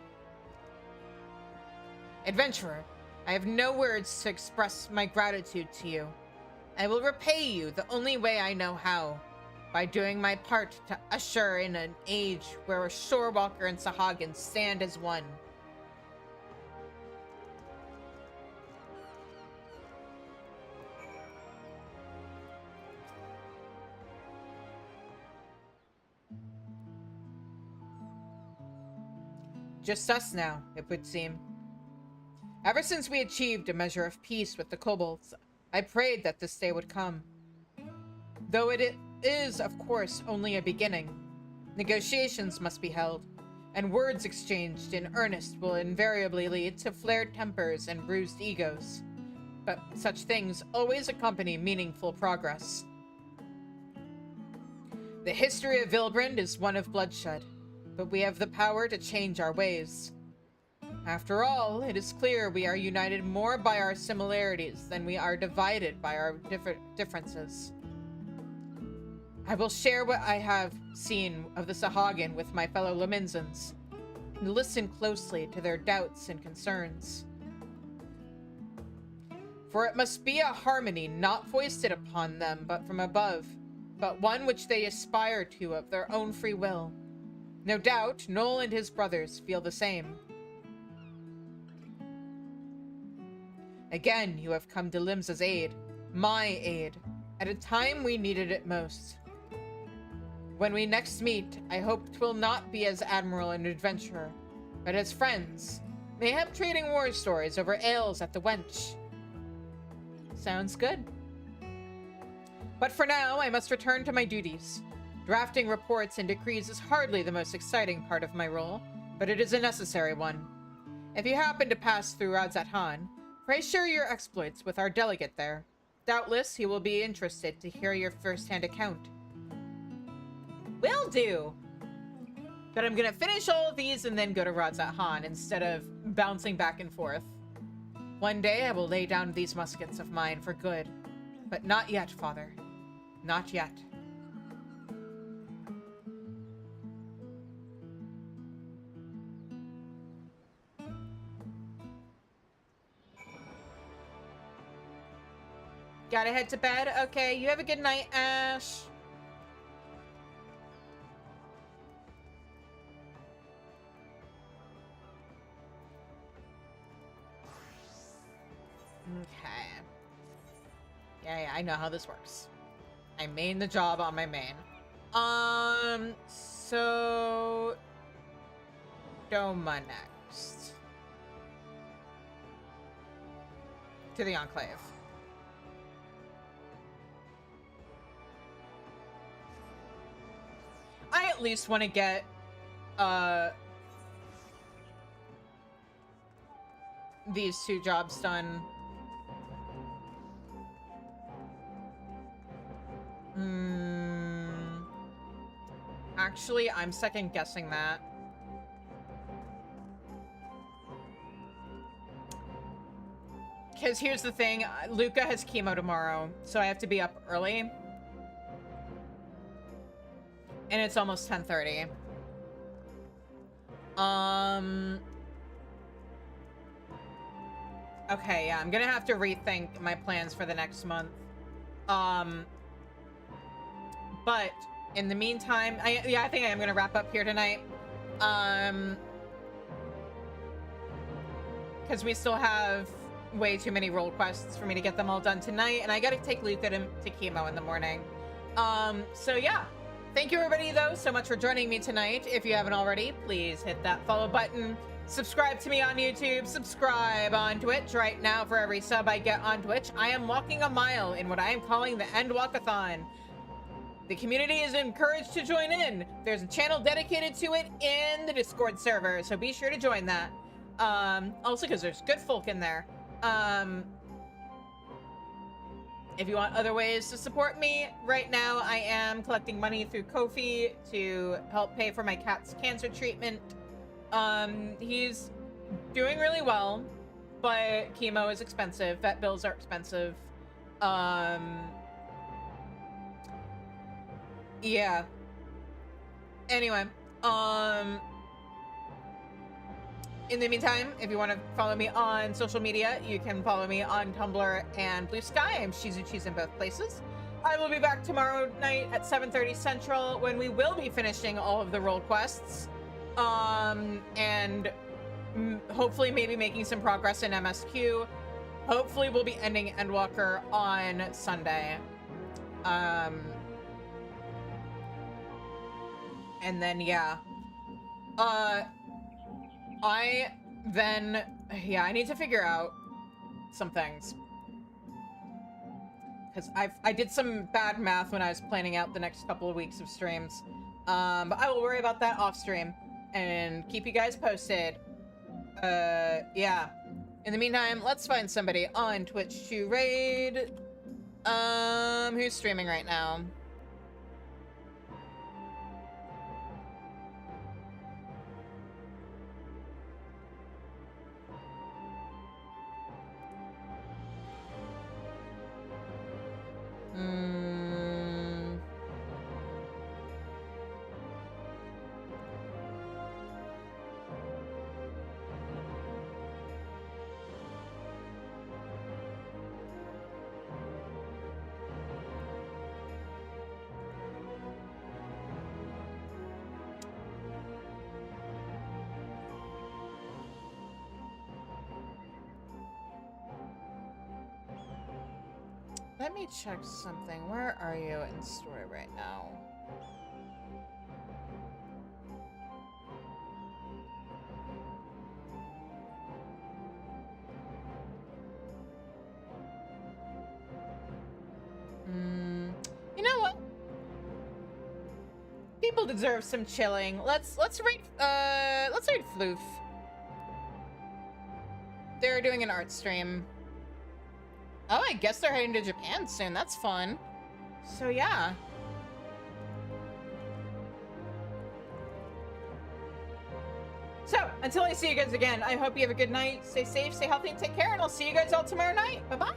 Adventurer, I have no words to express my gratitude to you. I will repay you the only way I know how, by doing my part to usher in an age where Shorewalker and Sahagin stand as one. Just us now, it would seem. Ever since we achieved a measure of peace with the kobolds, I prayed that this day would come. Though it is, of course, only a beginning. Negotiations must be held, and words exchanged in earnest will invariably lead to flared tempers and bruised egos. But such things always accompany meaningful progress. The history of Vilbrand is one of bloodshed, but we have the power to change our ways. After all, it is clear we are united more by our similarities than we are divided by our differences. I will share what I have seen of the Sahagin with my fellow Lominzans, and listen closely to their doubts and concerns. For it must be a harmony not foisted upon them but from above, but one which they aspire to of their own free will. No doubt, Noel and his brothers feel the same. Again, you have come to Limsa's aid, my aid, at a time we needed it most. When we next meet, I hope 'twill not be as admiral and adventurer, but as friends, mayhap trading war stories over ales at the Wench. Sounds good. But for now, I must return to my duties. Drafting reports and decrees is hardly the most exciting part of my role, but it is a necessary one. If you happen to pass through Radzat-Han, pray share your exploits with our delegate there. Doubtless he will be interested to hear your first-hand account. Will do! But I'm gonna finish all of these and then go to Radzat-Han instead of bouncing back and forth. One day I will lay down these muskets of mine for good. But not yet, Father. Not yet. Gotta head to bed? Okay, you have a good night, Ash. Okay. Yeah, I know how this works. I main the job on my main. So... Doma next. To the Enclave. I at least want to get, these two jobs done. Actually, I'm second guessing that. Because here's the thing, Luca has chemo tomorrow, so I have to be up early. And it's almost 10:30. Okay, yeah, I'm gonna have to rethink my plans for the next month. But in the meantime, I think I am gonna wrap up here tonight. Because we still have way too many role quests for me to get them all done tonight, and I gotta take Luca to chemo in the morning. So yeah. Thank you everybody though so much for joining me tonight. If you haven't already, please hit that follow button. Subscribe to me on YouTube, subscribe on Twitch. Right now, for every sub I get on Twitch, I am walking a mile in what I am calling the Endwalkathon. The community is encouraged to join in. There's a channel dedicated to it in the Discord server, so be sure to join that. Also because there's good folk in there. If you want other ways to support me, right now I am collecting money through Ko-fi to help pay for my cat's cancer treatment. He's doing really well, but chemo is expensive. Vet bills are expensive. Yeah. Anyway, in the meantime, if you want to follow me on social media, you can follow me on Tumblr and Blue Sky. I'm Shizuchi's in both places. I will be back tomorrow night at 7:30 Central when we will be finishing all of the role quests. And hopefully maybe making some progress in MSQ. Hopefully we'll be ending Endwalker on Sunday. And then, yeah. I need to figure out some things. Because I did some bad math when I was planning out the next couple of weeks of streams. But I will worry about that off stream and keep you guys posted. Yeah. In the meantime, let's find somebody on Twitch to raid. Who's streaming right now? Let me check something. Where are you in story right now? You know what? People deserve some chilling. Let's raid Floof. They're doing an art stream. Oh, I guess they're heading to Japan soon. That's fun. So, yeah. So, until I see you guys again, I hope you have a good night. Stay safe, stay healthy, and take care. And I'll see you guys all tomorrow night. Bye-bye.